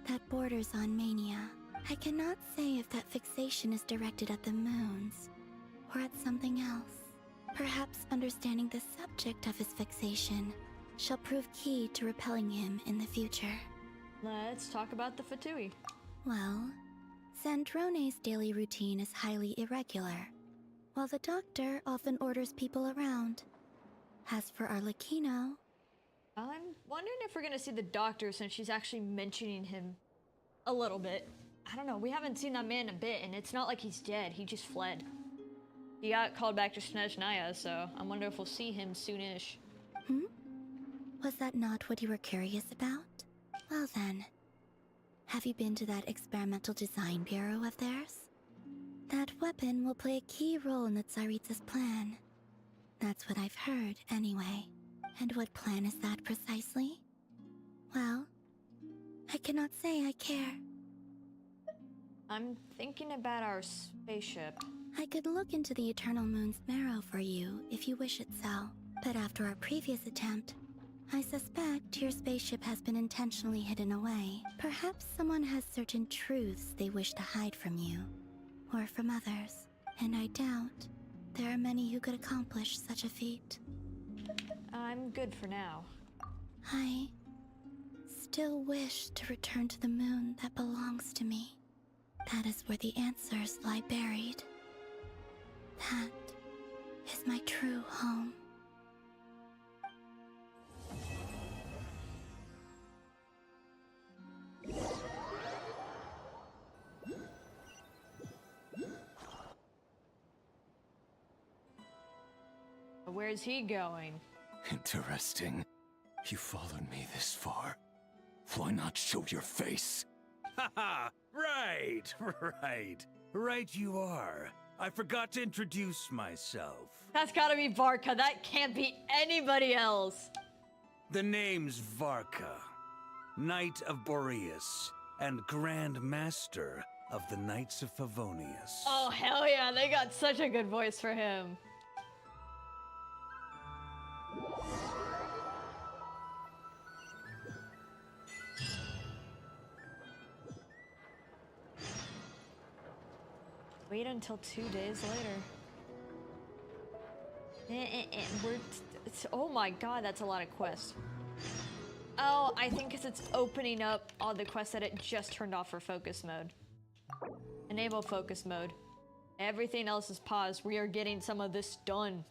that borders on mania. I cannot say if that fixation is directed at the moons or at something else. Perhaps understanding the subject of his fixation shall prove key to repelling him in the future. Let's talk about the Fatui. Well, Sandrone's daily routine is highly irregular, while the doctor often orders people around. As for Arlecchino... I'm wondering if we're gonna see the doctor since she's actually mentioning him a little bit. I don't know, we haven't seen that man in a bit, and it's not like he's dead, he just fled. He got called back to Snezhnaya, so I wonder if we'll see him soonish. Was that not what you were curious about? Well then, have you been to that experimental design bureau of theirs? That weapon will play a key role in the Tsaritsa's plan. That's what I've heard, anyway. And what plan is that precisely? Well, I cannot say I care. I'm thinking about our spaceship. I could look into the Eternal Moon's marrow for you if you wish it so. But after our previous attempt, I suspect your spaceship has been intentionally hidden away. Perhaps someone has certain truths they wish to hide from you, or from others. And I doubt there are many who could accomplish such a feat. I'm good for now. I still wish to return to the moon that belongs to me. That is where the answers lie buried. That is my true home. Where's he going? Interesting. You followed me this far. Why not show your face? Haha! Right! Right you are. I forgot to introduce myself. That's gotta be Varka. That can't be anybody else. The name's Varka, Knight of Boreas, and Grand Master of the Knights of Favonius. Oh, hell yeah. They got such a good voice for him. until 2 days later. Oh my god, that's a lot of quests. Oh, I think because it's opening up all the quests that it just turned off for focus mode. Enable focus mode. Everything else is paused. We are getting some of this done.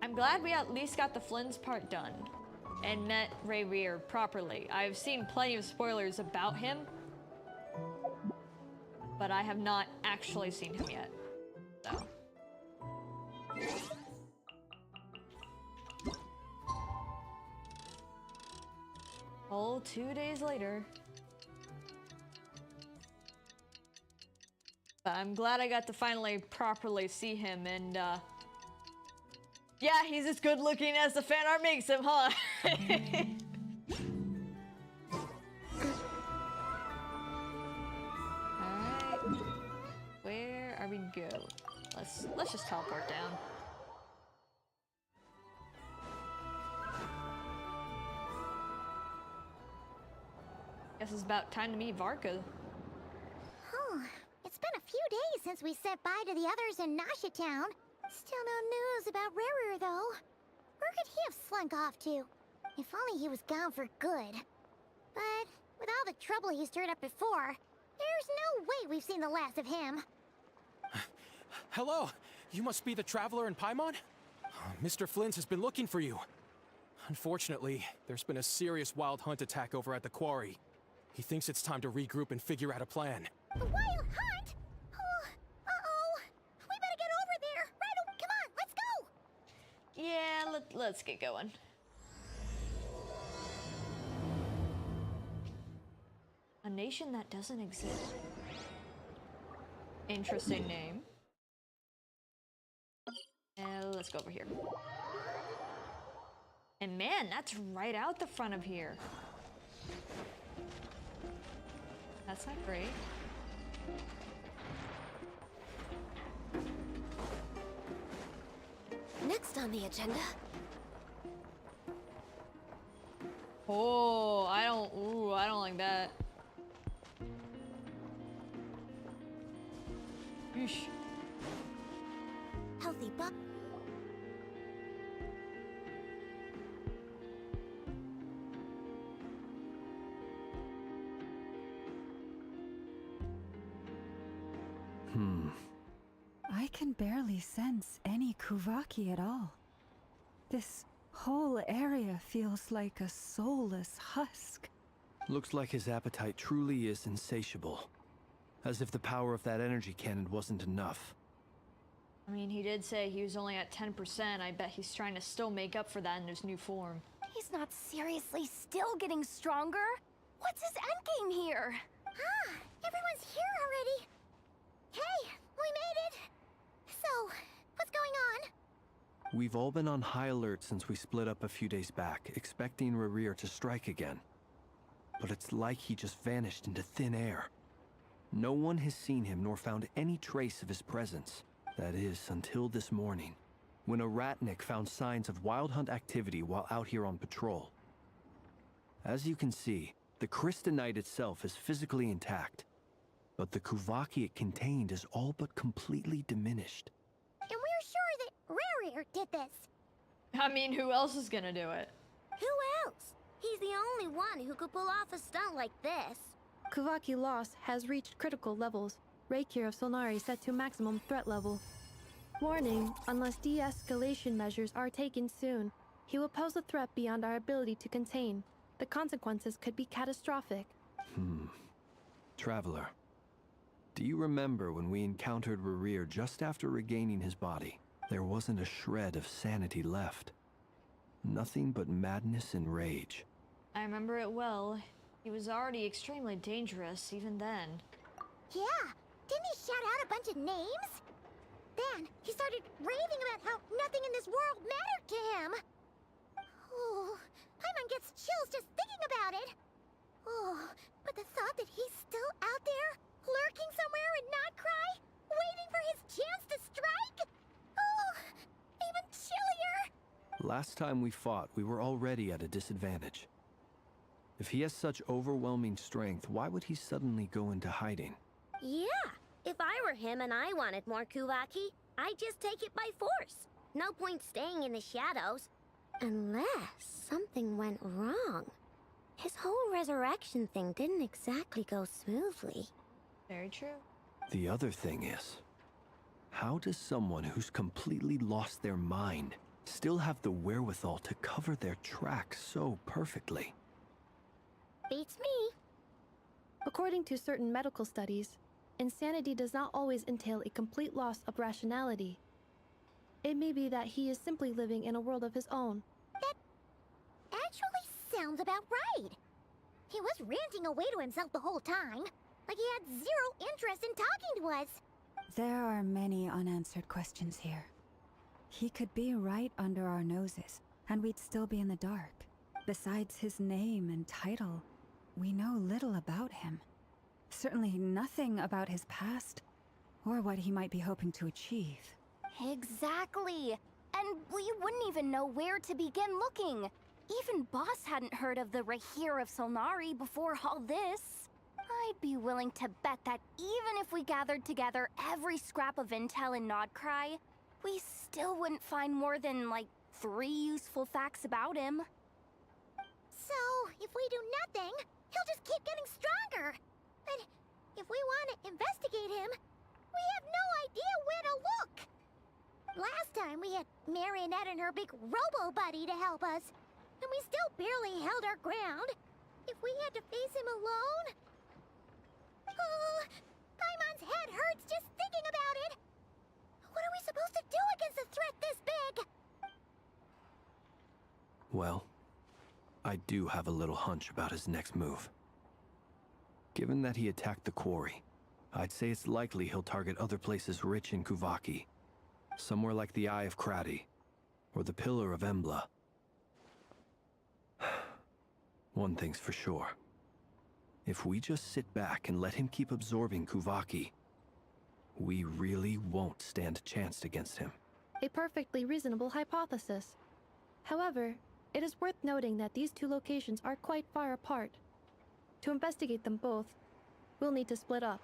I'm glad we at least got the Flins part done and met Ray Rear properly. I've seen plenty of spoilers about him, but I have not actually seen him yet. So. Oh, 2 days later. But I'm glad I got to finally properly see him, and yeah, he's as good looking as the fan art makes him, huh? Alright. Where are we go? Let's just teleport down. Guess it's about time to meet Varka. Oh, it's been a few days since we said bye to the others in Nasha Town. Still no news about Rarer, though. Where could he have slunk off to? If only he was gone for good. But with all the trouble he stirred up before, there's no way we've seen the last of him. Hello, you must be the traveler in Paimon? Mr. Flins has been looking for you. Unfortunately, there's been a serious wild hunt attack over at the quarry. He thinks it's time to regroup and figure out a plan. A wild hunt? Oh, uh-oh. We better get over there. Right, come on, let's go. Yeah, let's get going. A nation that doesn't exist. Interesting name. Let's go over here. And man, that's right out the front of here. That's not great. Next on the agenda. Oh, I don't like that. Yeesh. Healthy buck. I can barely sense any Kuvaki at all. This whole area feels like a soulless husk. Looks like his appetite truly is insatiable. As if the power of that energy cannon wasn't enough. I mean, he did say he was only at 10%. I bet he's trying to still make up for that in his new form. He's not seriously still getting stronger? What's his endgame here? Ah, everyone's here already. Hey, we made it. So, what's going on? We've all been on high alert since we split up a few days back, expecting Rarir to strike again. But it's like he just vanished into thin air. No one has seen him nor found any trace of his presence. That is, until this morning, when a ratnik found signs of wild hunt activity while out here on patrol. As you can see, the Crystonite itself is physically intact, but the Kuvaki it contained is all but completely diminished. And we're sure that Rarir did this. I mean, who else is gonna do it? Who else? He's the only one who could pull off a stunt like this. Kuvaki loss has reached critical levels. Reikir of Solnari set to maximum threat level. Warning, unless de-escalation measures are taken soon, he will pose a threat beyond our ability to contain. The consequences could be catastrophic. Traveler, do you remember when we encountered Rarir just after regaining his body? There wasn't a shred of sanity left. Nothing but madness and rage. I remember it well. He was already extremely dangerous even then. Yeah, didn't he shout out a bunch of names? Then he started raving about how nothing in this world mattered to him. Oh, Paimon gets chills just thinking about it. Oh, but the thought that he's still out there, lurking somewhere in Not Krai, waiting for his chance to strike? Oh, even chillier. Last time we fought, we were already at a disadvantage. If he has such overwhelming strength, why would he suddenly go into hiding? Yeah, If I were him and I wanted more Kuvaki, I'd just take it by force. No point staying in the shadows. Unless something went wrong. His whole resurrection thing didn't exactly go smoothly. Very true. The other thing is, how does someone who's completely lost their mind still have the wherewithal to cover their tracks so perfectly? Beats me. According to certain medical studies, insanity does not always entail a complete loss of rationality. It may be that he is simply living in a world of his own. That actually sounds about right. He was ranting away to himself the whole time, like he had zero interest in talking to us. There are many unanswered questions here. He could be right under our noses, and we'd still be in the dark. Besides his name and title, we know little about him. Certainly nothing about his past, or what he might be hoping to achieve. Exactly. And we wouldn't even know where to begin looking. Even Boss hadn't heard of the Rahir of Solnari before all this. I'd be willing to bet that even if we gathered together every scrap of intel in Krai, we still wouldn't find more than, like, 3 useful facts about him. So, if we do nothing, he'll just keep getting stronger. And if we want to investigate him, we have no idea where to look. Last time we had Marionette and her big robo-buddy to help us, and we still barely held our ground. If we had to face him alone... Oh, Paimon's head hurts just thinking about it. What are we supposed to do against a threat this big? Well, I do have a little hunch about his next move. Given that he attacked the quarry, I'd say it's likely he'll target other places rich in Kuvaki. Somewhere like the Eye of Krati, or the Pillar of Embla. One thing's for sure. If we just sit back and let him keep absorbing Kuvaki, we really won't stand a chance against him. A perfectly reasonable hypothesis. However, it is worth noting that these two locations are quite far apart. To investigate them both, we'll need to split up.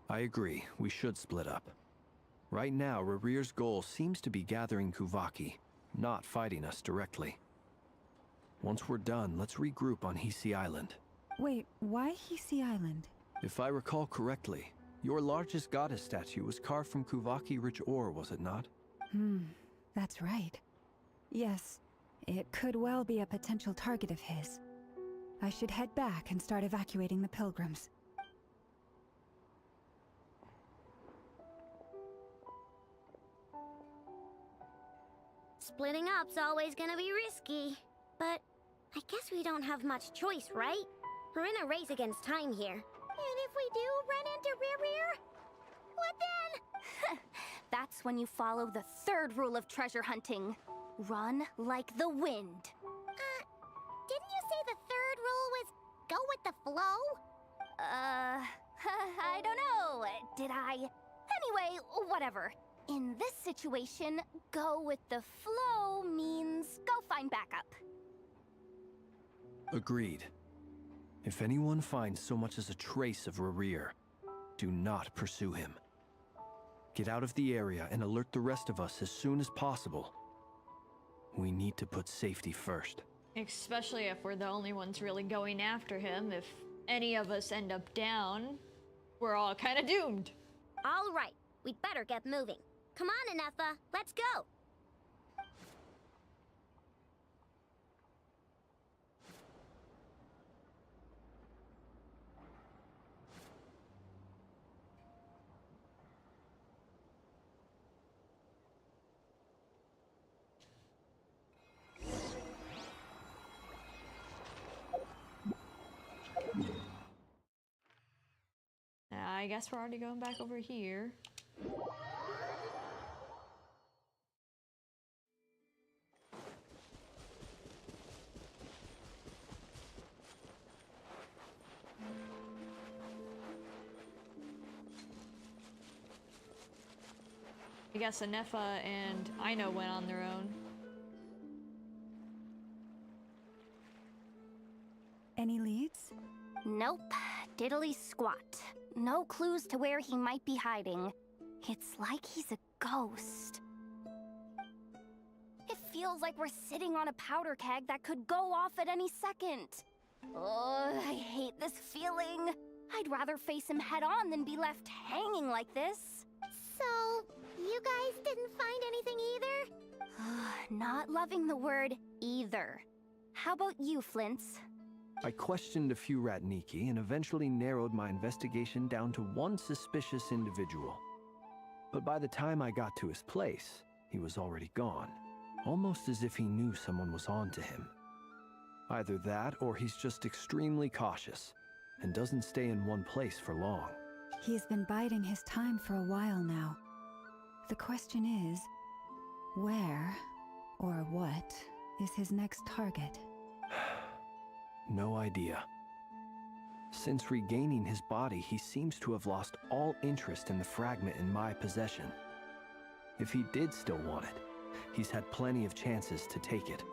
I agree, we should split up. Right now, Rarir's goal seems to be gathering Kuvaki, not fighting us directly. Once we're done, let's regroup on Hisi Island. Wait, why Hisi Island? If I recall correctly, your largest goddess statue was carved from Kuvaki-rich ore, was it not? That's right. Yes, it could well be a potential target of his. I should head back and start evacuating the pilgrims. Splitting up's always gonna be risky. But I guess we don't have much choice, right? We're in a race against time here. And if we do run into Rarir, what then? That's when you follow the 3rd rule of treasure hunting. Run like the wind. Didn't you say the 3rd rule was go with the flow? I don't know. Did I? Anyway, whatever. In this situation, go with the flow means go find backup. Agreed. If anyone finds so much as a trace of Rarir, do not pursue him. Get out of the area and alert the rest of us as soon as possible. We need to put safety first. Especially if we're the only ones really going after him. If any of us end up down, we're all kind of doomed. All right, we'd better get moving. Come on, Anefa, let's go. I guess we're already going back over here. I guess Anefa and Aino went on their own. Any leads? Nope. Diddly squat. No clues to where he might be hiding. It's like he's a ghost. It feels like we're sitting on a powder keg that could go off at any second. Oh, I hate this feeling. I'd rather face him head on than be left hanging like this. So, you guys didn't find anything either? Not loving the word either. How about you, Flint's? I questioned a few Ratniki and eventually narrowed my investigation down to one suspicious individual. But by the time I got to his place, he was already gone. Almost as if he knew someone was on to him. Either that, or he's just extremely cautious, and doesn't stay in one place for long. He's been biding his time for a while now. The question is, where, or what, is his next target? No idea. Since regaining his body, he seems to have lost all interest in the fragment in my possession. If he did still want it, he's had plenty of chances to take it.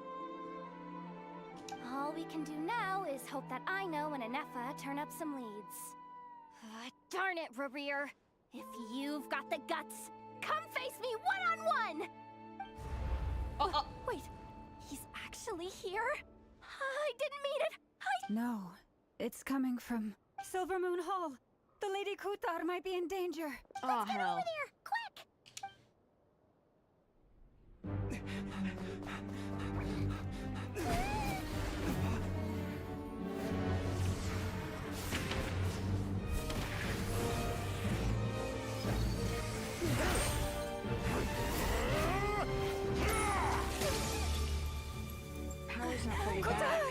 All we can do now is hope that Aino and Anefa turn up some leads. Darn it, Rerir! If you've got the guts, come face me one-on-one! Wait, he's actually here? I didn't mean it! No, it's coming from Silver Moon Hall. The Lady Kutar might be in danger. Oh, hell. Over there, quick! Power's not fully back.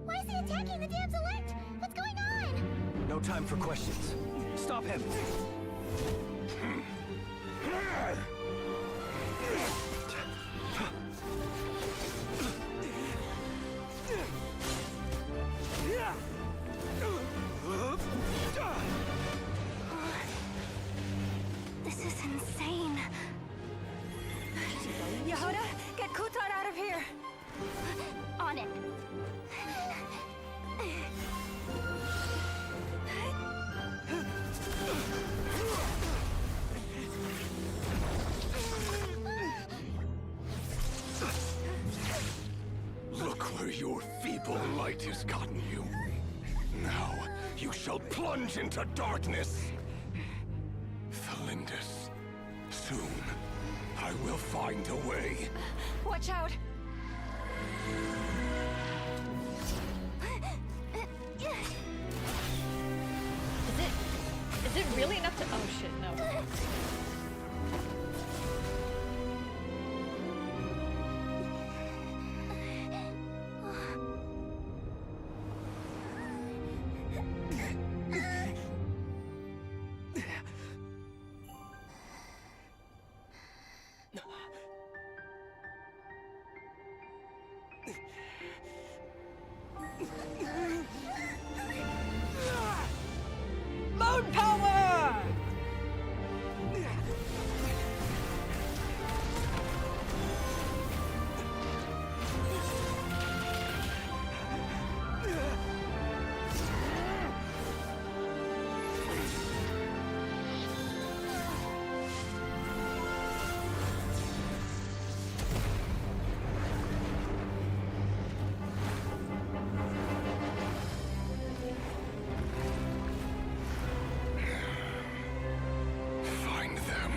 Why is he attacking the damsel elect? What's going on? No time for questions. Stop him! This is insane. Jahoda, get Kutar out of here! On it. Look where your feeble light has gotten you. Now, you shall plunge into darkness. Thalindus, soon, I will find a way. Watch out! Is it really enough to— oh shit, no. Moon power! Find them.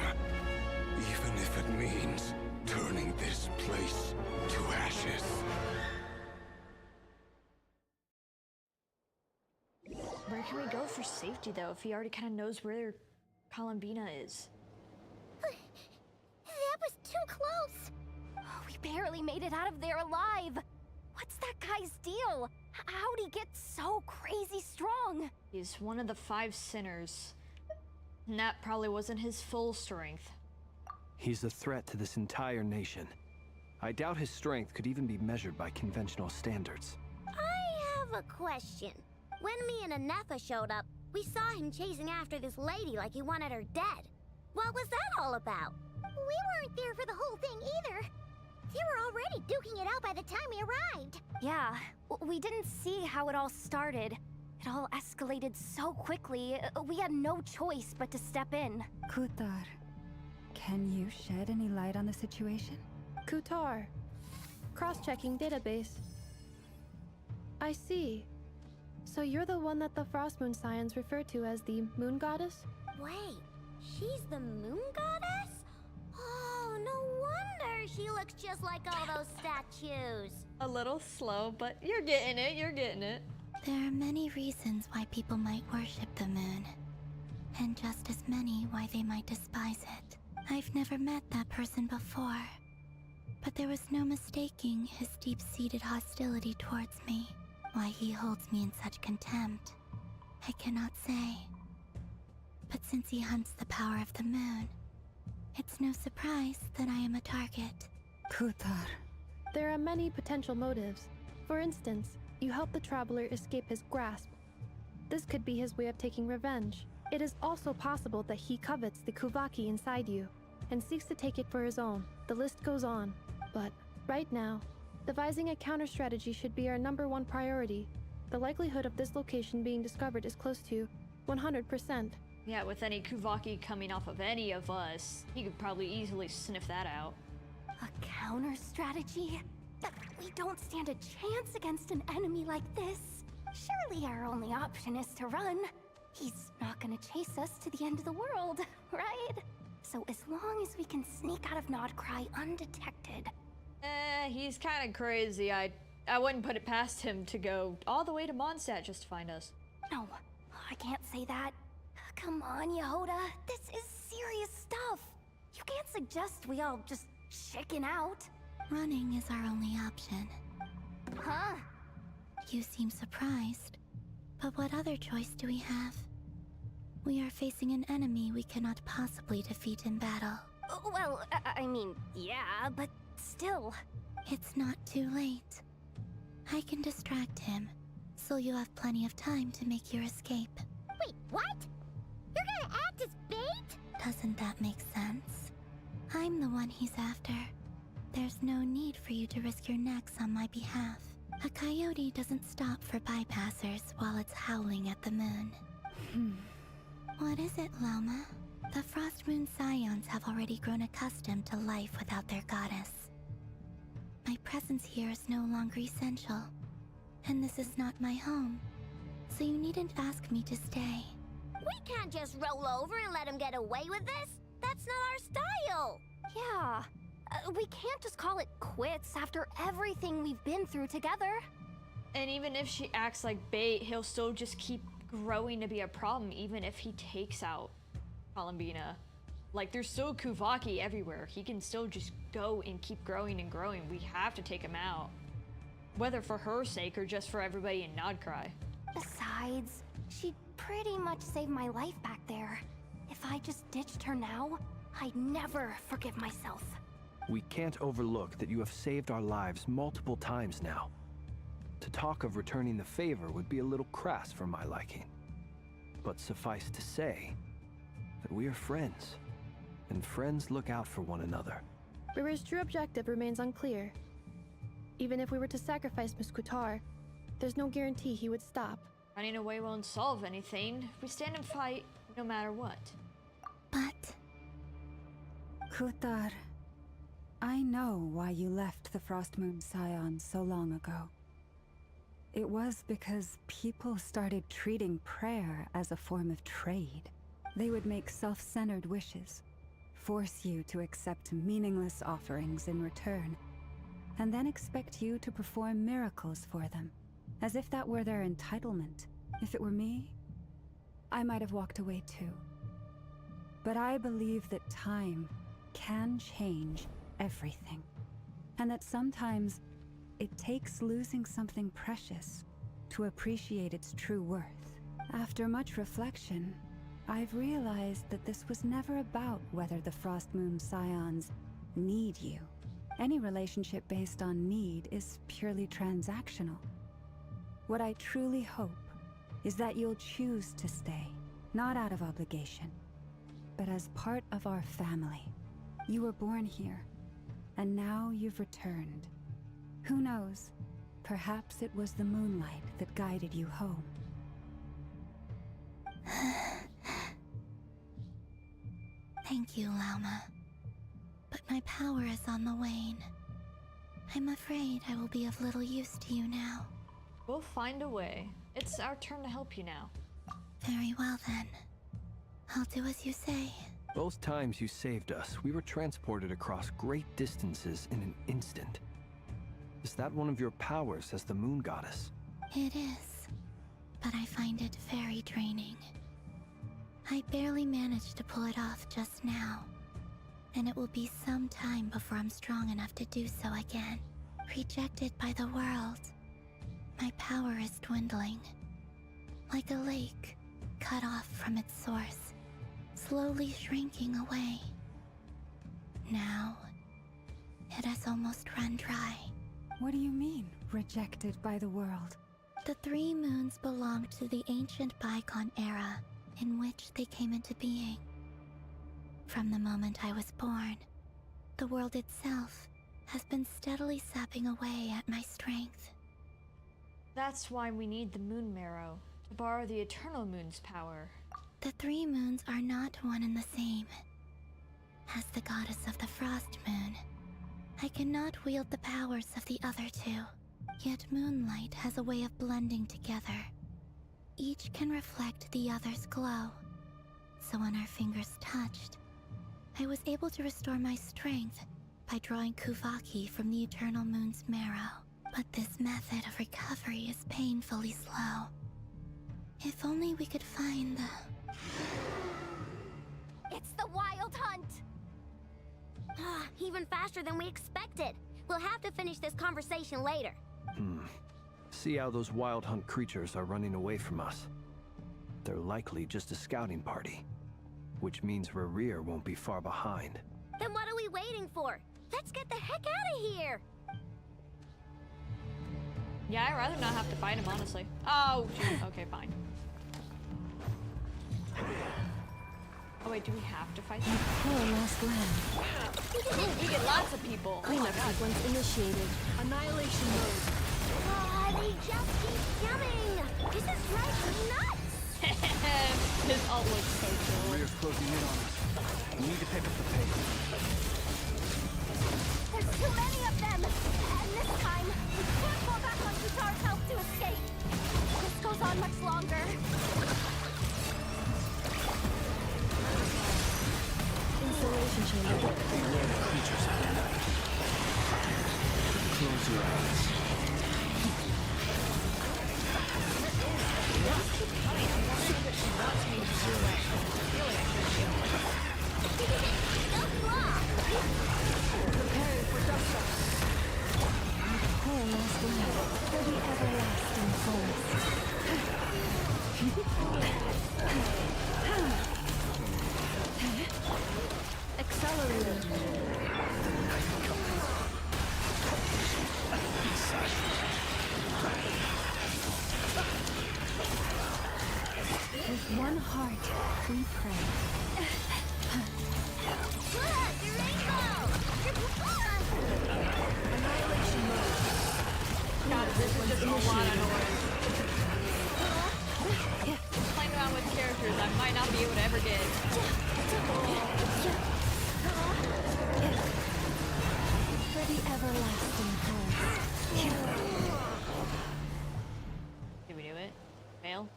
Even if it means turning this place to ashes. Where can we go for safety, though, if he already kind of knows where Columbina is? That was too close! We barely made it out of there alive! What's that guy's deal? How'd he get so crazy strong? He's one of the 5 sinners. And that probably wasn't his full strength. He's a threat to this entire nation. I doubt his strength could even be measured by conventional standards. I have a question. When me and Anefa showed up, We saw him chasing after this lady like he wanted her dead. What was that all about? We weren't there for the whole thing either. They were already duking it out by the time we arrived. Yeah, we didn't see how it all started. It all escalated so quickly, we had no choice but to step in. Kutar, can you shed any light on the situation? Kutar. Cross-checking database. I see. So you're the one that the Frostmoon Scions refer to as the Moon Goddess? Wait, she's the Moon Goddess? Oh, no wonder she looks just like all those statues. A little slow, but you're getting it, you're getting it. There are many reasons why people might worship the moon, and just as many why they might despise it. I've never met that person before, but there was no mistaking his deep-seated hostility towards me. Why he holds me in such contempt, I cannot say. But since he hunts the power of the moon, it's no surprise that I am a target. Kutar. There are many potential motives. For instance, you help the traveler escape his grasp. This could be his way of taking revenge. It is also possible that he covets the Kuvaki inside you, and seeks to take it for his own. The list goes on. But, right now, devising a counter-strategy should be our #1 priority. The likelihood of this location being discovered is close to 100%. Yeah, with any Kuvaki coming off of any of us, he could probably easily sniff that out. A counter strategy? We don't stand a chance against an enemy like this. Surely our only option is to run. He's not gonna chase us to the end of the world, right? So as long as we can sneak out of Krai undetected. He's kind of crazy. I wouldn't put it past him to go all the way to Mondstadt just to find us. No, I can't say that. Come on, Jahoda. This is serious stuff. You can't suggest we all just chicken out. Running is our only option. Huh? You seem surprised. But what other choice do we have? We are facing an enemy we cannot possibly defeat in battle. Well, I mean, yeah, but still. It's not too late. I can distract him, so you'll have plenty of time to make your escape. Wait, what? You're gonna act as bait? Doesn't that make sense? I'm the one he's after. There's no need for you to risk your necks on my behalf. A coyote doesn't stop for bypassers while it's howling at the moon. What is it, Lauma? The Frostmoon Scions have already grown accustomed to life without their goddess. My presence here is no longer essential, and this is not my home, so you needn't ask me to stay. We can't just roll over and let him get away with this. That's not our style. Yeah. We can't just call it quits after everything we've been through together. And even if she acts like bait, he'll still just keep growing to be a problem, even if he takes out Columbina. Like, there's still Kuvaki everywhere. He can still just go and keep growing and growing. We have to take him out. Whether for her sake or just for everybody in Krai. Besides, she pretty much saved my life back there. If I just ditched her now, I'd never forgive myself. We can't overlook that you have saved our lives multiple times now. To talk of returning the favor would be a little crass for my liking. But suffice to say that we are friends, and friends look out for one another. River's true objective remains unclear. Even if we were to sacrifice Miss Kutar, there's no guarantee he would stop. Running away won't solve anything. We stand and fight no matter what. But... Kutar, I know why you left the Frostmoon Scions so long ago. It was because people started treating prayer as a form of trade. They would make self-centered wishes, force you to accept meaningless offerings in return, and then expect you to perform miracles for them, as if that were their entitlement. If it were me, I might have walked away too. But I believe that time can change everything, and that sometimes it takes losing something precious to appreciate its true worth. After much reflection, I've realized that this was never about whether the Frostmoon Scions need you. Any relationship based on need is purely transactional. What I truly hope is that you'll choose to stay, not out of obligation, but as part of our family. You were born here, and now you've returned. Who knows? Perhaps it was the moonlight that guided you home. Thank you, Lauma. But my power is on the wane. I'm afraid I will be of little use to you now. We'll find a way. It's our turn to help you now. Very well then. I'll do as you say. Both times you saved us, we were transported across great distances in an instant. Is that one of your powers as the moon goddess? It is, but I find it very draining. I barely managed to pull it off just now, and it will be some time before I'm strong enough to do so again. Rejected by the world, my power is dwindling. Like a lake, cut off from its source, slowly shrinking away. Now, it has almost run dry. What do you mean, rejected by the world? The 3 moons belonged to the ancient bygone era in which they came into being. From the moment I was born, the world itself has been steadily sapping away at my strength. That's why we need the moon marrow, to borrow the eternal moon's power. The 3 moons are not one and the same. As the goddess of the Frost Moon, I cannot wield the powers of the other 2. Yet moonlight has a way of blending together. Each can reflect the other's glow. So when our fingers touched, I was able to restore my strength by drawing Kuvaki from the eternal moon's marrow. But this method of recovery is painfully slow. If only we could find the... It's the Wild Hunt! Even faster than we expected. We'll have to finish this conversation later. See how those wild hunt creatures are running away from us. They're likely just a scouting party, which means Rerir won't be far behind. Then what are we waiting for? Let's get the heck out of here! Yeah, I'd rather not have to fight him, honestly. Oh, shoot. Okay, fine. Oh wait, do we have to fight them? Last land. We get lots of people. Cleanup sequence initiated. Annihilation mode. They just keep coming! This is driving me nuts! His ult looks so cool. Reir's closing in on us. We need to pick up the pace. There's too many of them! And this time, we can't fall back on Kutar's help to escape! This goes on much longer. Installation chamber. Beware the creatures of the night. Close your eyes. Prepare for dust up. Whole last land for the everlasting forest. Accelerating. With one heart, we pray. Look! The rainbow! Annihilation mode. God, this is just a lot of noise. Playing around with characters I might not be able to ever get. For the everlasting forest. Did we do it? Fail?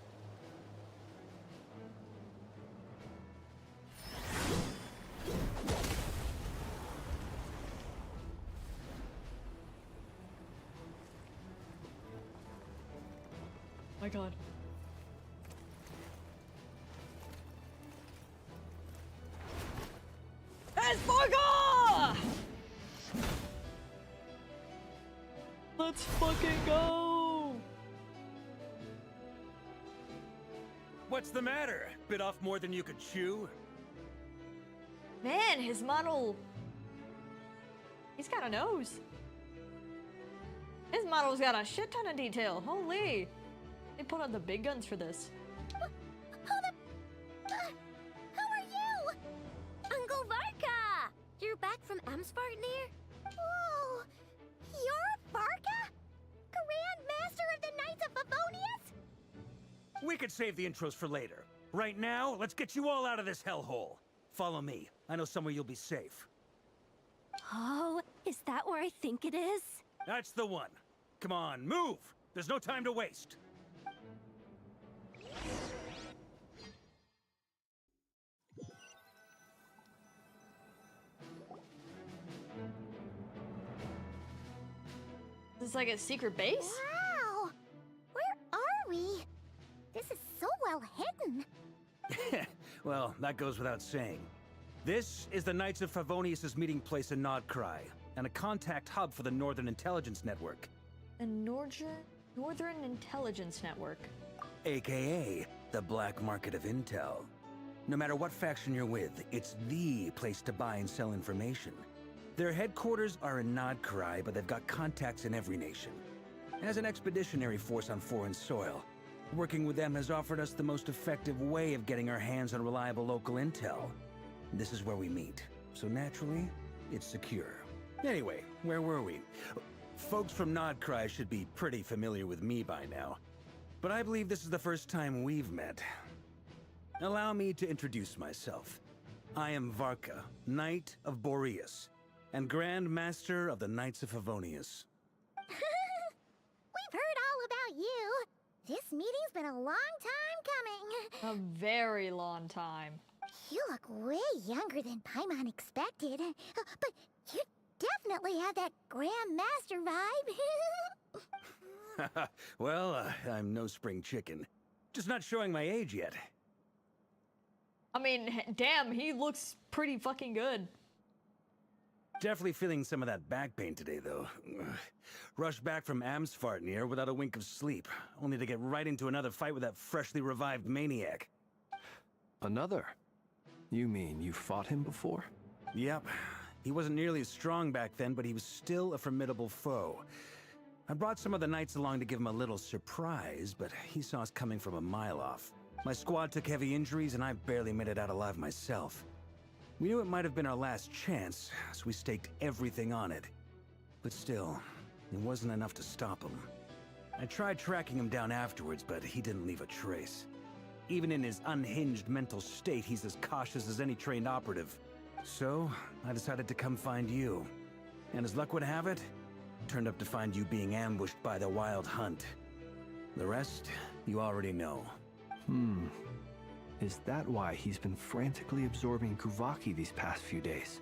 My god. Esparga! Let's fucking go! What's the matter? Bit off more than you could chew? Man, his model... He's got a nose. His model's got a shit ton of detail. Holy. They put on the big guns for this. How are you? Uncle Varka! You're back from Amsvartnir? Whoa! You're Varka? Grand Master of the Knights of Favonius? We could save the intros for later. Right now, let's get you all out of this hellhole. Follow me. I know somewhere you'll be safe. Oh, is that where I think it is? That's the one. Come on, move! There's no time to waste. This is like a secret base? Wow! Where are we? This is so well hidden. Well, that goes without saying. This is the Knights of Favonius' meeting place in Krai, and a contact hub for the Northern Intelligence Network. The Northern Intelligence Network. AKA the black market of intel. No matter what faction you're with, it's the place to buy and sell information. Their headquarters are in Krai, but they've got contacts in every nation. As an expeditionary force on foreign soil, working with them has offered us the most effective way of getting our hands on reliable local intel. This is where we meet, so naturally, it's secure. Anyway, where were we? Folks from Krai should be pretty familiar with me by now, but I believe this is the first time we've met. Allow me to introduce myself. I am Varka, Knight of Boreas, and Grand Master of the Knights of Favonius. We've heard all about you. This meeting's been a long time coming. A very long time. You look way younger than Paimon expected. But you definitely have that Grand Master vibe. Well, I'm no spring chicken. Just not showing my age yet. I mean, damn, he looks pretty fucking good. Definitely feeling some of that back pain today, though. Rushed back from Amsvartnir without a wink of sleep, only to get right into another fight with that freshly revived maniac. Another? You mean you fought him before? Yep. He wasn't nearly as strong back then, but he was still a formidable foe. I brought some of the knights along to give him a little surprise, but he saw us coming from a mile off. My squad took heavy injuries, and I barely made it out alive myself. We knew it might have been our last chance, so we staked everything on it. But still, it wasn't enough to stop him. I tried tracking him down afterwards, but he didn't leave a trace. Even in his unhinged mental state, he's as cautious as any trained operative. So, I decided to come find you. And as luck would have it, turned up to find you being ambushed by the Wild Hunt. The rest, you already know. Is that why he's been frantically absorbing Kuvaki these past few days?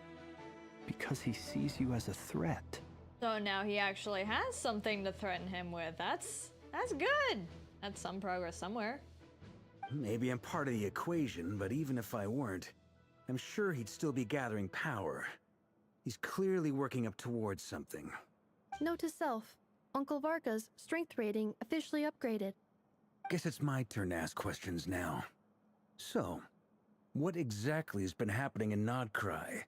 Because he sees you as a threat. So now he actually has something to threaten him with. That's good. That's some progress somewhere. Maybe I'm part of the equation, but even if I weren't, I'm sure he'd still be gathering power. He's clearly working up towards something. Note to self, Uncle Varka's strength rating officially upgraded. Guess it's my turn to ask questions now. So, what exactly has been happening in Krai?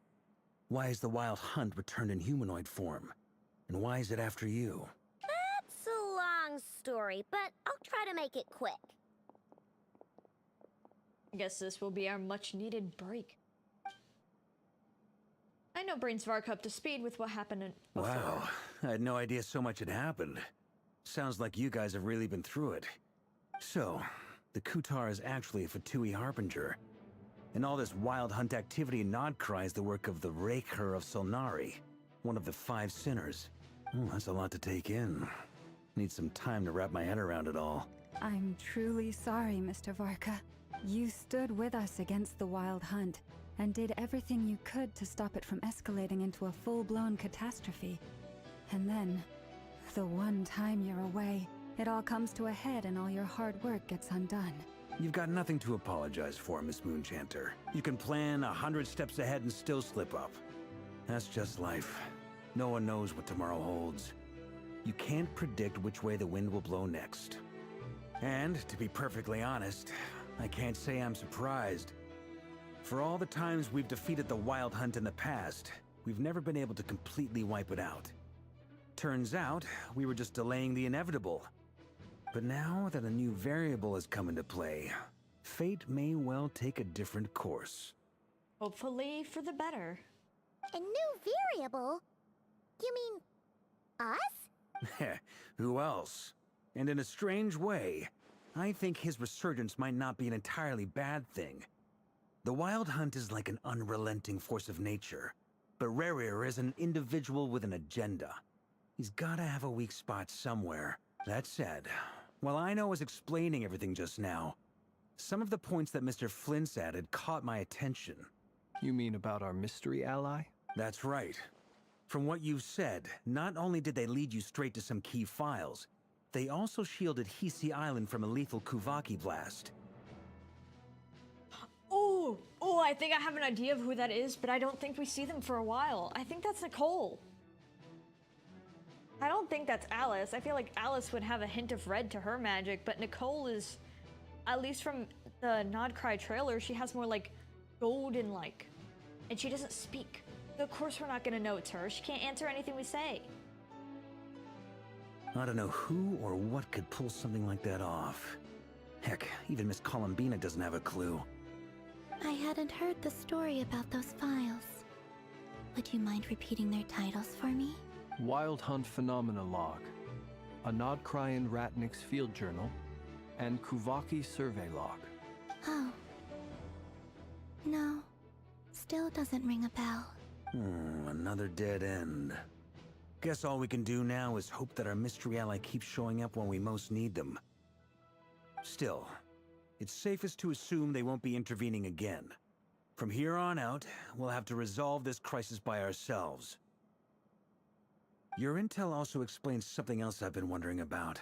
Why has the Wild Hunt returned in humanoid form? And why is it after you? That's a long story, but I'll try to make it quick. I guess this will be our much-needed break. I know brings Vark up to speed with what happened before. Wow, I had no idea so much had happened. Sounds like you guys have really been through it. So, the Kutar is actually a Fatui Harbinger. And all this Wild Hunt activity in Krai is the work of the Raker of Solnari, one of the 5 sinners. That's a lot to take in. Need some time to wrap my head around it all. I'm truly sorry, Mr. Varka. You stood with us against the Wild Hunt, and did everything you could to stop it from escalating into a full-blown catastrophe. And then, the one time you're away, it all comes to a head and all your hard work gets undone. You've got nothing to apologize for, Miss Moonchanter. You can plan 100 steps ahead and still slip up. That's just life. No one knows what tomorrow holds. You can't predict which way the wind will blow next. And, to be perfectly honest, I can't say I'm surprised. For all the times we've defeated the Wild Hunt in the past, we've never been able to completely wipe it out. Turns out, we were just delaying the inevitable. But now that a new variable has come into play, fate may well take a different course. Hopefully for the better. A new variable? You mean us? Who else? And in a strange way, I think his resurgence might not be an entirely bad thing. The Wild Hunt is like an unrelenting force of nature, but Rerir is an individual with an agenda. He's gotta have a weak spot somewhere. That said, while I was explaining everything just now, some of the points that Mr. Flins added caught my attention. You mean about our mystery ally? That's right. From what you've said, not only did they lead you straight to some key files, they also shielded Hisi Island from a lethal Kuvaki blast. Oh, I think I have an idea of who that is, but I don't think we see them for a while. I think that's Nicole. I don't think that's Alice. I feel like Alice would have a hint of red to her magic, but Nicole is, at least from the Nod Cry trailer, she has more like golden-like. And she doesn't speak. So of course we're not gonna know it's her. She can't answer anything we say. I don't know who or what could pull something like that off. Heck, even Miss Columbina doesn't have a clue. I hadn't heard the story about those files. Would you mind repeating their titles for me? Wild Hunt Phenomena Log, a Nodcryan Ratnik's Field Journal, and Kuvaki Survey Log. Oh. No. Still doesn't ring a bell. Another dead end. Guess all we can do now is hope that our mystery ally keeps showing up when we most need them. Still, it's safest to assume they won't be intervening again. From here on out, we'll have to resolve this crisis by ourselves. Your intel also explains something else I've been wondering about.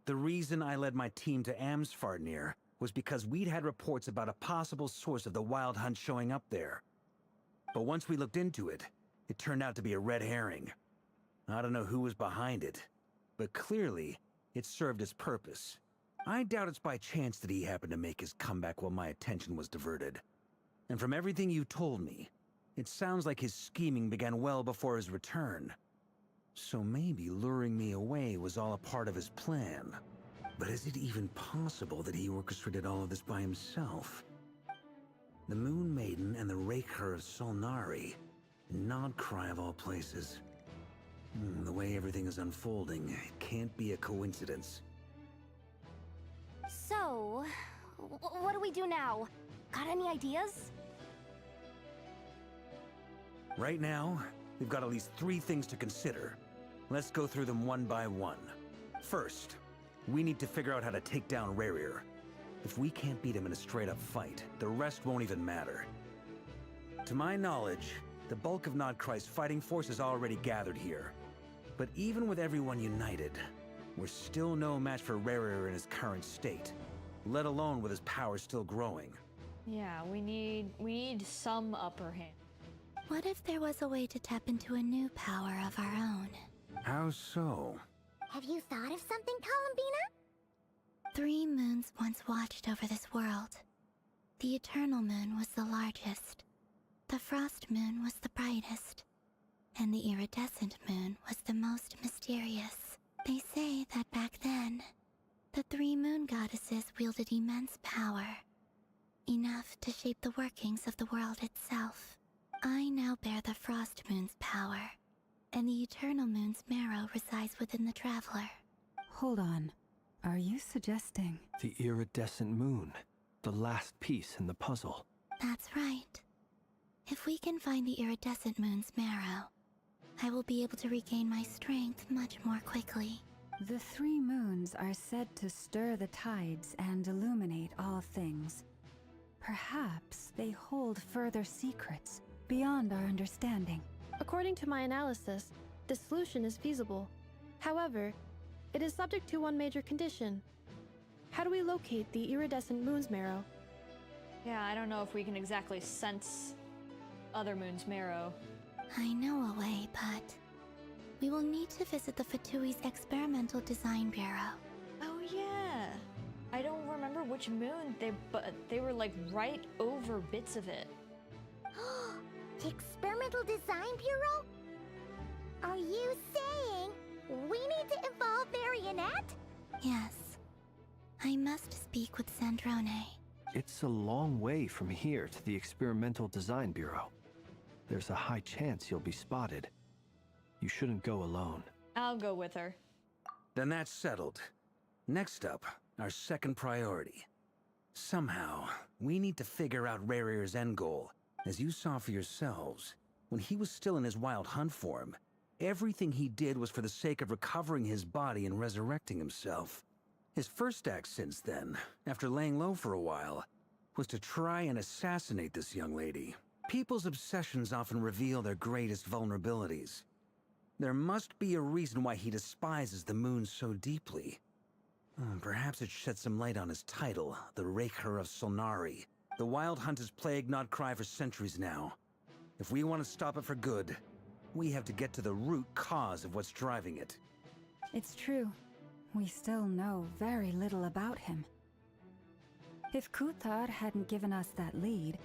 The reason I led my team to Amsfarnir was because we'd had reports about a possible source of the Wild Hunt showing up there. But once we looked into it, it turned out to be a red herring. I don't know who was behind it, but clearly, it served its purpose. I doubt it's by chance that he happened to make his comeback while my attention was diverted. And from everything you told me, it sounds like his scheming began well before his return. So maybe luring me away was all a part of his plan. But is it even possible that he orchestrated all of this by himself? The Moon Maiden and the Raker of Solnari, Nod Cry of all places. The way everything is unfolding, it can't be a coincidence. So, what do we do now? Got any ideas? Right now, we've got at least 3 things to consider. Let's go through them one by one. First, we need to figure out how to take down Rerir. If we can't beat him in a straight-up fight, the rest won't even matter. To my knowledge, the bulk of Nodcry's fighting force is already gathered here. But even with everyone united, we're still no match for Rerir in his current state, let alone with his power still growing. Yeah, we need some upper hand. What if there was a way to tap into a new power of our own? How so? Have you thought of something, Columbina? 3 moons once watched over this world. The Eternal Moon was the largest. The Frost Moon was the brightest. And the Iridescent Moon was the most mysterious. They say that back then, the 3 moon goddesses wielded immense power. Enough to shape the workings of the world itself. I now bear the Frost Moon's power, and the Eternal Moon's marrow resides within the Traveler. Hold on. Are you suggesting... The Iridescent Moon, the last piece in the puzzle. That's right. If we can find the Iridescent Moon's marrow, I will be able to regain my strength much more quickly. The 3 moons are said to stir the tides and illuminate all things. Perhaps they hold further secrets beyond our understanding. According to my analysis, the solution is feasible. However, it is subject to one major condition. How do we locate the Iridescent Moon's marrow? Yeah, I don't know if we can exactly sense other moon's marrow. I know a way, but we will need to visit the Fatui's Experimental Design Bureau. Oh yeah! I don't remember which moon, but they were like right over bits of it. The Experimental Design Bureau? Are you saying we need to involve Marionette? Yes. I must speak with Sandrone. It's a long way from here to the Experimental Design Bureau. There's a high chance you'll be spotted. You shouldn't go alone. I'll go with her. Then that's settled. Next up, our second priority. Somehow, we need to figure out Rarir's end goal. As you saw for yourselves, when he was still in his wild hunt form, everything he did was for the sake of recovering his body and resurrecting himself. His first act since then, after laying low for a while, was to try and assassinate this young lady. People's obsessions often reveal their greatest vulnerabilities. There must be a reason why he despises the moon so deeply. Perhaps it sheds some light on his title, the Raker of Solnari. The Wild Hunt has plagued Not Krai for centuries now. If we want to stop it for good, we have to get to the root cause of what's driving it. It's true. We still know very little about him. If Kuthar hadn't given us that lead,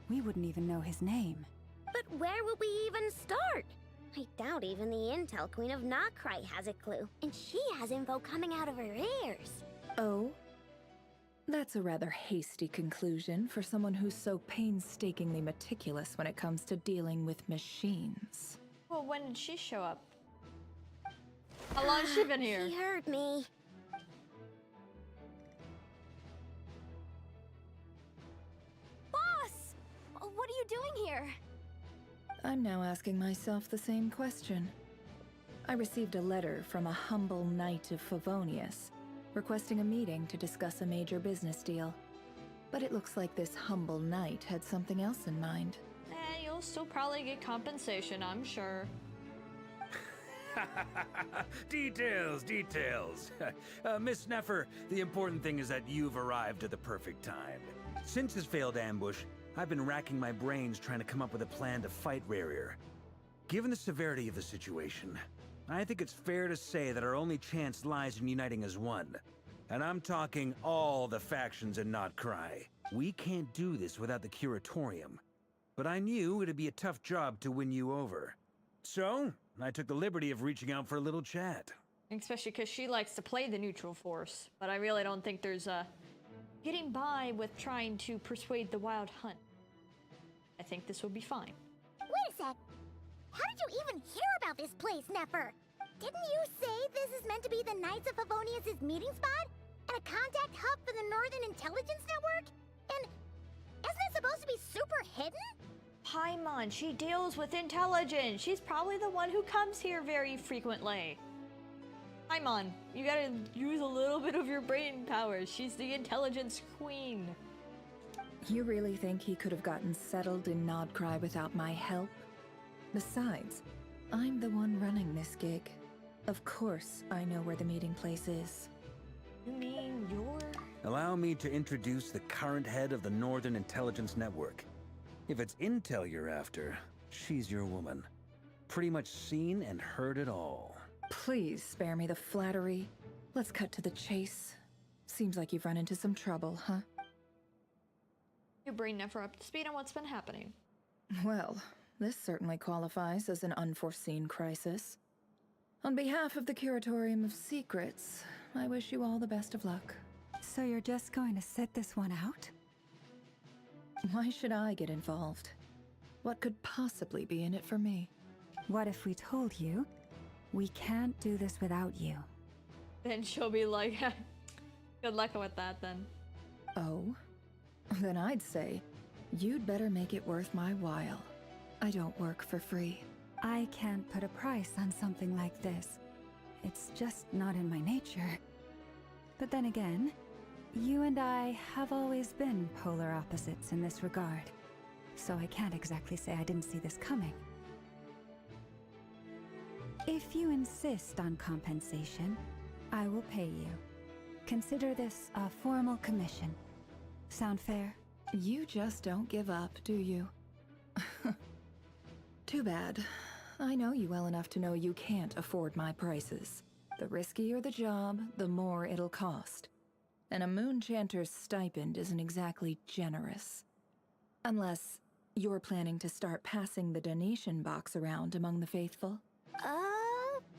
we wouldn't even know his name. But where would we even start? I doubt even the Intel Queen of Not Krai has a clue, and she has info coming out of her ears. Oh? That's a rather hasty conclusion for someone who's so painstakingly meticulous when it comes to dealing with machines. Well, when did she show up? How long has she been here? She heard me. Boss! What are you doing here? I'm now asking myself the same question. I received a letter from a humble knight of Favonius, requesting a meeting to discuss a major business deal. But it looks like this humble knight had something else in mind. You'll still probably get compensation, I'm sure. Details, details. Miss Neffer, the important thing is that you've arrived at the perfect time. Since his failed ambush, I've been racking my brains trying to come up with a plan to fight Rarir. Given the severity of the situation, I think it's fair to say that our only chance lies in uniting as one. And I'm talking all the factions in Not Krai. We can't do this without the Curatorium. But I knew it'd be a tough job to win you over. So, I took the liberty of reaching out for a little chat. Especially because she likes to play the neutral force. But I really don't think there's getting by with trying to persuade the Wild Hunt. I think this will be fine. Wait a sec. How did you even hear about this place, Neffer? Didn't you say this is meant to be the Knights of Favonius' meeting spot? And a contact hub for the Northern Intelligence Network? And isn't it supposed to be super hidden? Paimon, she deals with intelligence. She's probably the one who comes here very frequently. Paimon, you gotta use a little bit of your brain power. She's the intelligence queen. You really think he could have gotten settled in Not Krai without my help? Besides, I'm the one running this gig. Of course I know where the meeting place is. You mean you're... Allow me to introduce the current head of the Northern Intelligence Network. If it's intel you're after, she's your woman. Pretty much seen and heard it all. Please spare me the flattery. Let's cut to the chase. Seems like you've run into some trouble, huh? You bring Neffer up to speed on what's been happening. Well, this certainly qualifies as an unforeseen crisis. On behalf of the Curatorium of Secrets, I wish you all the best of luck. So you're just going to sit this one out? Why should I get involved? What could possibly be in it for me? What if we told you we can't do this without you? Then she'll be like, good luck with that then. Oh? Then I'd say, you'd better make it worth my while. I don't work for free. I can't put a price on something like this. It's just not in my nature. But then again, you and I have always been polar opposites in this regard. So I can't exactly say I didn't see this coming. If you insist on compensation, I will pay you. Consider this a formal commission. Sound fair? You just don't give up, do you? Too bad. I know you well enough to know you can't afford my prices. The riskier the job, the more it'll cost. And a Moonchanter's stipend isn't exactly generous. Unless you're planning to start passing the donation box around among the faithful.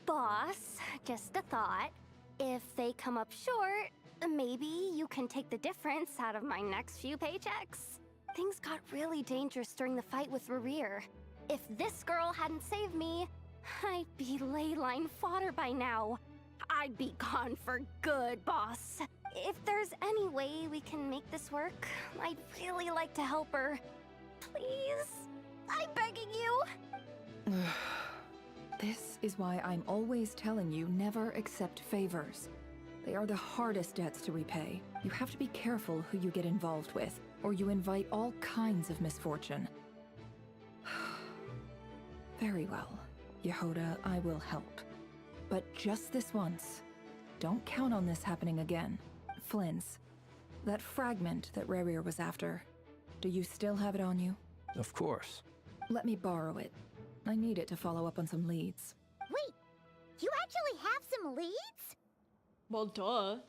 Boss, just a thought. If they come up short, Maybe you can take the difference out of my next few paychecks. Things got really dangerous during the fight with Rerir. If this girl hadn't saved me, I'd be ley line fodder by now. I'd be gone for good, boss. If there's any way we can make this work, I'd really like to help her. Please? I'm begging you! This is why I'm always telling you never accept favors. They are the hardest debts to repay. You have to be careful who you get involved with, or you invite all kinds of misfortune. Very well, Jahoda, I will help. But just this once. Don't count on this happening again. Flins, that fragment that Rerir was after, do you still have it on you? Of course. Let me borrow it. I need it to follow up on some leads. Wait, you actually have some leads? Well, duh. What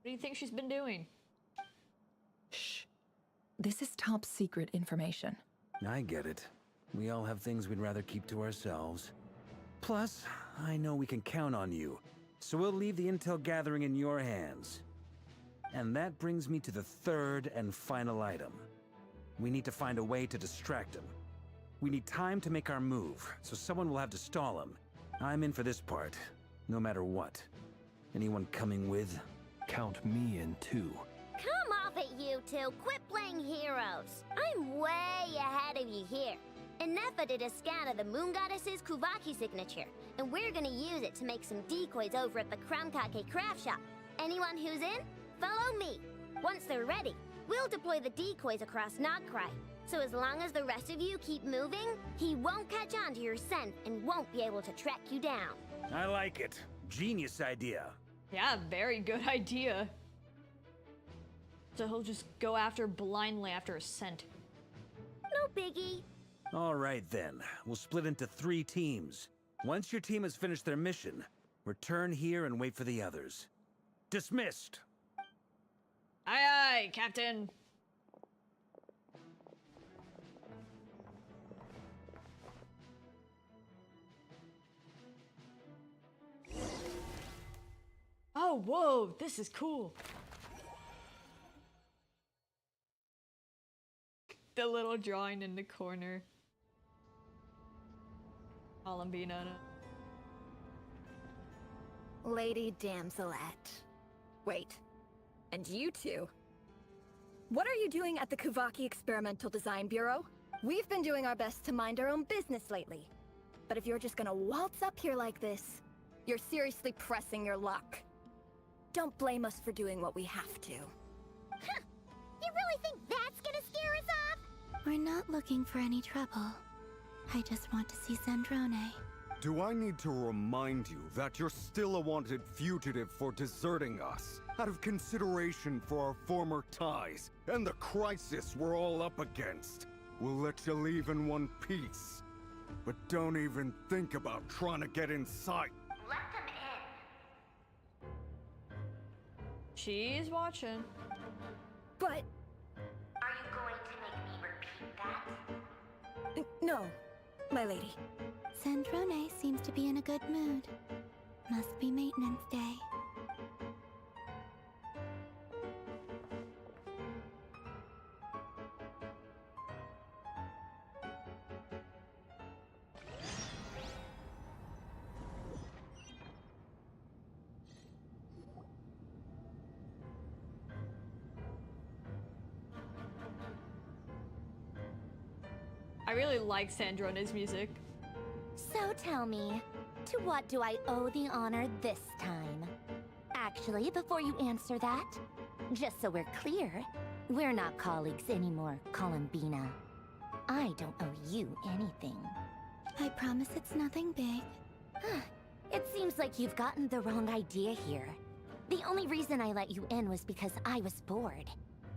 do you think she's been doing? Shh. This is top secret information. I get it. We all have things we'd rather keep to ourselves. Plus, I know we can count on you, so we'll leave the intel gathering in your hands. And that brings me to the third and final item. We need to find a way to distract him. We need time to make our move, so someone will have to stall him. I'm in for this part, no matter what. Anyone coming with? Count me in too. Come off it, you two. Quit playing heroes. I'm way ahead of you here. Nefa did a scan of the Moon Goddess's Kuvaki signature, and we're gonna use it to make some decoys over at the Kramkake craft shop. Anyone who's in, follow me. Once they're ready, we'll deploy the decoys across Krai. So as long as the rest of you keep moving, he won't catch on to your scent and won't be able to track you down. I like it. Genius idea. Yeah, very good idea. So he'll just go blindly after a scent. No biggie. All right then, we'll split into 3 teams. Once your team has finished their mission, return here and wait for the others. Dismissed! Aye aye, Captain! Oh, whoa, this is cool. The little drawing in the corner. Columbina. Lady Damselette. Wait, and you two? What are you doing at the Kuvaki Experimental Design Bureau? We've been doing our best to mind our own business lately. But if you're just gonna waltz up here like this, you're seriously pressing your luck. Don't blame us for doing what we have to. Huh. You really think that's gonna scare us off? We're not looking for any trouble. I just want to see Sandrone. Do I need to remind you that you're still a wanted fugitive for deserting us? Out of consideration for our former ties and the crisis we're all up against. We'll let you leave in one piece. But don't even think about trying to get inside. Let them in. She's watching. But... Are you going to make me repeat that? No, my lady. Sandrone seems to be in a good mood. Must be maintenance day. I really like Sandrone's music. So tell me, to what do I owe the honor this time? Actually, before you answer that, just so we're clear, we're not colleagues anymore, Columbina. I don't owe you anything. I promise it's nothing big. It seems like you've gotten the wrong idea here. The only reason I let you in was because I was bored.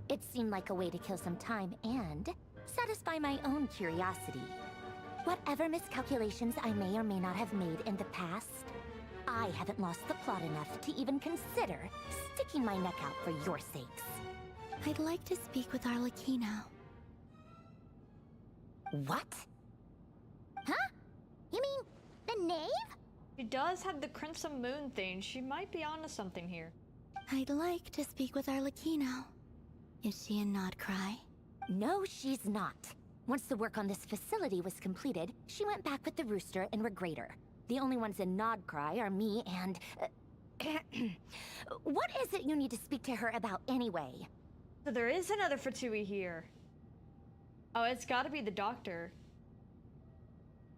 It seemed like a way to kill some time and satisfy my own curiosity. Whatever miscalculations I may or may not have made in the past, I haven't lost the plot enough to even consider sticking my neck out for your sakes. I'd like to speak with Arlecchino. What? Huh? You mean the knave? She does have the Crimson Moon thing. She might be onto something here. I'd like to speak with Arlecchino. Is she in Nod Krai? No, she's not. Once the work on this facility was completed, she went back with the Rooster and Regrator. The only ones in Nod Krai are me and... What is it you need to speak to her about anyway? So there is another Fatui here. Oh, it's gotta be the doctor.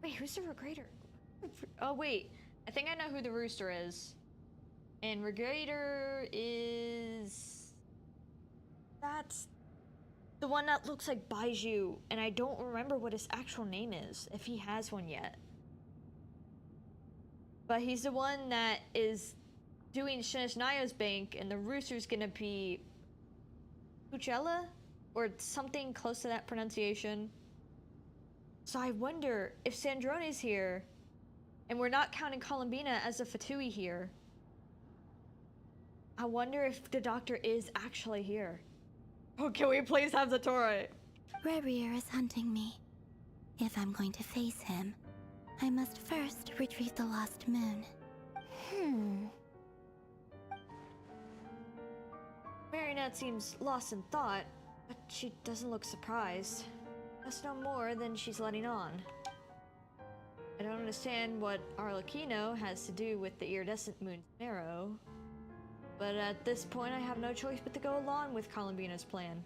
Wait, who's the Regrator? Oh, wait. I think I know who the Rooster is. And Regrator is... That's... the one that looks like Baiju, and I don't remember what his actual name is, if he has one yet. But he's the one that is doing Shinishnayo's bank, and the Rooster's gonna be... Puchella? Or something close to that pronunciation. So I wonder if Sandrone's here, and we're not counting Columbina as a Fatui here. I wonder if the doctor is actually here. Oh, can we please have the Torah? Rebrier is hunting me. If I'm going to face him, I must first retrieve the lost moon. Marionette seems lost in thought, but she doesn't look surprised. That's no more than she's letting on. I don't understand what Arlecchino has to do with the iridescent moon's marrow, but at this point I have no choice but to go along with Columbina's plan.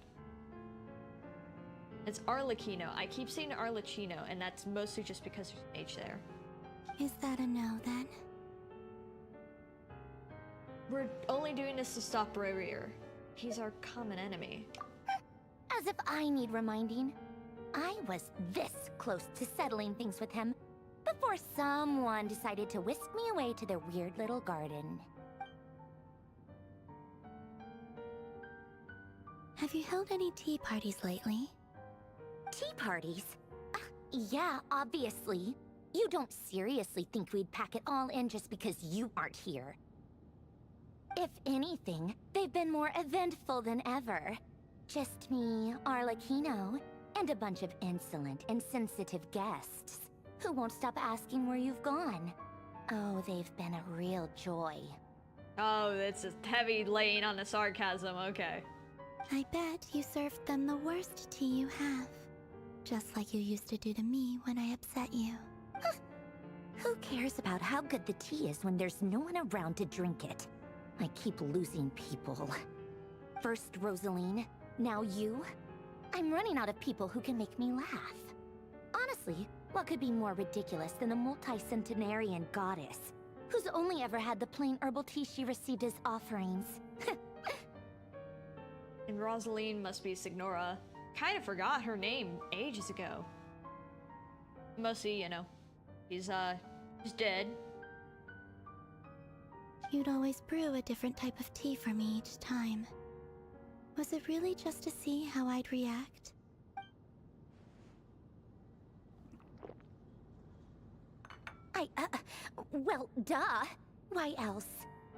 It's Arlecchino. I keep saying Arlecchino, and that's mostly just because there's an H there. Is that a no, then? We're only doing this to stop Rebrier. He's our common enemy. As if I need reminding. I was this close to settling things with him before someone decided to whisk me away to their weird little garden. Have you held any tea parties lately? Tea parties? Yeah, obviously. You don't seriously think we'd pack it all in just because you aren't here. If anything, they've been more eventful than ever. Just me, Arlecchino, and a bunch of insolent and sensitive guests who won't stop asking where you've gone. Oh, they've been a real joy. Oh, it's a heavy laying on the sarcasm, okay. I bet you served them the worst tea you have. Just like you used to do to me when I upset you. Who cares about how good the tea is when there's no one around to drink it? I keep losing people. First Rosaline, now you. I'm running out of people who can make me laugh. Honestly, what could be more ridiculous than a multi-centenarian goddess who's only ever had the plain herbal tea she received as offerings? And Rosaline must be Signora. Kind of forgot her name ages ago. Mostly, you know, she's dead. You'd always brew a different type of tea for me each time. Was it really just to see how I'd react? Well, duh. Why else?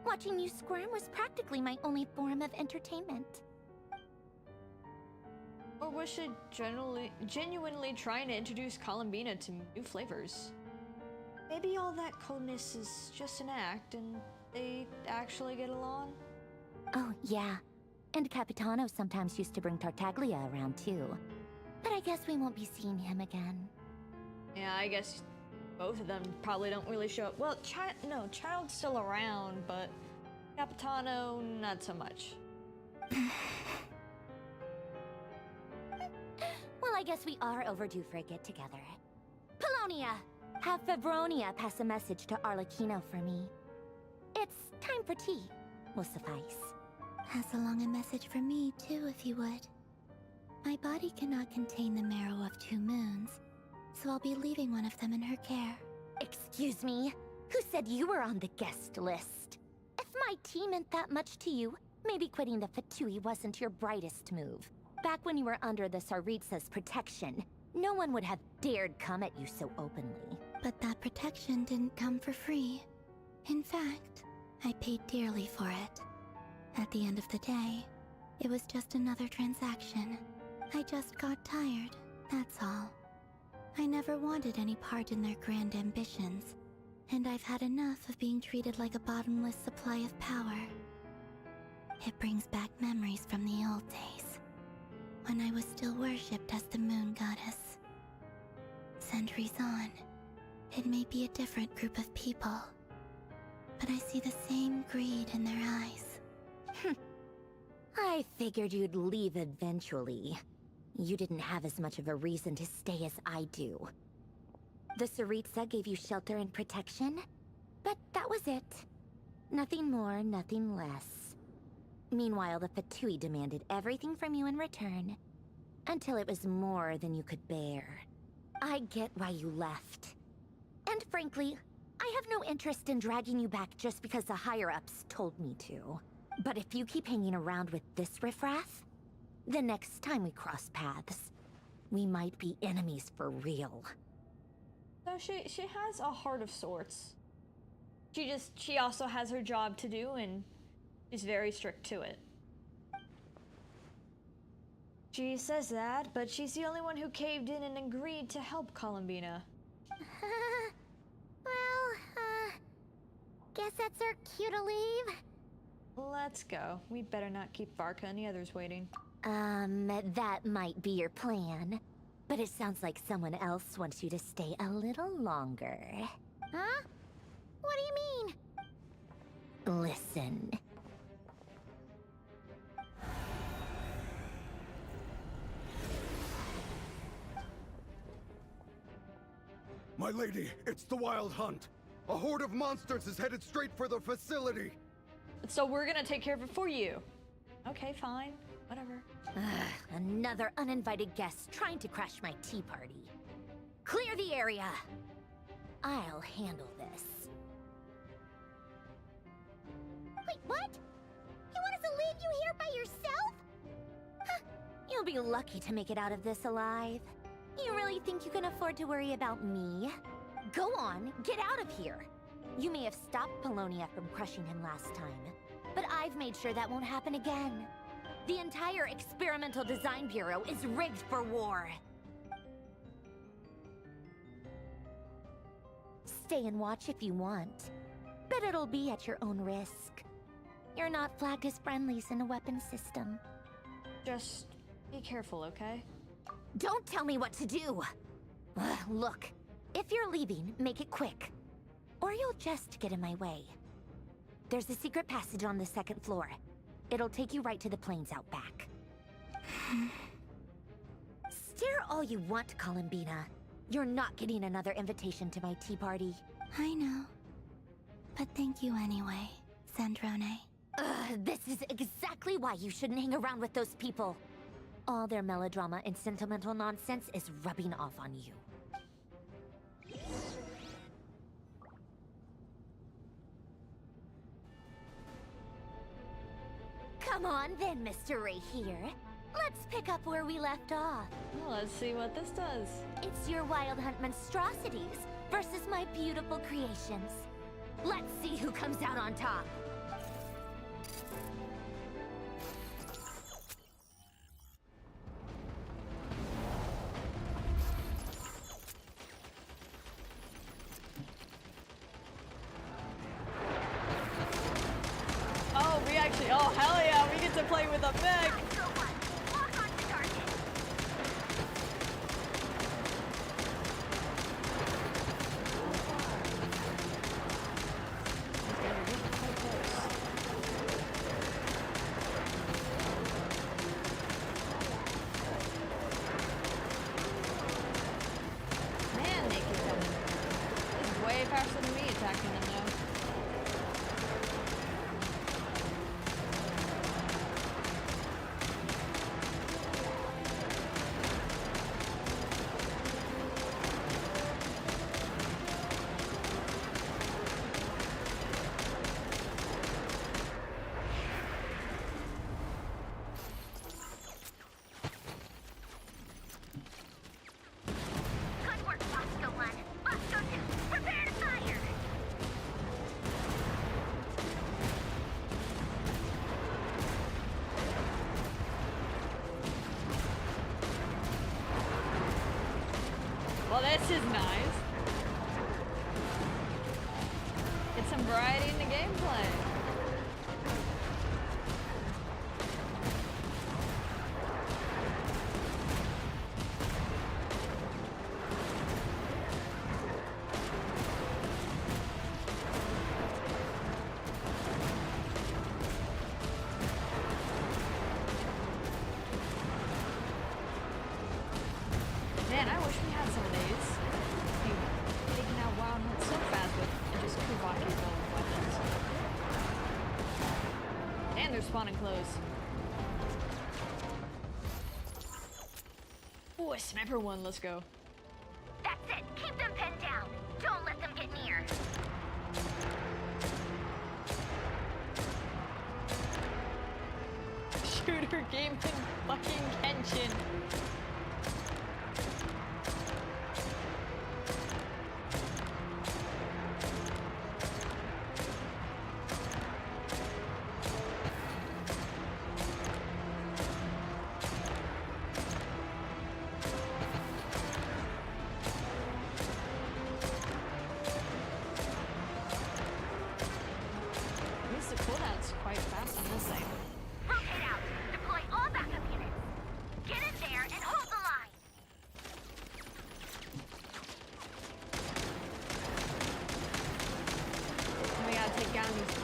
Watching you squirm was practically my only form of entertainment. Or was she genuinely trying to introduce Columbina to new flavors? Maybe all that coldness is just an act and they actually get along? Oh, yeah. And Capitano sometimes used to bring Tartaglia around too. But I guess we won't be seeing him again. Yeah, I guess both of them probably don't really show up. Well, Child's still around, but Capitano, not so much. Well, I guess we are overdue for a get-together. Polonia! Have Febronia pass a message to Arlecchino for me. It's time for tea. Will suffice. Pass along a message for me, too, if you would. My body cannot contain the marrow of 2 moons, so I'll be leaving one of them in her care. Excuse me? Who said you were on the guest list? If my tea meant that much to you, maybe quitting the Fatui wasn't your brightest move. Back when you were under the Tsaritsa's protection, no one would have dared come at you so openly. But that protection didn't come for free. In fact, I paid dearly for it. At the end of the day, it was just another transaction. I just got tired, that's all. I never wanted any part in their grand ambitions, and I've had enough of being treated like a bottomless supply of power. It brings back memories from the old days, when I was still worshipped as the moon goddess. Centuries on, it may be a different group of people, but I see the same greed in their eyes. I figured you'd leave eventually. You didn't have as much of a reason to stay as I do. The Tsaritsa gave you shelter and protection, but that was it. Nothing more, nothing less. Meanwhile, the Fatui demanded everything from you in return, until it was more than you could bear. I get why you left. And frankly, I have no interest in dragging you back just because the higher-ups told me to. But if you keep hanging around with this riffraff, the next time we cross paths, we might be enemies for real. So she has a heart of sorts. She also has her job to do, and she's very strict to it. She says that, but she's the only one who caved in and agreed to help Columbina. Guess that's our cue to leave. Let's go. We better not keep Varka and the others waiting. That might be your plan. But it sounds like someone else wants you to stay a little longer. Huh? What do you mean? Listen. My lady, it's the Wild Hunt. A horde of monsters is headed straight for the facility. So we're gonna take care of it for you. Okay, fine. Whatever. Another uninvited guest trying to crash my tea party. Clear the area. I'll handle this. Wait, what? You want us to leave you here by yourself? You'll be lucky to make it out of this alive. You really think you can afford to worry about me? Go on, get out of here. You may have stopped Polonia from crushing him last time, but I've made sure that won't happen again. The entire Experimental Design Bureau is rigged for war. Stay and watch if you want, but it'll be at your own risk. You're not flagged as friendlies in the weapon system. Just be careful, okay? Don't tell me what to do! Look, if you're leaving, make it quick. Or you'll just get in my way. There's a secret passage on the second floor. It'll take you right to the plains out back. Stare all you want, Columbina. You're not getting another invitation to my tea party. I know. But thank you anyway, Sandrone. This is exactly why you shouldn't hang around with those people. All their melodrama and sentimental nonsense is rubbing off on you. Come on then, Mr. Ray here. Let's pick up where we left off. Well, let's see what this does. It's your Wild Hunt monstrosities versus my beautiful creations. Let's see who comes out on top. Oh, hell yeah, we get to play with a mech! Man, they keep coming. This is way faster than me attacking them now. Well, this is nice. Get some variety in the gameplay. spawning close. Ooh, a sniper one, let's go. That's it. Keep them pinned down. Don't let them get near. Shooter game in fucking Genshin.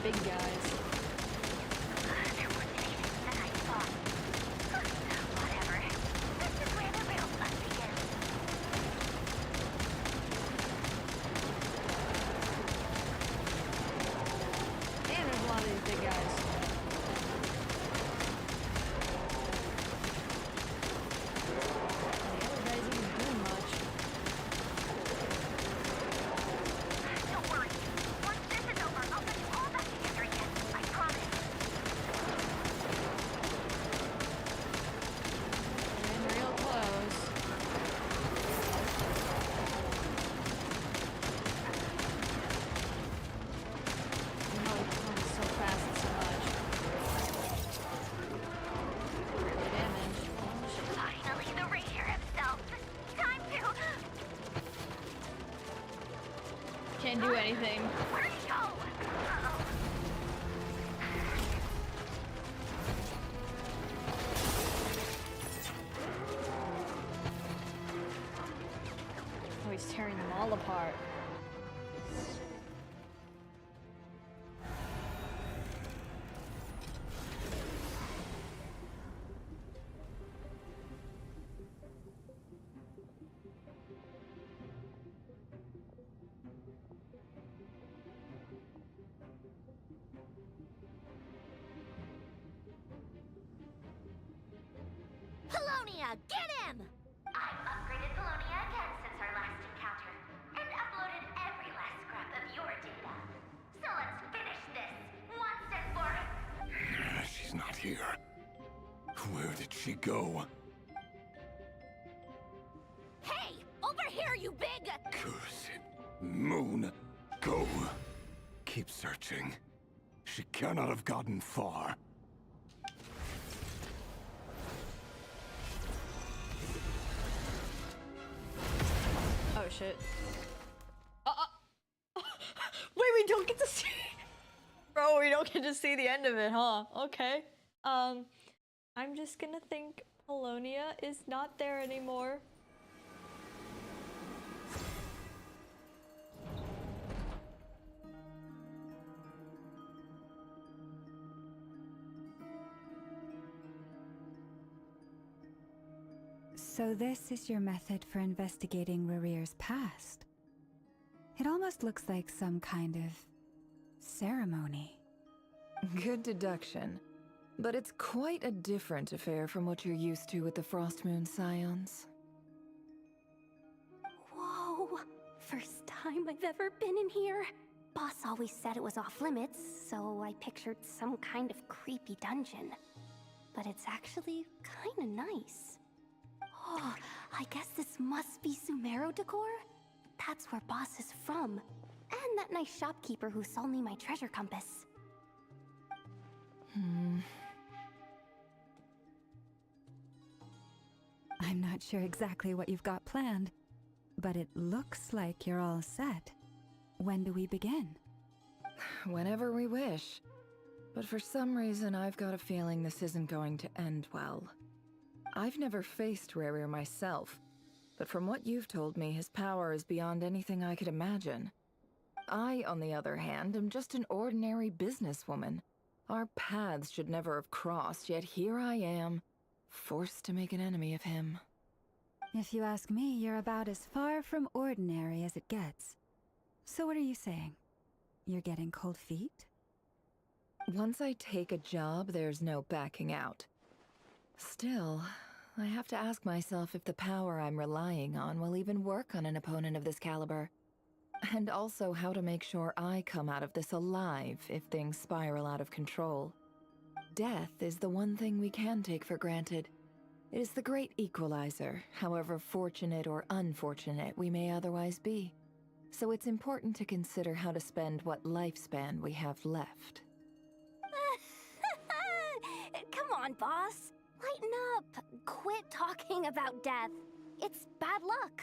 Big guys. They're more dangerous than I thought. Whatever. This is where the real fun begins. Man, there's a lot of these big guys. The other guys isn't doing much. Don't worry. Once this is over, I'll put you all back together again. I promise. Getting real close. No, it's going so fast and so much. Really damage. Oh, shit. Finally, the Ranger himself. Time to... Can't do anything. Where'd he go? Uh-oh. Oh, he's tearing them all apart. Polonia, get him! I've upgraded Polonia again since our last encounter, and uploaded every last scrap of your data. So let's finish this, once and for... She's not here. Where did she go? Hey! Over here, you big... Curse it. Moon, go. Keep searching. She cannot have gotten far. Oh shit. Wait, we don't get to see. Bro, we don't get to see the end of it, huh? Okay. I'm just gonna think Polonia is not there anymore. So this is your method for investigating Rarir's past. It almost looks like some kind of ceremony. Good deduction. But it's quite a different affair from what you're used to with the Frostmoon Scions. Whoa! First time I've ever been in here. Boss always said it was off limits, so I pictured some kind of creepy dungeon. But it's actually kinda nice. Oh, I guess this must be Sumero decor? That's where Boss is from. And that nice shopkeeper who sold me my treasure compass. I'm not sure exactly what you've got planned, but it looks like you're all set. When do we begin? Whenever we wish. But for some reason, I've got a feeling this isn't going to end well. I've never faced Rarir myself, but from what you've told me, his power is beyond anything I could imagine. I, on the other hand, am just an ordinary businesswoman. Our paths should never have crossed, yet here I am, forced to make an enemy of him. If you ask me, you're about as far from ordinary as it gets. So what are you saying? You're getting cold feet? Once I take a job, there's no backing out. Still, I have to ask myself if the power I'm relying on will even work on an opponent of this caliber. And also how to make sure I come out of this alive if things spiral out of control. Death is the one thing we can take for granted. It is the great equalizer, however fortunate or unfortunate we may otherwise be. So it's important to consider how to spend what lifespan we have left. Come on, boss. Lighten up. Quit talking about death. It's bad luck.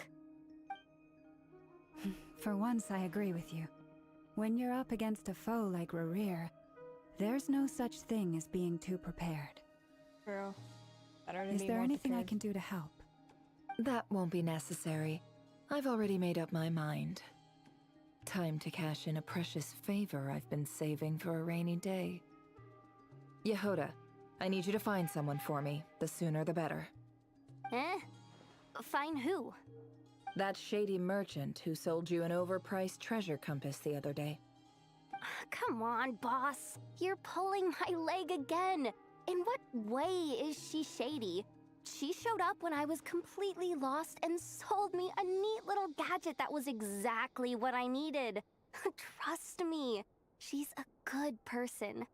For once, I agree with you. When you're up against a foe like Rerir, there's no such thing as being too prepared. True. Better to Is be there more anything I prepared. can do to help? That won't be necessary. I've already made up my mind. Time to cash in a precious favor I've been saving for a rainy day. Jahoda, I need you to find someone for me. The sooner the better. Eh? Find who? That shady merchant who sold you an overpriced treasure compass the other day. Come on, boss. You're pulling my leg again. In what way is she shady? She showed up when I was completely lost and sold me a neat little gadget that was exactly what I needed. Trust me, she's a good person.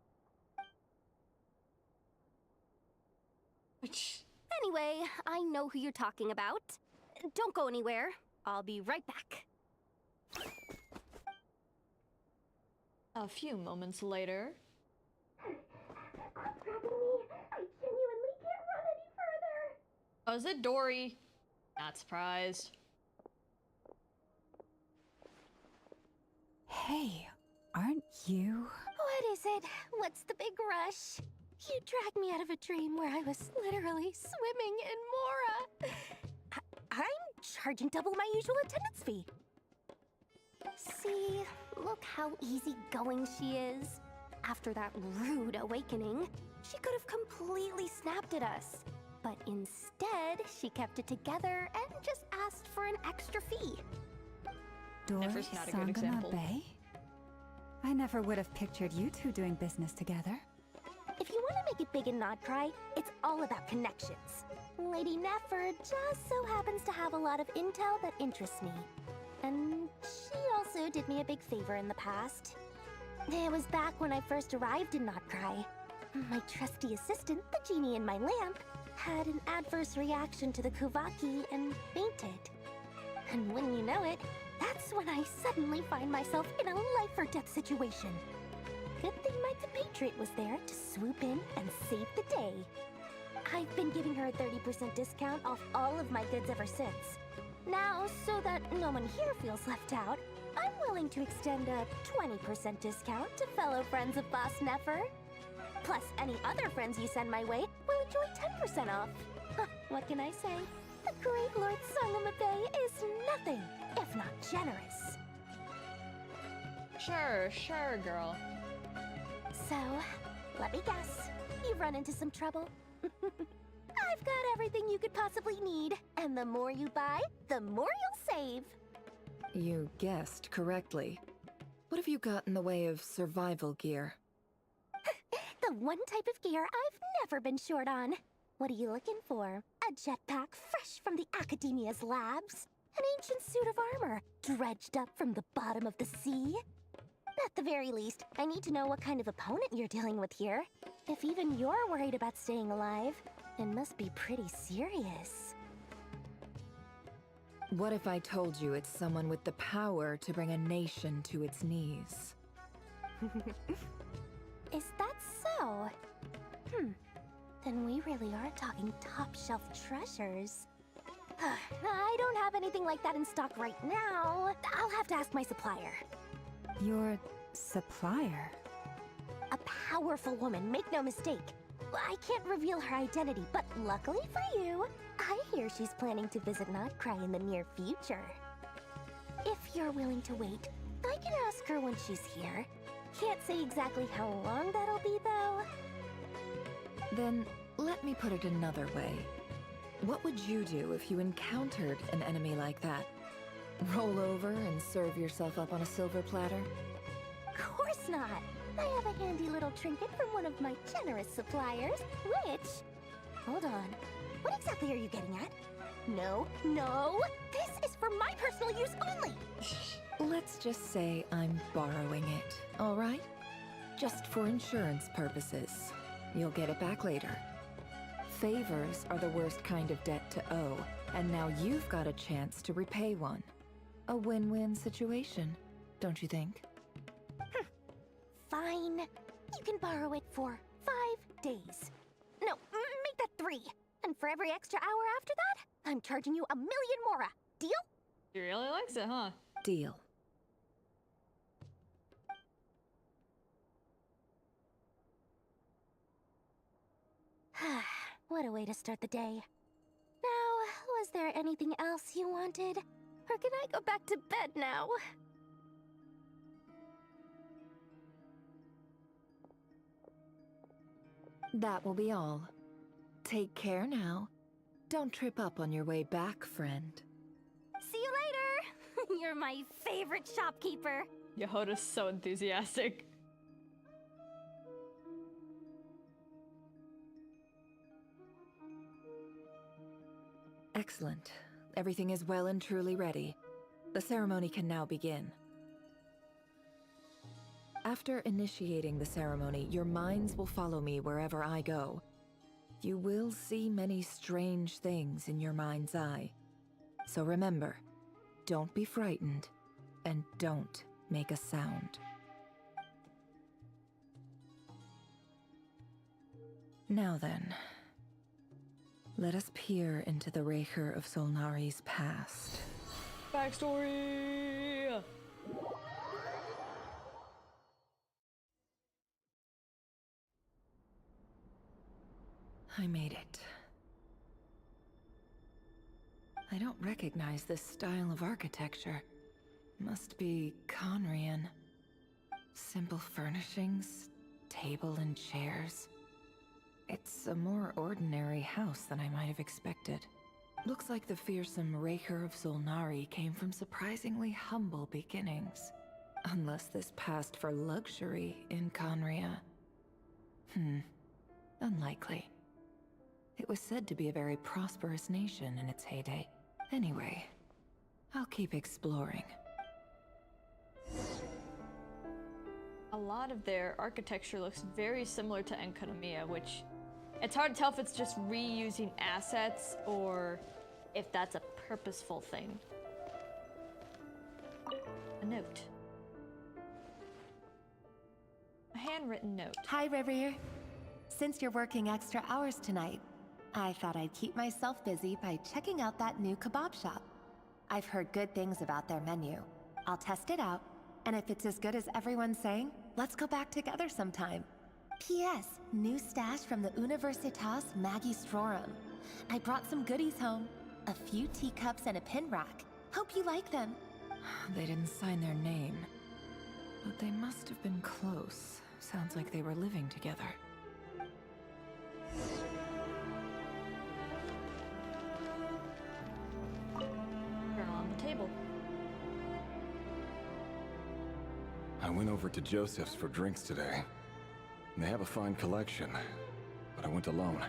Anyway, I know who you're talking about. Don't go anywhere. I'll be right back. A few moments later. What's grabbing me? I genuinely can't run any further. Oh, is it Dory? Not surprised. Hey, aren't you? What is it? What's the big rush? You dragged me out of a dream where I was literally swimming in Mora. I'm charging double my usual attendance fee. See, look how easygoing she is. After that rude awakening, she could have completely snapped at us. But instead, she kept it together and just asked for an extra fee. Dory Nefer's not a good example. Bay? I never would have pictured you two doing business together. If you want to make it big in Nodcry, it's all about connections. Lady Nefer just so happens to have a lot of intel that interests me. And she also did me a big favor in the past. It was back when I first arrived in Nodcry. My trusty assistant, the genie in my lamp, had an adverse reaction to the Kuvaki and fainted. And when you know it, that's when I suddenly find myself in a life-or-death situation. Good thing my compatriot was there to swoop in and save the day. I've been giving her a 30% discount off all of my goods ever since. Now, so that no one here feels left out, I'm willing to extend a 20% discount to fellow friends of Boss Nefer. Plus, any other friends you send my way will enjoy 10% off. What can I say? The great Lord Sangamabe is nothing if not generous. Sure, girl. So, let me guess. You've run into some trouble? I've got everything you could possibly need. And the more you buy, the more you'll save. You guessed correctly. What have you got in the way of survival gear? The one type of gear I've never been short on. What are you looking for? A jetpack fresh from the Academia's labs? An ancient suit of armor dredged up from the bottom of the sea? At the very least, I need to know what kind of opponent you're dealing with here. If even you're worried about staying alive, it must be pretty serious. What if I told you it's someone with the power to bring a nation to its knees? Is that so? Then we really are talking top-shelf treasures. I don't have anything like that in stock right now. I'll have to ask my supplier. Your supplier? A powerful woman, make no mistake. I can't reveal her identity, but luckily for you, I hear she's planning to visit Nodcry in the near future. If you're willing to wait, I can ask her when she's here. Can't say exactly how long that'll be, though. Then, let me put it another way. What would you do if you encountered an enemy like that? Roll over and serve yourself up on a silver platter? course not. I have a handy little trinket from one of my generous suppliers, which... Hold on. What exactly are you getting at? No, no! This is for my personal use only! Let's just say I'm borrowing it, all right? Just for insurance purposes. You'll get it back later. Favors are the worst kind of debt to owe, and now you've got a chance to repay one. A win-win situation, don't you think? Fine. You can borrow it for 5 days. No, make that 3. And for every extra hour after that, I'm charging you 1,000,000 mora. Deal? He really likes it, huh? Deal. What a way to start the day. Now, was there anything else you wanted? Or can I go back to bed now? That will be all. Take care now. Don't trip up on your way back, friend. See you later! You're my favorite shopkeeper. Jahoda's so enthusiastic. Excellent. Everything is well and truly ready. The ceremony can now begin. After initiating the ceremony, your minds will follow me wherever I go. You will see many strange things in your mind's eye. So remember, don't be frightened, and don't make a sound. Now then, let us peer into the Raker of Solnari's past. Backstory! I made it. I don't recognize this style of architecture. Must be Conrian. Simple furnishings, table and chairs. It's a more ordinary house than I might have expected. Looks like the fearsome Raker of Solnari came from surprisingly humble beginnings. Unless this passed for luxury in Conria. Unlikely. It was said to be a very prosperous nation in its heyday. Anyway, I'll keep exploring. A lot of their architecture looks very similar to Enkanomiya, which it's hard to tell if it's just reusing assets or if that's a purposeful thing. A note. A handwritten note. Hi, Rivier. Since you're working extra hours tonight, I thought I'd keep myself busy by checking out that new kebab shop. I've heard good things about their menu. I'll test it out, and if it's as good as everyone's saying, let's go back together sometime. P.S. New stash from the Universitas Magistrorum. I brought some goodies home. A few teacups and a pin rack. Hope you like them. They didn't sign their name, but they must have been close. Sounds like they were living together. Journal on the table. I went over to Joseph's for drinks today. They have a fine collection, but I went alone.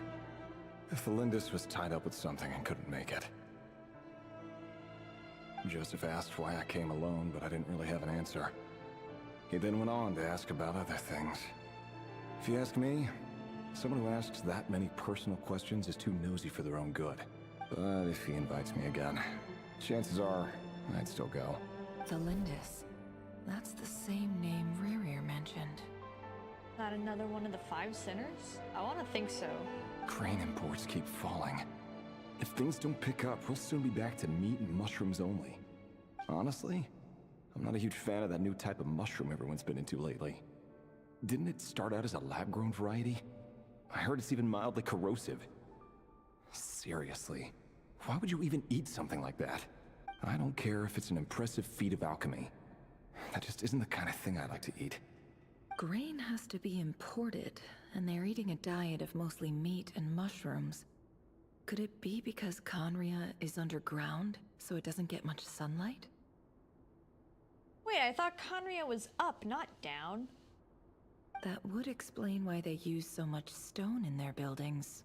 Felindis was tied up with something and couldn't make it. Joseph asked why I came alone, but I didn't really have an answer. He then went on to ask about other things. If you ask me, someone who asks that many personal questions is too nosy for their own good. But if he invites me again, chances are I'd still go. Felindis. That's the same name Rerir mentioned. Not another one of the 5 sinners? I want to think so. Crane imports keep falling. If things don't pick up, we'll soon be back to meat and mushrooms only. Honestly, I'm not a huge fan of that new type of mushroom everyone's been into lately. Didn't it start out as a lab-grown variety? I heard it's even mildly corrosive. Seriously, why would you even eat something like that? I don't care if it's an impressive feat of alchemy. That just isn't the kind of thing I like to eat. Grain has to be imported, and they're eating a diet of mostly meat and mushrooms. Could it be because Conria is underground, so it doesn't get much sunlight? Wait, I thought Conria was up, not down. That would explain why they use so much stone in their buildings.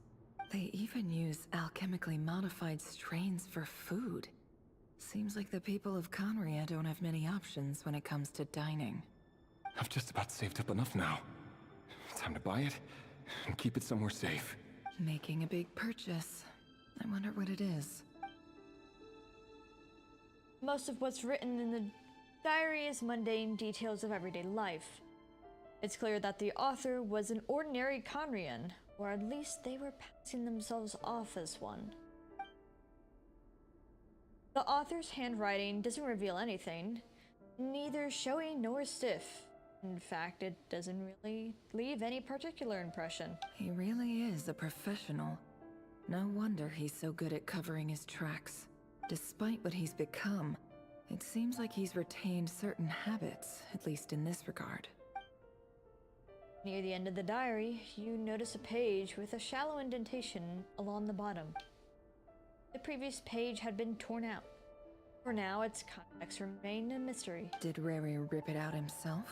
They even use alchemically modified strains for food. Seems like the people of Conria don't have many options when it comes to dining. I've just about saved up enough now. Time to buy it and keep it somewhere safe. Making a big purchase. I wonder what it is. Most of what's written in the diary is mundane details of everyday life. It's clear that the author was an ordinary Conrian, or at least they were passing themselves off as one. The author's handwriting doesn't reveal anything, neither showy nor stiff. In fact, it doesn't really leave any particular impression. He really is a professional. No wonder he's so good at covering his tracks. Despite what he's become, it seems like he's retained certain habits, at least in this regard. Near the end of the diary, you notice a page with a shallow indentation along the bottom. The previous page had been torn out. For now, its contents remain a mystery. Did Rary rip it out himself?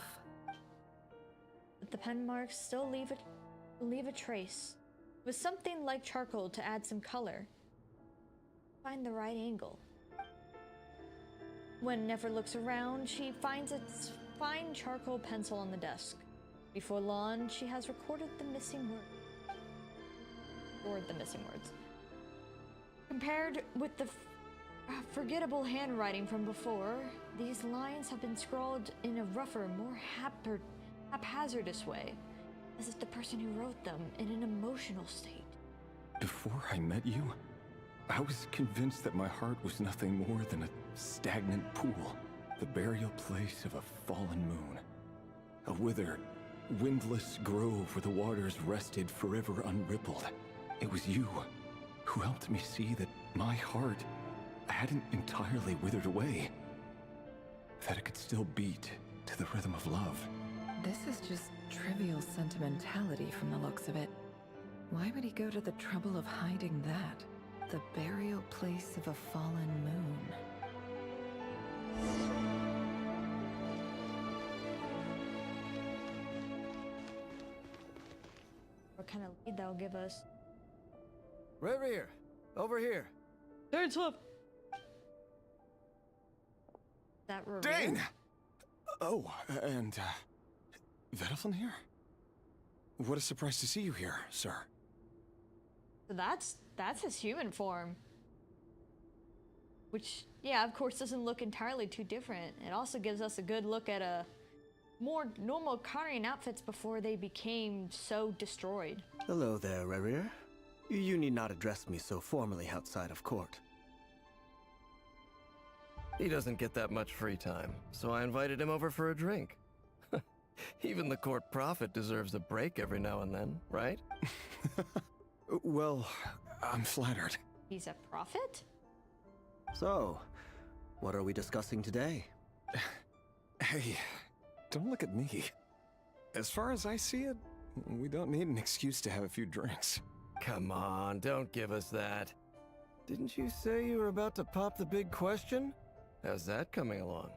But the pen marks still leave a trace, with something like charcoal to add some color. Find the right angle. When Nefer looks around, she finds its fine charcoal pencil on the desk. Before long, she has recorded the missing word. Or the missing words. Compared with the forgettable handwriting from before, these lines have been scrawled in a rougher, more haphazardous way, as if the person who wrote them in an emotional state. Before I met you, I was convinced that my heart was nothing more than a stagnant pool, the burial place of a fallen moon. A withered, windless grove where the waters rested forever unrippled. It was you who helped me see that my heart hadn't entirely withered away, that it could still beat to the rhythm of love. This is just trivial sentimentality from the looks of it. Why would he go to the trouble of hiding that? The burial place of a fallen moon. What kind of lead that'll give us? Reverie, over here. Dane Swift! That Revere? Dane! Oh, and, Vedaflin here? What a surprise to see you here, sir. So that's his human form. Which, yeah, of course doesn't look entirely too different. It also gives us a good look at a more normal Conrian outfits before they became so destroyed. Hello there, Reverie. You need not address me so formally outside of court. He doesn't get that much free time, so I invited him over for a drink. Even the court prophet deserves a break every now and then, right? Well, I'm flattered. He's a prophet? So, what are we discussing today? Hey, don't look at me. As far as I see it, we don't need an excuse to have a few drinks. Come on, don't give us that. Didn't you say you were about to pop the big question? How's that coming along?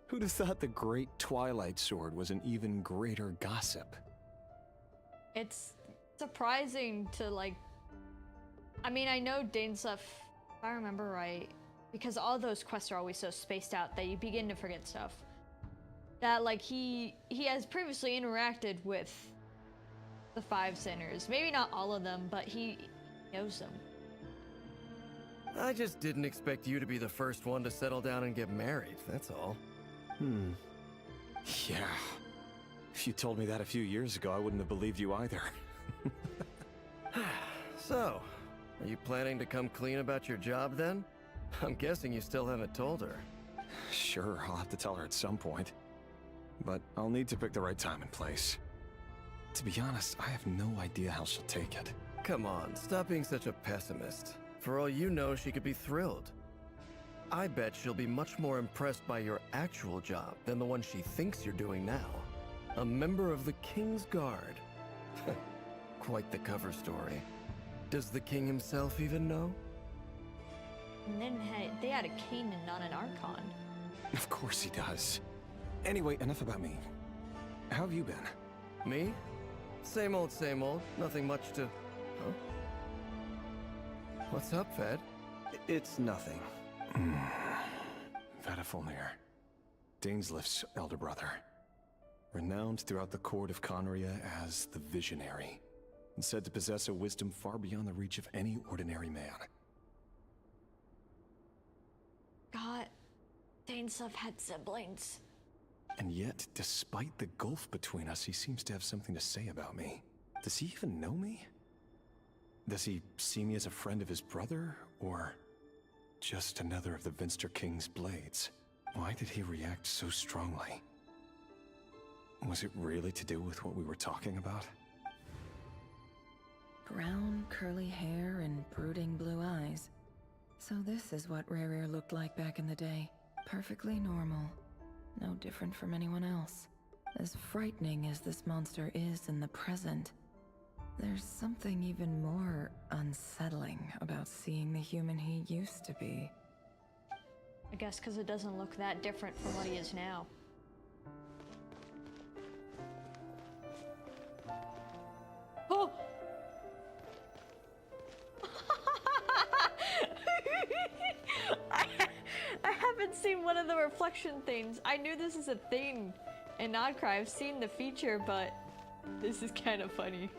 Who'd have thought the great Twilight Sword was an even greater gossip? It's surprising to, like... I mean, I know Dane's stuff, if I remember right, because all those quests are always so spaced out that you begin to forget stuff. That, like, he has previously interacted with the Five Sinners. Maybe not all of them, but he knows them. I just didn't expect you to be the first one to settle down and get married, that's all. Yeah. If you told me that a few years ago, I wouldn't have believed you either. So, are you planning to come clean about your job then? I'm guessing you still haven't told her. Sure, I'll have to tell her at some point. But I'll need to pick the right time and place. To be honest, I have no idea how she'll take it. Come on, stop being such a pessimist. For all you know, she could be thrilled. I bet she'll be much more impressed by your actual job than the one she thinks you're doing now. A member of the King's Guard. Quite the cover story. Does the king himself even know? And then they had a Kanan, not an Archon. Of course he does. Anyway, enough about me. How have you been? Me? Same old, same old. Nothing much to... Huh? What's up, Fed? It's nothing. Vedifulnir, Dainslif's elder brother. Renowned throughout the court of Conria as the Visionary, and said to possess a wisdom far beyond the reach of any ordinary man. God, Dainslif had siblings. And yet, despite the gulf between us, he seems to have something to say about me. Does he even know me? Does he see me as a friend of his brother, or just another of the Vinster King's blades? Why did he react so strongly? Was it really to do with what we were talking about? Brown, curly hair and brooding blue eyes. So this is what Rerir looked like back in the day. Perfectly normal. No different from anyone else. As frightening as this monster is in the present, there's something even more unsettling about seeing the human he used to be. I guess because it doesn't look that different from what he is now. Oh! I haven't seen one of the reflection things. I knew this is a thing in Krai. I've seen the feature, but this is kind of funny.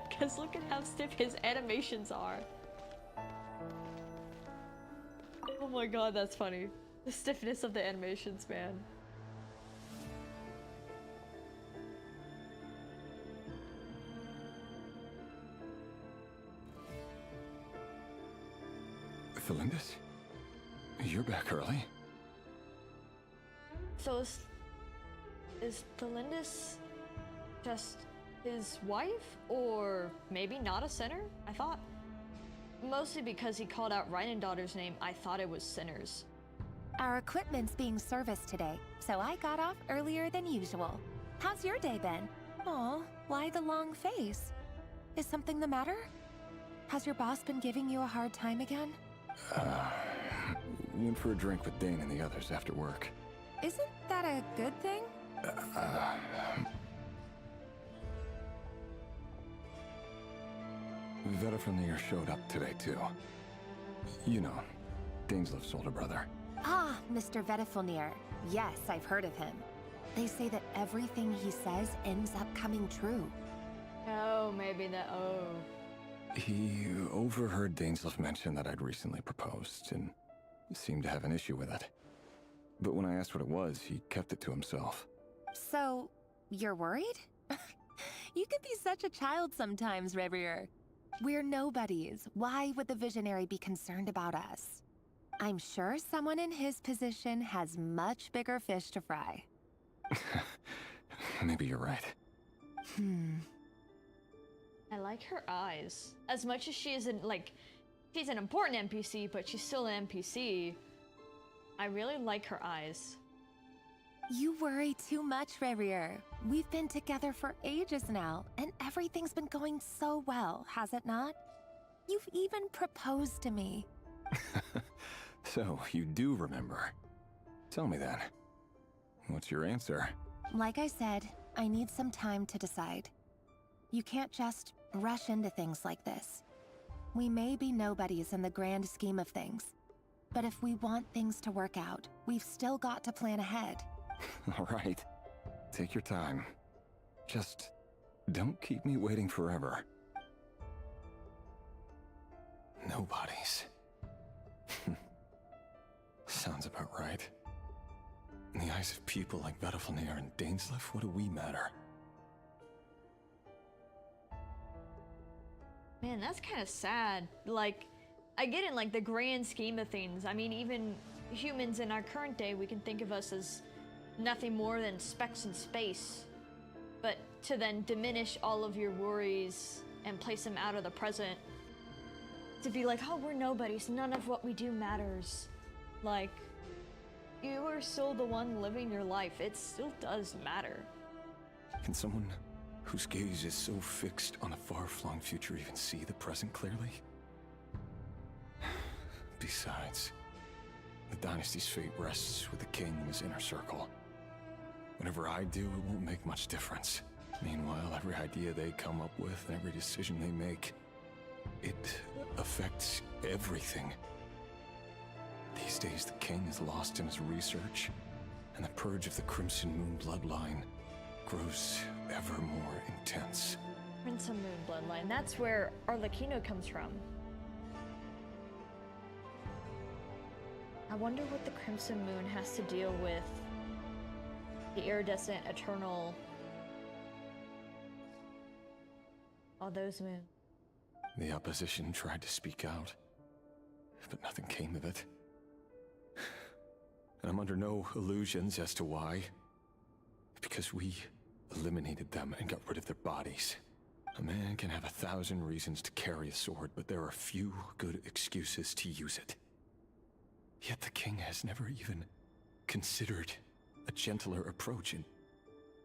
Because look at how stiff his animations are. Oh my god, that's funny. The stiffness of the animations, man. Felindis? You're back early. So is Felindis just his wife? Or maybe not a sinner? I thought. Mostly because he called out Reinendotter's name, I thought it was Sinners. Our equipment's being serviced today, so I got off earlier than usual. How's your day been? Aw, why the long face? Is something the matter? Has your boss been giving you a hard time again? Went for a drink with Dane and the others after work. Isn't that a good thing? Vedifulnir showed up today, too. You know, Dainslif's older brother. Ah, Mr. Vedifulnir. Yes, I've heard of him. They say that everything he says ends up coming true. Oh, maybe that. Oh. He overheard Dainslif mention that I'd recently proposed, and seemed to have an issue with it. But when I asked what it was, he kept it to himself. So, you're worried? You can be such a child sometimes, Revier. We're nobodies. Why would the Visionary be concerned about us? I'm sure someone in his position has much bigger fish to fry. Maybe you're right. I like her eyes. As much as she isn't, like, she's an important NPC, but she's still an NPC. I really like her eyes. You worry too much, Revier. We've been together for ages now, and everything's been going so well, has it not? You've even proposed to me. So, you do remember. Tell me then. What's your answer? Like I said, I need some time to decide. You can't just rush into things like this. We may be nobodies in the grand scheme of things, but if we want things to work out, we've still got to plan ahead. All right. Take your time. Just don't keep me waiting forever. Nobodies. Sounds about right. In the eyes of people like Vedifulnir and Dainslif, what do we matter? Man, that's kind of sad. Like, I get in like the grand scheme of things. I mean, even humans in our current day, we can think of us as nothing more than specks in space. But to then diminish all of your worries and place them out of the present, to be like, oh, we're nobodies, none of what we do matters. Like, you are still the one living your life. It still does matter. Can someone whose gaze is so fixed on a far-flung future even see the present clearly? Besides, the dynasty's fate rests with the king and his inner circle. Whatever I do, it won't make much difference. Meanwhile, every idea they come up with and every decision they make, it affects everything. These days, the king is lost in his research, and the purge of the Crimson Moon bloodline grows ever more intense. Crimson Moon bloodline, that's where Arlecchino comes from. I wonder what the Crimson Moon has to deal with the iridescent eternal... all those moons. The opposition tried to speak out, but nothing came of it. And I'm under no illusions as to why. Because we eliminated them and got rid of their bodies. A man can have 1,000 reasons to carry a sword, but there are few good excuses to use it. Yet the king has never even considered a gentler approach, and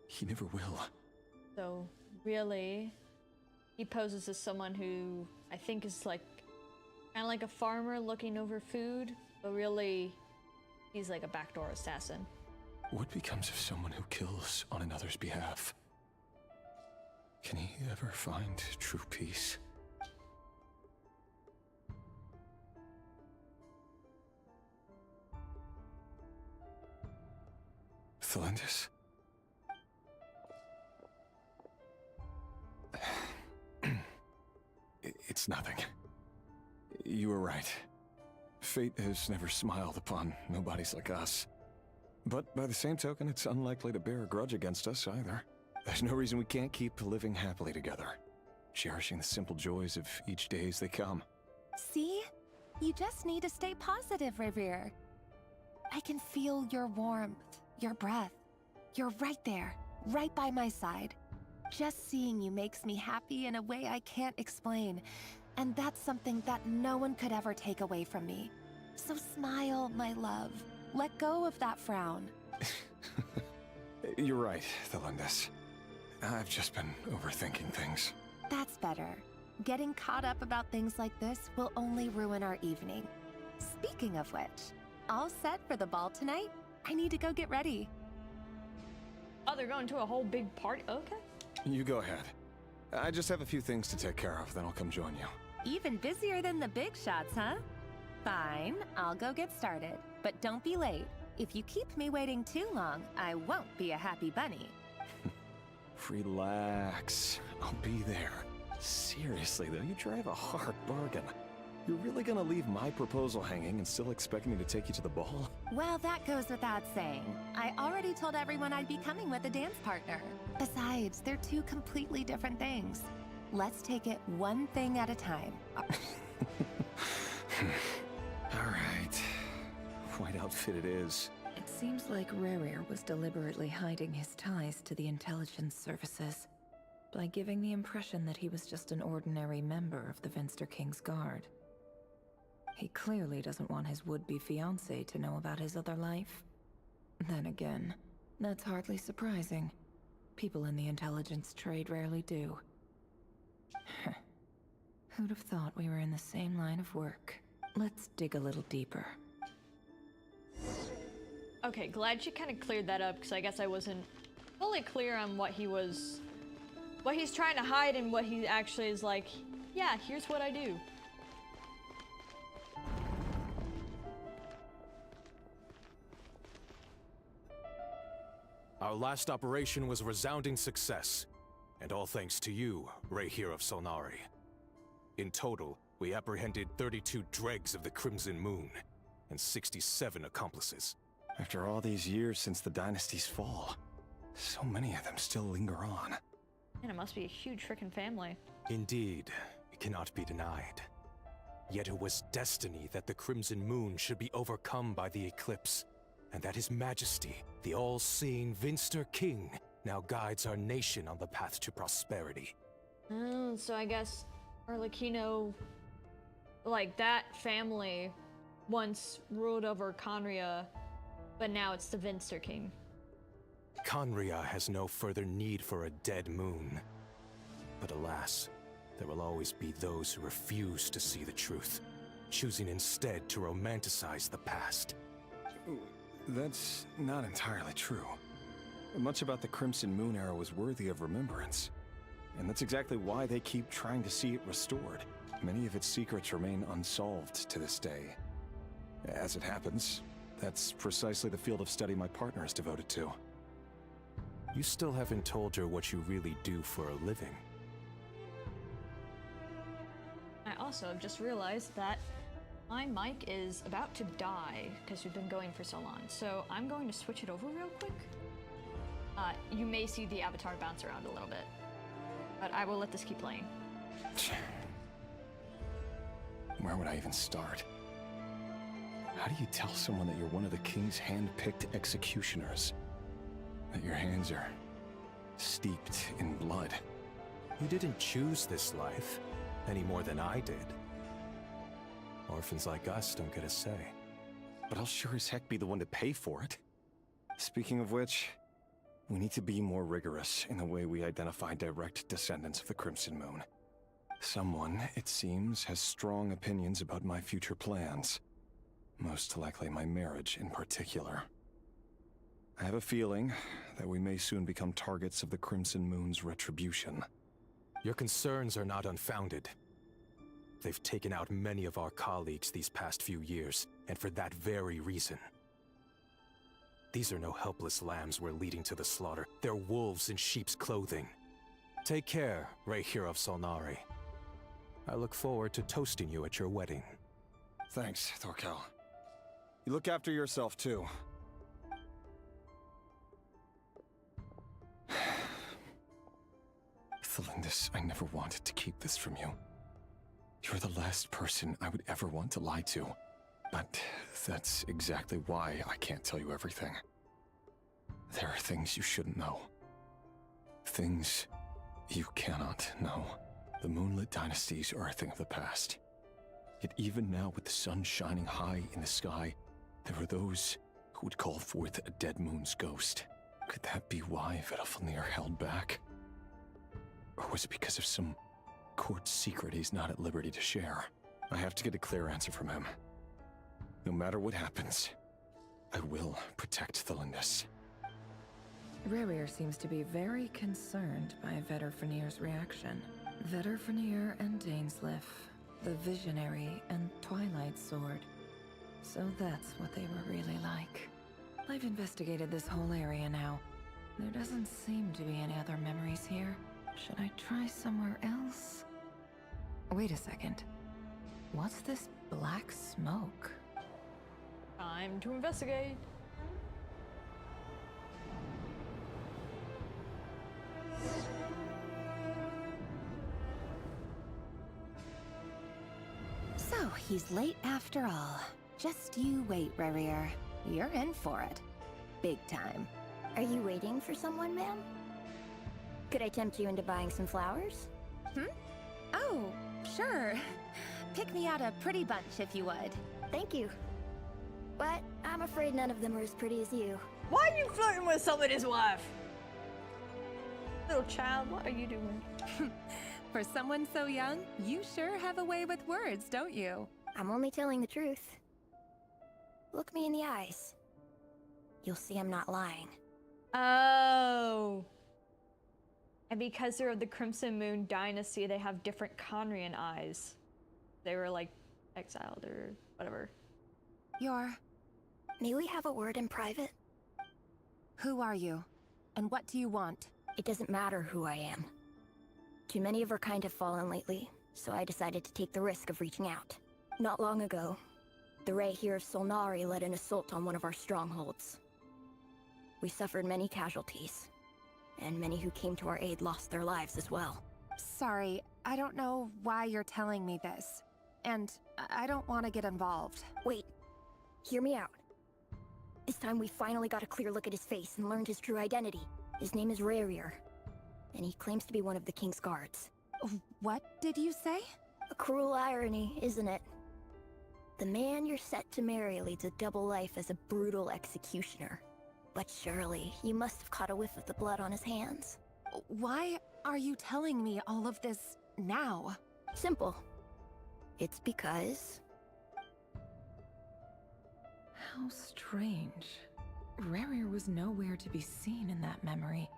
he never will. So, really, he poses as someone who I think is like, kind of like a farmer looking over food, but really, he's like a backdoor assassin. What becomes of someone who kills on another's behalf? Can he ever find true peace? Thelindis? It's nothing. You were right. Fate has never smiled upon nobodies like us. But by the same token, it's unlikely to bear a grudge against us either. There's no reason we can't keep living happily together, cherishing the simple joys of each day as they come. See? You just need to stay positive, Revere. I can feel your warmth, your breath. You're right there, right by my side. Just seeing you makes me happy in a way I can't explain. And that's something that no one could ever take away from me. So smile, my love. Let go of that frown. You're right, Thelindis. I've just been overthinking things. That's better. Getting caught up about things like this will only ruin our evening. Speaking of which, all set for the ball tonight? I need to go get ready. Oh, they're going to a whole big party? Okay. You go ahead. I just have a few things to take care of, then I'll come join you. Even busier than the big shots, huh? Fine, I'll go get started. But don't be late. If you keep me waiting too long, I won't be a happy bunny. Relax. I'll be there. Seriously, though, you drive a hard bargain. You're really gonna leave my proposal hanging and still expect me to take you to the ball? Well, that goes without saying. I already told everyone I'd be coming with a dance partner. Besides, they're two completely different things. Let's take it one thing at a time. All right. White outfit it is. It seems like Rerir was deliberately hiding his ties to the intelligence services by giving the impression that he was just an ordinary member of the Venster King's Guard. He clearly doesn't want his would-be fiancée to know about his other life. Then again, that's hardly surprising. People in the intelligence trade rarely do. Who'd have thought we were in the same line of work? Let's dig a little deeper. Okay, glad you kind of cleared that up, because I guess I wasn't fully clear on what he's trying to hide and what he actually is like, yeah, here's what I do. Our last operation was a resounding success, and all thanks to you, Rehir of Solnari. In total, we apprehended 32 dregs of the Crimson Moon, and 67 accomplices. After all these years since the dynasty's fall, so many of them still linger on. And it must be a huge frickin' family. Indeed, it cannot be denied. Yet it was destiny that the Crimson Moon should be overcome by the eclipse, and that His Majesty, the all-seeing Venster King, now guides our nation on the path to prosperity. So I guess Arlecchino, like that family, once ruled over Conria, but now it's the Venster King. Conria has no further need for a dead moon. But alas, there will always be those who refuse to see the truth. choosing instead to romanticize the past. That's not entirely true. Much about the Crimson Moon era was worthy of remembrance. And that's exactly why they keep trying to see it restored. Many of its secrets remain unsolved to this day. As it happens, that's precisely the field of study my partner is devoted to. You still haven't told her what you really do for a living. I also have just realized that my mic is about to die because we've been going for so long. So I'm going to switch it over real quick. You may see the avatar bounce around a little bit, but I will let this keep playing. Where would I even start? How do you tell someone that you're one of the king's hand-picked executioners? That your hands are steeped in blood? You didn't choose this life, any more than I did. Orphans like us don't get a say. But I'll sure as heck be the one to pay for it. Speaking of which, we need to be more rigorous in the way we identify direct descendants of the Crimson Moon. Someone, it seems, has strong opinions about my future plans. Most likely my marriage in particular. I have a feeling that we may soon become targets of the Crimson Moon's retribution. Your concerns are not unfounded. They've taken out many of our colleagues these past few years, and for that very reason. These are no helpless lambs we're leading to the slaughter. They're wolves in sheep's clothing. Take care, Rehir of Solnari. I look forward to toasting you at your wedding. Thanks, Thorkel. You look after yourself, too. Thelindis, I never wanted to keep this from you. You're the last person I would ever want to lie to. But that's exactly why I can't tell you everything. There are things you shouldn't know. Things you cannot know. The moonlit dynasties are a thing of the past. Yet even now, with the sun shining high in the sky, there are those who would call forth a dead moon's ghost. Could that be why Vedalfnir held back? Or was it because of some court secret he's not at liberty to share? I have to get a clear answer from him. No matter what happens, I will protect Thelindis. Rerir seems to be very concerned by Vedalfnir's reaction. Vedalfnir and Dainsleif, the Visionary and Twilight Sword. So that's what they were really like. I've investigated this whole area now. There doesn't seem to be any other memories here. Should I try somewhere else? Wait a second. What's this black smoke? Time to investigate. So, he's late after all. Just you wait, Rerir. You're in for it. Big time. Are you waiting for someone, ma'am? Could I tempt you into buying some flowers? Oh, sure. Pick me out a pretty bunch if you would. Thank you. But I'm afraid none of them are as pretty as you. Why are you flirting with somebody's wife? Little child, what are you doing? For someone so young, you sure have a way with words, don't you? I'm only telling the truth. Look me in the eyes. You'll see I'm not lying. Oh. And because they're of the Crimson Moon dynasty, they have different Conrian eyes. They were like exiled or whatever. May we have a word in private? Who are you? And what do you want? It doesn't matter who I am. Too many of our kind have fallen lately, so I decided to take the risk of reaching out. Not long ago, the Rehir of Solnari led an assault on one of our strongholds. We suffered many casualties, and many who came to our aid lost their lives as well. Sorry, I don't know why you're telling me this. And I don't want to get involved. Wait, hear me out. This time we finally got a clear look at his face and learned his true identity. His name is Rerir, and he claims to be one of the King's Guards. What did you say? A cruel irony, isn't it? The man you're set to marry leads a double life as a brutal executioner. But surely, you must have caught a whiff of the blood on his hands. Why are you telling me all of this now? Simple. It's because How strange. Rarier was nowhere to be seen in that memory.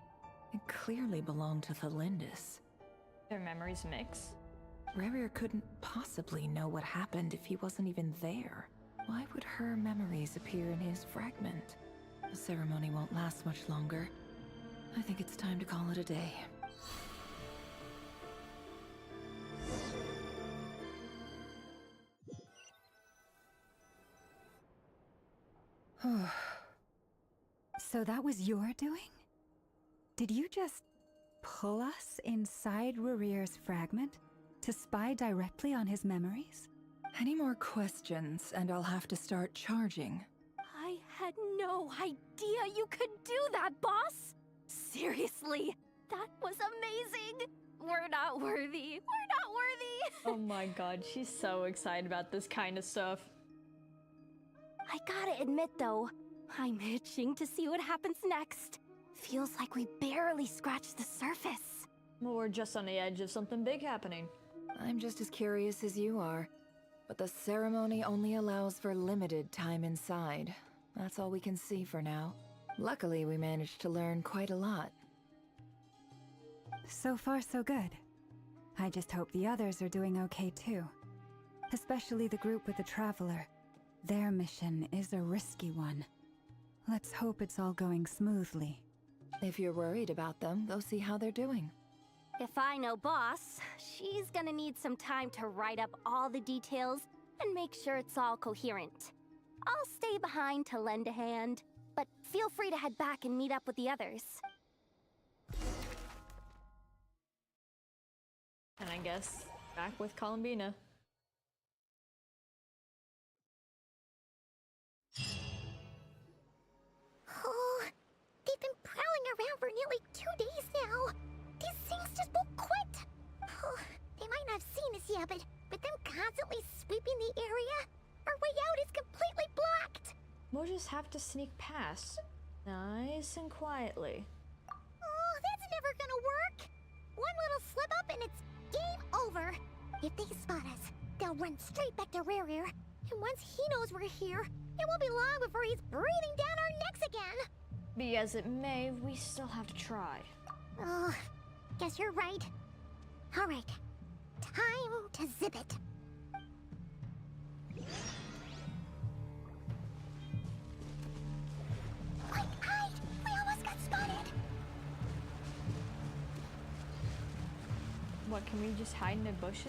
It clearly belonged to Thelindis. Their memories mix. Rarier couldn't possibly know what happened if he wasn't even there. Why would her memories appear in his fragment? The ceremony won't last much longer. I think it's time to call it a day. So that was your doing? Did you just pull us inside Rarir's fragment to spy directly on his memories? Any more questions, and I'll have to start charging. I had no idea you could do that, boss! Seriously, that was amazing! We're not worthy. We're not worthy! Oh my god, she's so excited about this kind of stuff. I gotta admit though, I'm itching to see what happens next. Feels like we barely scratched the surface. Well, we're just on the edge of something big happening. I'm just as curious as you are, but the ceremony only allows for limited time inside. That's all we can see for now. Luckily, we managed to learn quite a lot. So far, so good. I just hope the others are doing okay too. Especially the group with the Traveler. Their mission is a risky one. Let's hope it's all going smoothly. If you're worried about them, go see how they're doing. If I know boss, she's gonna need some time to write up all the details and make sure it's all coherent. I'll stay behind to lend a hand, but feel free to head back and meet up with the others. And I guess back with Columbina. Oh, they've been prowling around for nearly 2 days now. These things just won't quit. Oh, they might not have seen us yet, but them constantly sweeping the area, our way out is completely blocked. We'll just have to sneak past. Nice and quietly. Oh, that's never gonna work. One little slip up and it's game over. If they spot us, they'll run straight back to Rarier. And once he knows we're here, it won't be long before he's breathing down our necks again. Be as it may, we still have to try. Oh, guess you're right. All right, time to zip it. Quick, hide! We almost got spotted. What, can we just hide in the bushes?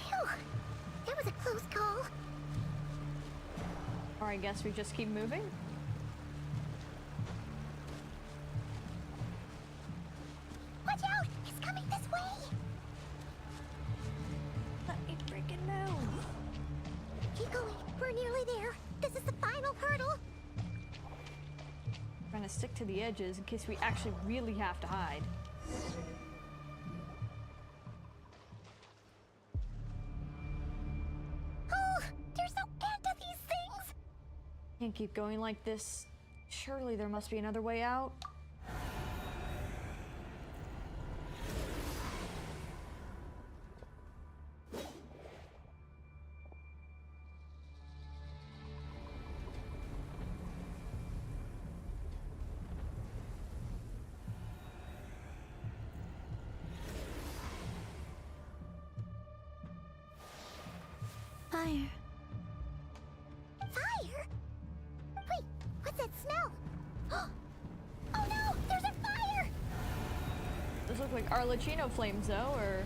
Phew, that was a close call. Or I guess we just keep moving? Watch out! It's coming this way! Let me freaking move! Keep going. We're nearly there. This is the final hurdle. We're gonna stick to the edges in case we actually really have to hide. Oh, there's no end to these things! Can't keep going like this. Surely there must be another way out. Fire. Fire? Wait, what's that smell? Oh no, there's a fire! Those look like Arlecchino flames though, or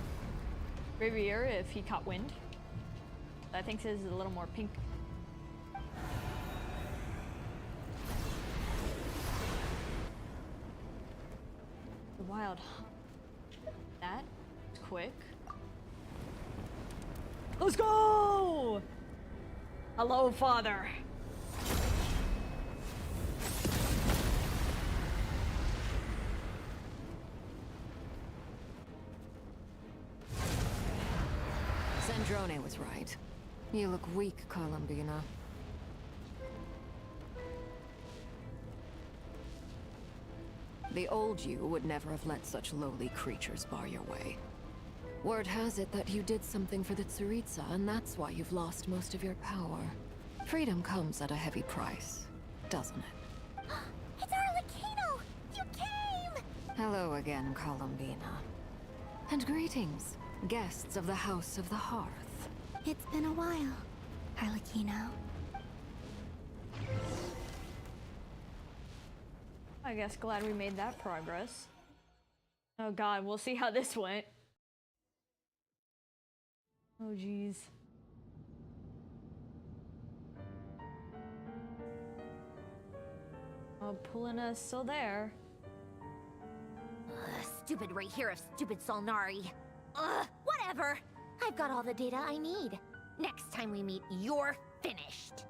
Riviere if he caught wind. I think this is a little more pink. The wild hunt. That was quick. Let's go! Hello, Father. Sandrone was right. You look weak, Columbina. The old you would never have let such lowly creatures bar your way. Word has it that you did something for the Tsaritsa, and that's why you've lost most of your power. Freedom comes at a heavy price, doesn't it? It's Arlecchino! You came! Hello again, Columbina. And greetings, guests of the House of the Hearth. It's been a while, Arlecchino. I guess glad we made that progress. Oh god, we'll see how this went. Oh jeez. Oh, Polina's still there. Stupid right here of stupid Solnari. Whatever. I've got all the data I need. Next time we meet, you're finished.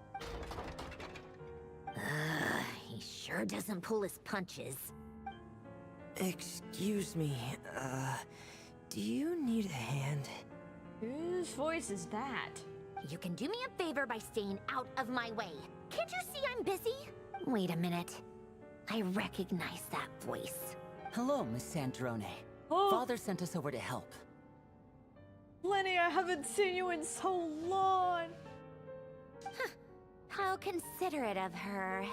He sure doesn't pull his punches. Excuse me, do you need a hand? Whose voice is that? You can do me a favor by staying out of my way. Can't you see I'm busy? Wait a minute. I recognize that voice. Hello, Miss Sandrone. Oh. Father sent us over to help. Lenny, I haven't seen you in so long. How considerate of her.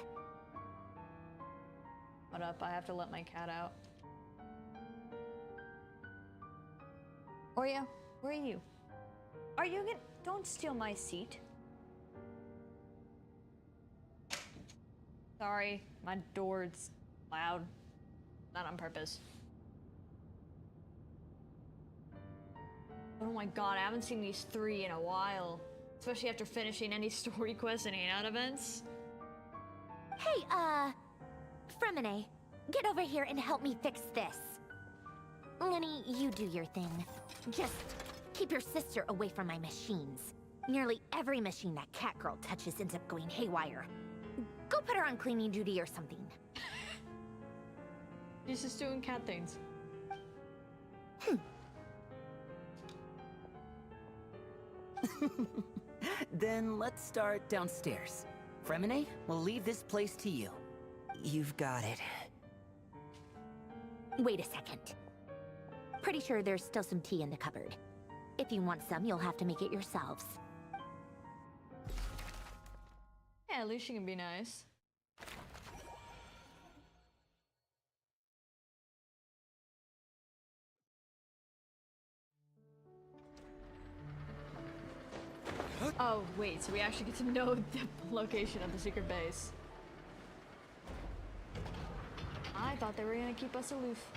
What up? I have to let my cat out. Oreo, where are you? Are you gonna— don't steal my seat. Sorry, my door's loud. Not on purpose. Oh my god, I haven't seen these three in a while. Especially after finishing any story quests and hangout events. Hey, Fremine, get over here and help me fix this. Lenny, you do your thing. Just keep your sister away from my machines. Nearly every machine that cat girl touches ends up going haywire. Go put her on cleaning duty or something. She's just doing cat things. Then let's start downstairs. Fremine, we'll leave this place to you. You've got it. Wait a second. Pretty sure there's still some tea in the cupboard. If you want some, you'll have to make it yourselves. Yeah, at least she can be nice. Oh, wait, so we actually get to know the location of the secret base. I thought they were gonna keep us aloof.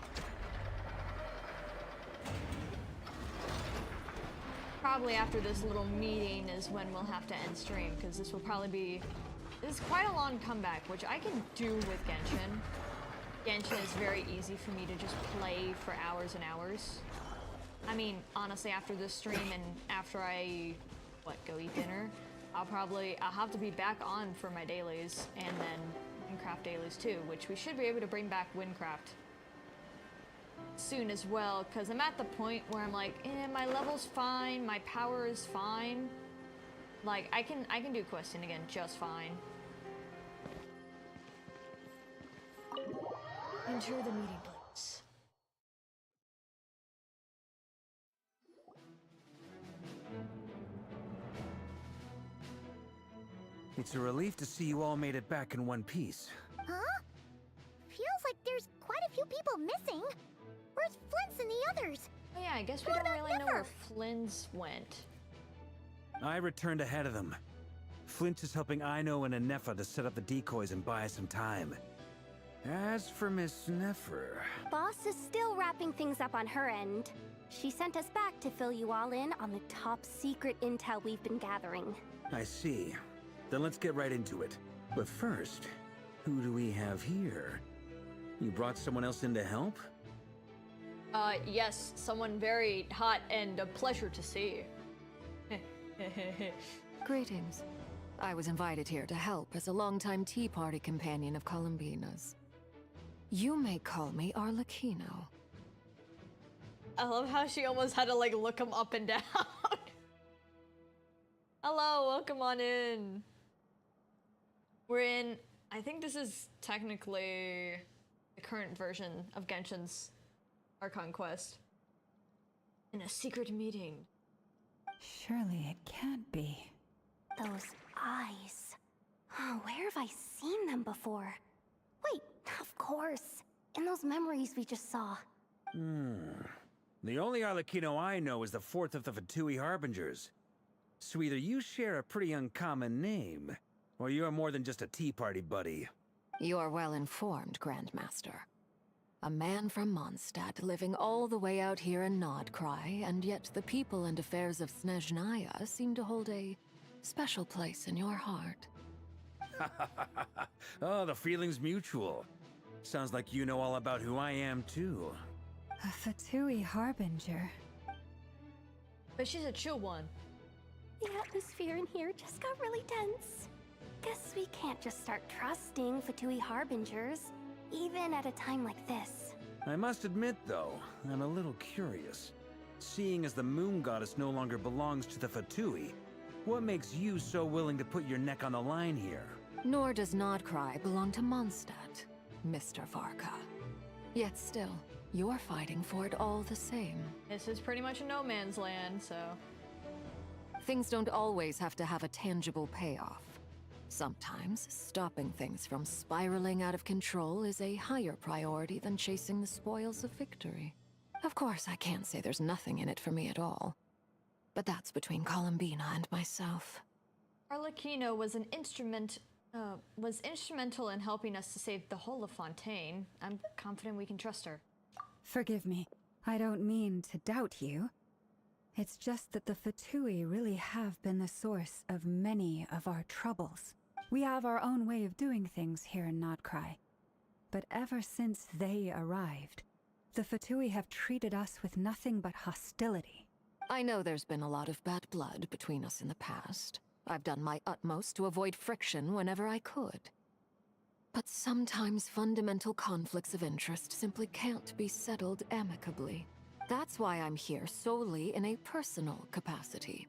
Probably after this little meeting is when we'll have to end stream, because this will probably be— this is quite a long comeback, which I can do with Genshin. Genshin is very easy for me to just play for hours and hours. I mean, honestly, after this stream and after I, go eat dinner, I'll have to be back on for my dailies, and then Windcraft dailies too, which we should be able to bring back Windcraft soon as well, because I'm at the point where I'm like, my level's fine, my power is fine. Like, I can do questing again just fine. Enter the meeting place. It's a relief to see you all made it back in one piece. Huh? Feels like there's quite a few people missing. Where's Flint's and the others? Oh yeah, I guess we don't really know where Flins went. I returned ahead of them. Flint is helping Aino and Anefa to set up the decoys and buy us some time. As for Miss Nefer... Boss is still wrapping things up on her end. She sent us back to fill you all in on the top secret intel we've been gathering. I see. Then let's get right into it. But first, who do we have here? You brought someone else in to help? Yes, someone very hot and a pleasure to see. Greetings. I was invited here to help as a longtime Tea Party companion of Columbina's. You may call me Arlecchino. I love how she almost had to look him up and down. Hello, welcome on in. We're in, I think this is technically the current version of Genshin's Archon Quest. In a secret meeting. Surely it can't be. Those eyes. Oh, where have I seen them before? Wait, of course. In those memories we just saw. The only Arlecchino I know is the fourth of the Fatui Harbingers. So either you share a pretty uncommon name, or you're more than just a tea party buddy. You're well informed, Grandmaster. A man from Mondstadt living all the way out here in Krai, and yet the people and affairs of Snezhnaya seem to hold a special place in your heart. Oh, the feeling's mutual. Sounds like you know all about who I am, too. A Fatui Harbinger. But she's a chill one. The atmosphere in here just got really tense. Guess we can't just start trusting Fatui Harbingers, even at a time like this. I must admit, though, I'm a little curious. Seeing as the moon goddess no longer belongs to the Fatui, what makes you so willing to put your neck on the line here? Nor does Krai belong to Mondstadt, Mr. Varka. Yet still, you're fighting for it all the same. This is pretty much a no man's land, so... Things don't always have to have a tangible payoff. Sometimes, stopping things from spiraling out of control is a higher priority than chasing the spoils of victory. Of course, I can't say there's nothing in it for me at all. But that's between Columbina and myself. Arlecchino was instrumental in helping us to save the whole of Fontaine. I'm confident we can trust her. Forgive me. I don't mean to doubt you. It's just that the Fatui really have been the source of many of our troubles. We have our own way of doing things here in Krai. But ever since they arrived, the Fatui have treated us with nothing but hostility. I know there's been a lot of bad blood between us in the past. I've done my utmost to avoid friction whenever I could. But sometimes fundamental conflicts of interest simply can't be settled amicably. That's why I'm here solely in a personal capacity.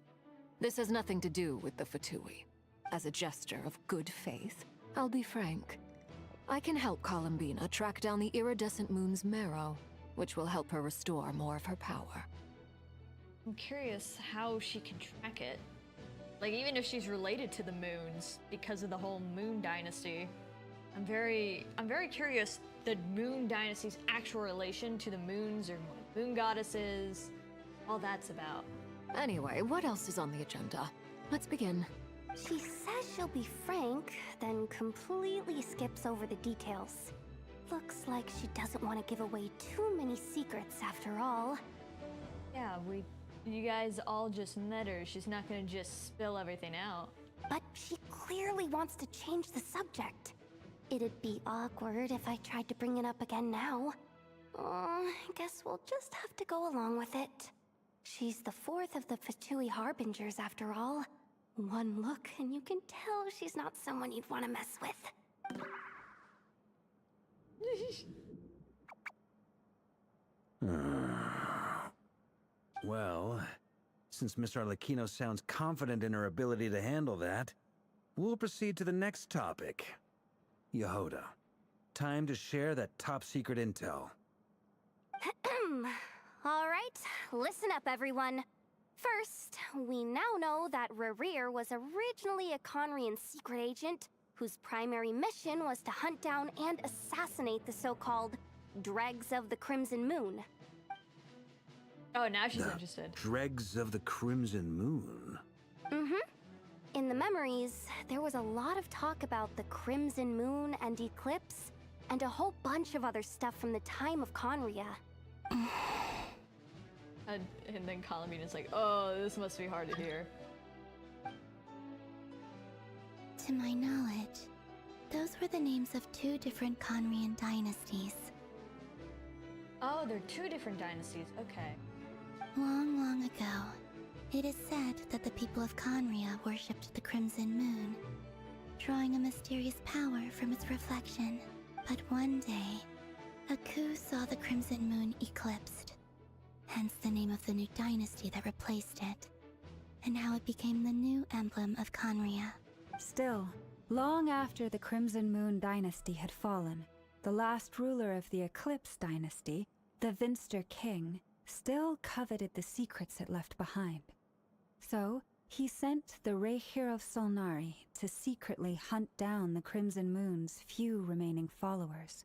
This has nothing to do with the Fatui. As a gesture of good faith, I'll be frank. I can help Columbina track down the iridescent moon's marrow, which will help her restore more of her power. I'm curious how she can track it. Like, even if she's related to the moons because of the whole Moon Dynasty. I'm very curious the Moon Dynasty's actual relation to the moons or moon goddesses, all that's about. Anyway, what else is on the agenda? Let's begin. She says she'll be frank, then completely skips over the details. Looks like she doesn't want to give away too many secrets after all. Yeah, you guys all just met her. She's not gonna just spill everything out. But she clearly wants to change the subject. It'd be awkward if I tried to bring it up again now. I guess we'll just have to go along with it. She's the fourth of the Fatui Harbingers after all. One look and you can tell she's not someone you'd want to mess with. Well, since Miss Arlecchino sounds confident in her ability to handle that, we'll proceed to the next topic. Jahoda, time to share that top-secret intel. Alright, listen up everyone. First, we now know that Rerir was originally a Conrian secret agent whose primary mission was to hunt down and assassinate the so-called Dregs of the Crimson Moon. Oh, now she's interested. Dregs of the Crimson Moon? In the memories, there was a lot of talk about the Crimson Moon and Eclipse, and a whole bunch of other stuff from the time of Conria. And then Columbina's like, oh, this must be hard to hear. To my knowledge, those were the names of two different Conrian dynasties. Oh, they're two different dynasties, okay. Long, long ago, it is said that the people of Conria worshipped the Crimson Moon, drawing a mysterious power from its reflection. But one day, a coup saw the Crimson Moon eclipsed, hence the name of the new dynasty that replaced it, and how it became the new emblem of Conria. Still, long after the Crimson Moon dynasty had fallen, the last ruler of the Eclipse dynasty, the Vinster King, still coveted the secrets it left behind. So, he sent the Reihir of Solnari to secretly hunt down the Crimson Moon's few remaining followers.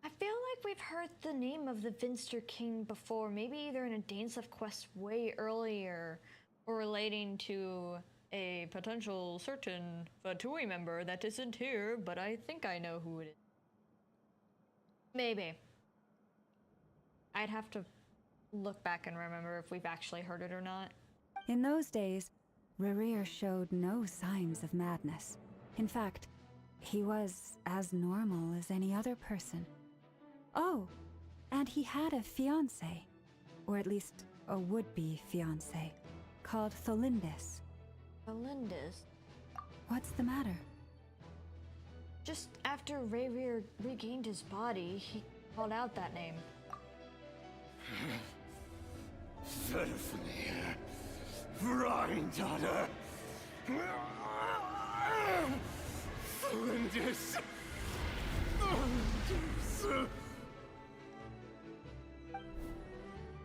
I feel like we've heard the name of the Vinster King before, maybe either in a Dance of Quest way earlier, or relating to a potential certain Fatui member that isn't here, but I think I know who it is. Maybe. I'd have to look back and remember if we've actually heard it or not. In those days, Rerir showed no signs of madness. In fact, he was as normal as any other person. Oh, and he had a fiancé, or at least a would-be fiancé, called Tholindis. Tholindis? What's the matter? Just after Rerir regained his body, he called out that name. Verfnir, Rhindaughter, Tholindis.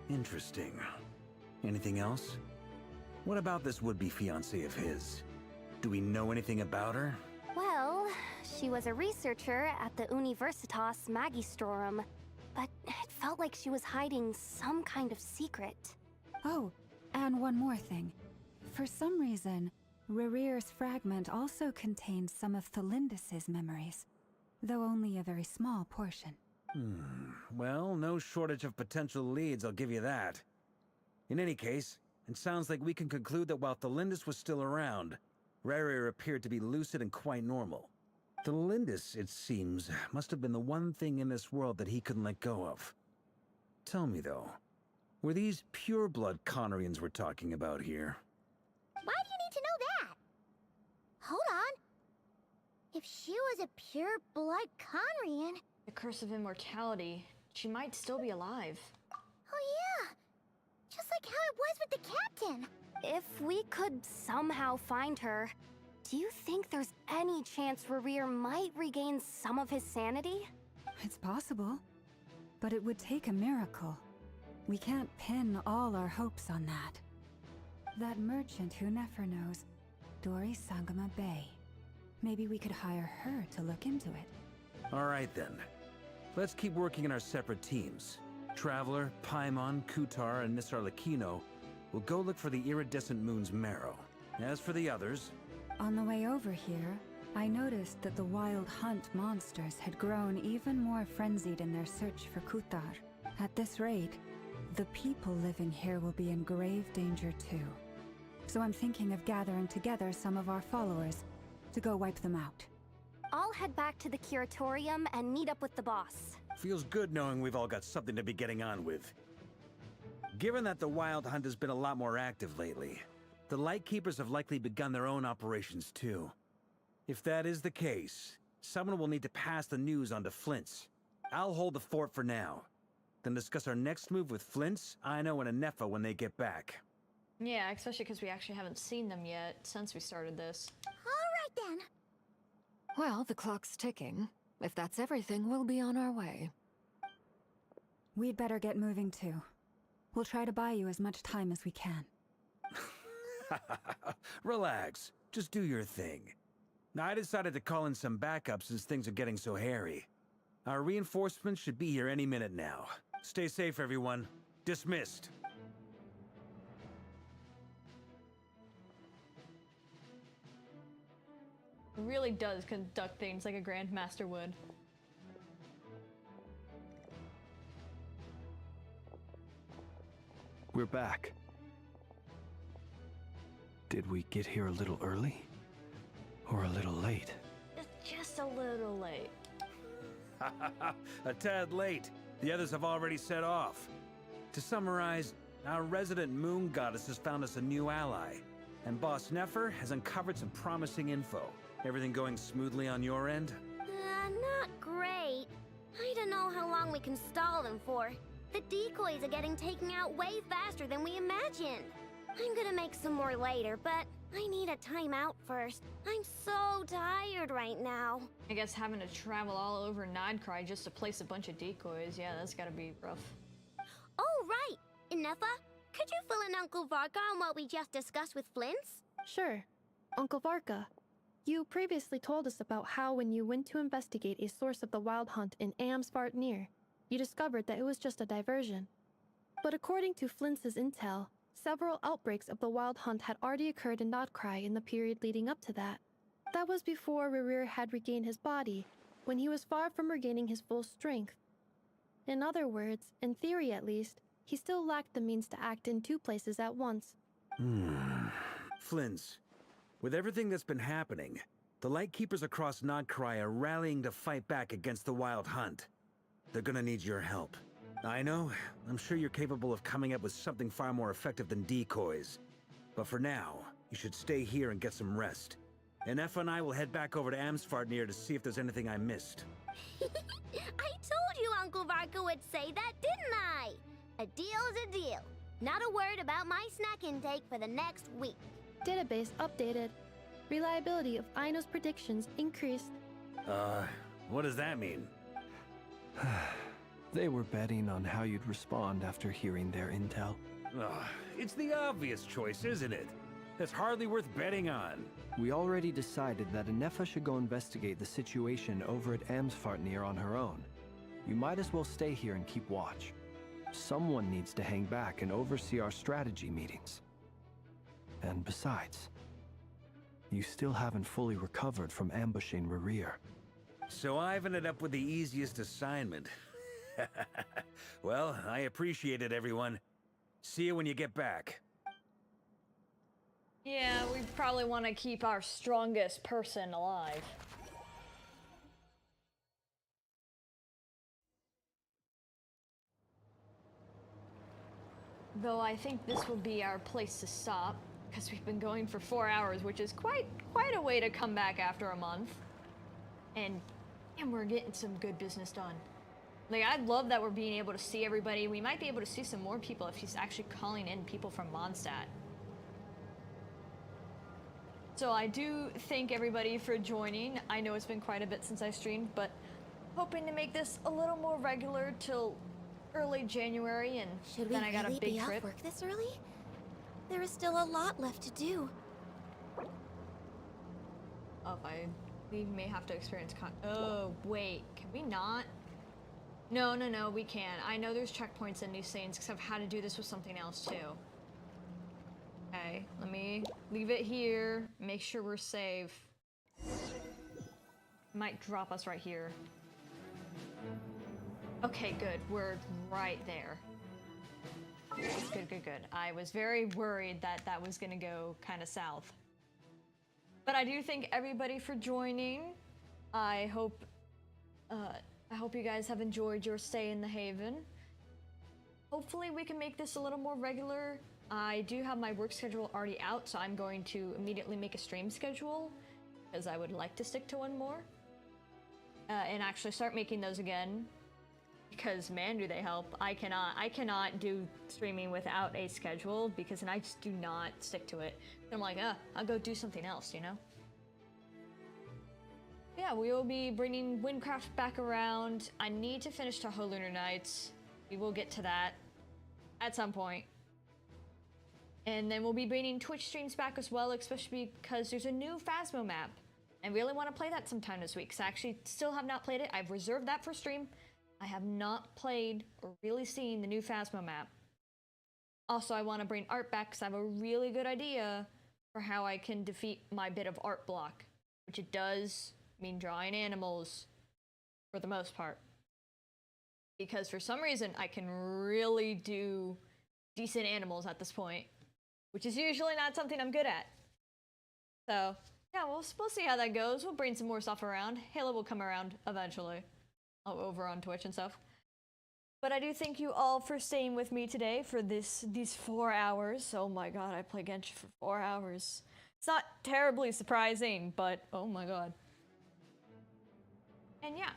Interesting. Anything else? What about this would-be fiancé of his? Do we know anything about her? Well, she was a researcher at the Universitas Magistrorum, but it felt like she was hiding some kind of secret. Oh, and one more thing. For some reason, Rerir's fragment also contains some of Tholindis' memories, though only a very small portion. Well, no shortage of potential leads, I'll give you that. In any case, it sounds like we can conclude that while Tholindis was still around, Rerir appeared to be lucid and quite normal. Tholindis, it seems, must have been the one thing in this world that he couldn't let go of. Tell me, though, were these pure-blood Conorians we're talking about here? Why do you need to know that? Hold on. If she was a pure-blood Conorian... The curse of immortality. She might still be alive. Oh yeah! Just like how it was with the captain! If we could somehow find her, do you think there's any chance Rerir might regain some of his sanity? It's possible, but it would take a miracle. We can't pin all our hopes on that. That merchant who Nefer knows, Dori Sangama Bay. Maybe we could hire her to look into it. All right, then. Let's keep working in our separate teams. Traveler, Paimon, Kutar, and Nisar Lakino will go look for the iridescent moon's marrow. As for the others... On the way over here, I noticed that the wild hunt monsters had grown even more frenzied in their search for Kutar. At this rate, the people living here will be in grave danger too. So I'm thinking of gathering together some of our followers to go wipe them out. I'll head back to the curatorium and meet up with the boss. Feels good knowing we've all got something to be getting on with. Given that the Wild Hunt has been a lot more active lately, the Lightkeepers have likely begun their own operations too. If that is the case, someone will need to pass the news on to Flint's. I'll hold the fort for now, then discuss our next move with Flint's, Aino, and Anefa when they get back. Yeah, especially because we actually haven't seen them yet since we started this. All right then. Well, the clock's ticking. If that's everything, we'll be on our way. We'd better get moving too. We'll try to buy you as much time as we can. Relax. Just do your thing. I decided to call in some backup since things are getting so hairy. Our reinforcements should be here any minute now. Stay safe, everyone. Dismissed. It really does conduct things like a Grandmaster would. We're back. Did we get here a little early? Or a little late? Just a little late. A tad late. The others have already set off. To summarize, our resident moon goddess has found us a new ally, and Boss Nefer has uncovered some promising info. Everything going smoothly on your end? Not great. I don't know how long we can stall them for. The decoys are getting taken out way faster than we imagined. I'm gonna make some more later, but I need a timeout first. I'm so tired right now. I guess having to travel all over Krai just to place a bunch of decoys, yeah, that's gotta be rough. Oh, right! Ineffa, could you fill in Uncle Varka on what we just discussed with Flins? Sure. Uncle Varka, you previously told us about how when you went to investigate a source of the Wild Hunt in Amsvartnir, you discovered that it was just a diversion. But according to Flints's intel, several outbreaks of the Wild Hunt had already occurred in Krai in the period leading up to that. That was before Rerir had regained his body, when he was far from regaining his full strength. In other words, in theory at least, he still lacked the means to act in two places at once. Flins, with everything that's been happening, the Lightkeepers across Krai are rallying to fight back against the Wild Hunt. They're gonna need your help. I know, I'm sure you're capable of coming up with something far more effective than decoys. But for now, you should stay here and get some rest. Ineffa and I will head back over to Amsvartnir to see if there's anything I missed. I told you Uncle Varka would say that, didn't I? A deal is a deal. Not a word about my snack intake for the next week. Database updated. Reliability of Aino's predictions increased. What does that mean? They were betting on how you'd respond after hearing their intel. It's the obvious choice, isn't it? That's hardly worth betting on. We already decided that Ineffa should go investigate the situation over at Amsvartnir on her own. You might as well stay here and keep watch. Someone needs to hang back and oversee our strategy meetings. And besides, you still haven't fully recovered from ambushing Rerir. So I've ended up with the easiest assignment. Well, I appreciate it, everyone. See you when you get back. Yeah, we probably want to keep our strongest person alive. Though I think this will be our place to stop, because we've been going for 4 hours, which is quite a way to come back after a month. And we're getting some good business done. Like, I love that we're being able to see everybody. We might be able to see some more people if he's actually calling in people from Mondstadt. So I do thank everybody for joining. I know it's been quite a bit since I streamed, but hoping to make this a little more regular till early January, and then I got a big trip. Should we really be off work this early? There is still a lot left to do. Oh, we may have to experience oh, wait, can we not? No, we can. I know there's checkpoints in these scenes because I've had to do this with something else too. Okay, let me leave it here. Make sure we're safe. Might drop us right here. Okay, good. We're right there. Good. I was very worried that that was gonna go kind of south. But I do thank everybody for joining. I hope you guys have enjoyed your stay in the Haven. Hopefully we can make this a little more regular. I do have my work schedule already out, so I'm going to immediately make a stream schedule, because I would like to stick to one more. And actually start making those again, because man, do they help. I cannot do streaming without a schedule, because then I just do not stick to it. I'm like, I'll go do something else, you know? Yeah, we will be bringing Windcraft back around. I need to finish Tahoe Lunar Nights. We will get to that at some point. And then we'll be bringing Twitch streams back as well, especially because there's a new Phasmo map. I really want to play that sometime this week, because I actually still have not played it. I've reserved that for stream. I have not played or really seen the new Phasmo map. Also, I want to bring art back, because I have a really good idea for how I can defeat my bit of art block, which it does mean drawing animals for the most part. Because for some reason, I can really do decent animals at this point, which is usually not something I'm good at. So, yeah, we'll see how that goes. We'll bring some more stuff around. Halo will come around eventually, over on Twitch and stuff. But I do thank you all for staying with me today for these 4 hours. Oh my god, I played Genshin for 4 hours. It's not terribly surprising, but oh my god. And yeah,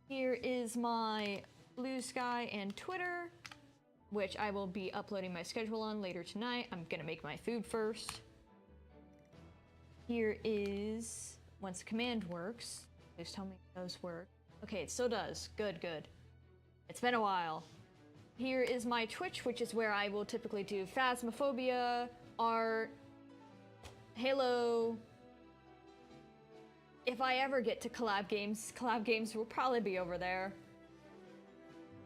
here is my Blue Sky and Twitter. which I will be uploading my schedule on later tonight. I'm gonna make my food first. Here is, once the command works, please tell me those work. Okay, it still does. Good, good. It's been a while. Here is my Twitch, which is where I will typically do Phasmophobia, art, Halo. If I ever get to collab games will probably be over there.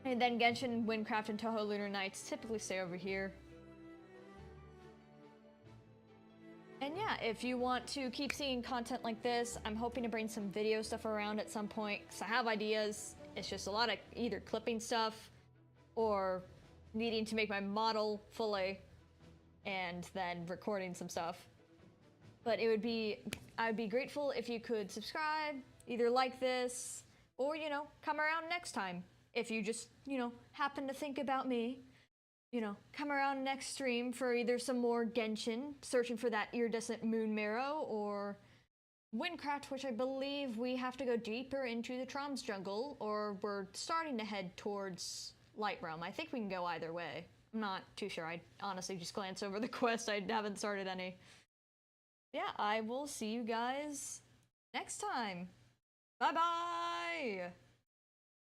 And then Genshin, Windcraft, and Toho Lunar Nights typically stay over here. And yeah, if you want to keep seeing content like this, I'm hoping to bring some video stuff around at some point, because I have ideas. It's just a lot of either clipping stuff or needing to make my model fully and then recording some stuff. But it would be, I'd be grateful if you could subscribe, either like this, or, you know, come around next time. If you just, you know, happen to think about me, you know, come around next stream for either some more Genshin, searching for that iridescent moon marrow, or Windcraft, which I believe we have to go deeper into the Trom's jungle, or we're starting to head towards Light Realm. I think we can go either way. I'm not too sure. I honestly just glanced over the quest. I haven't started any. Yeah, I will see you guys next time. Bye-bye!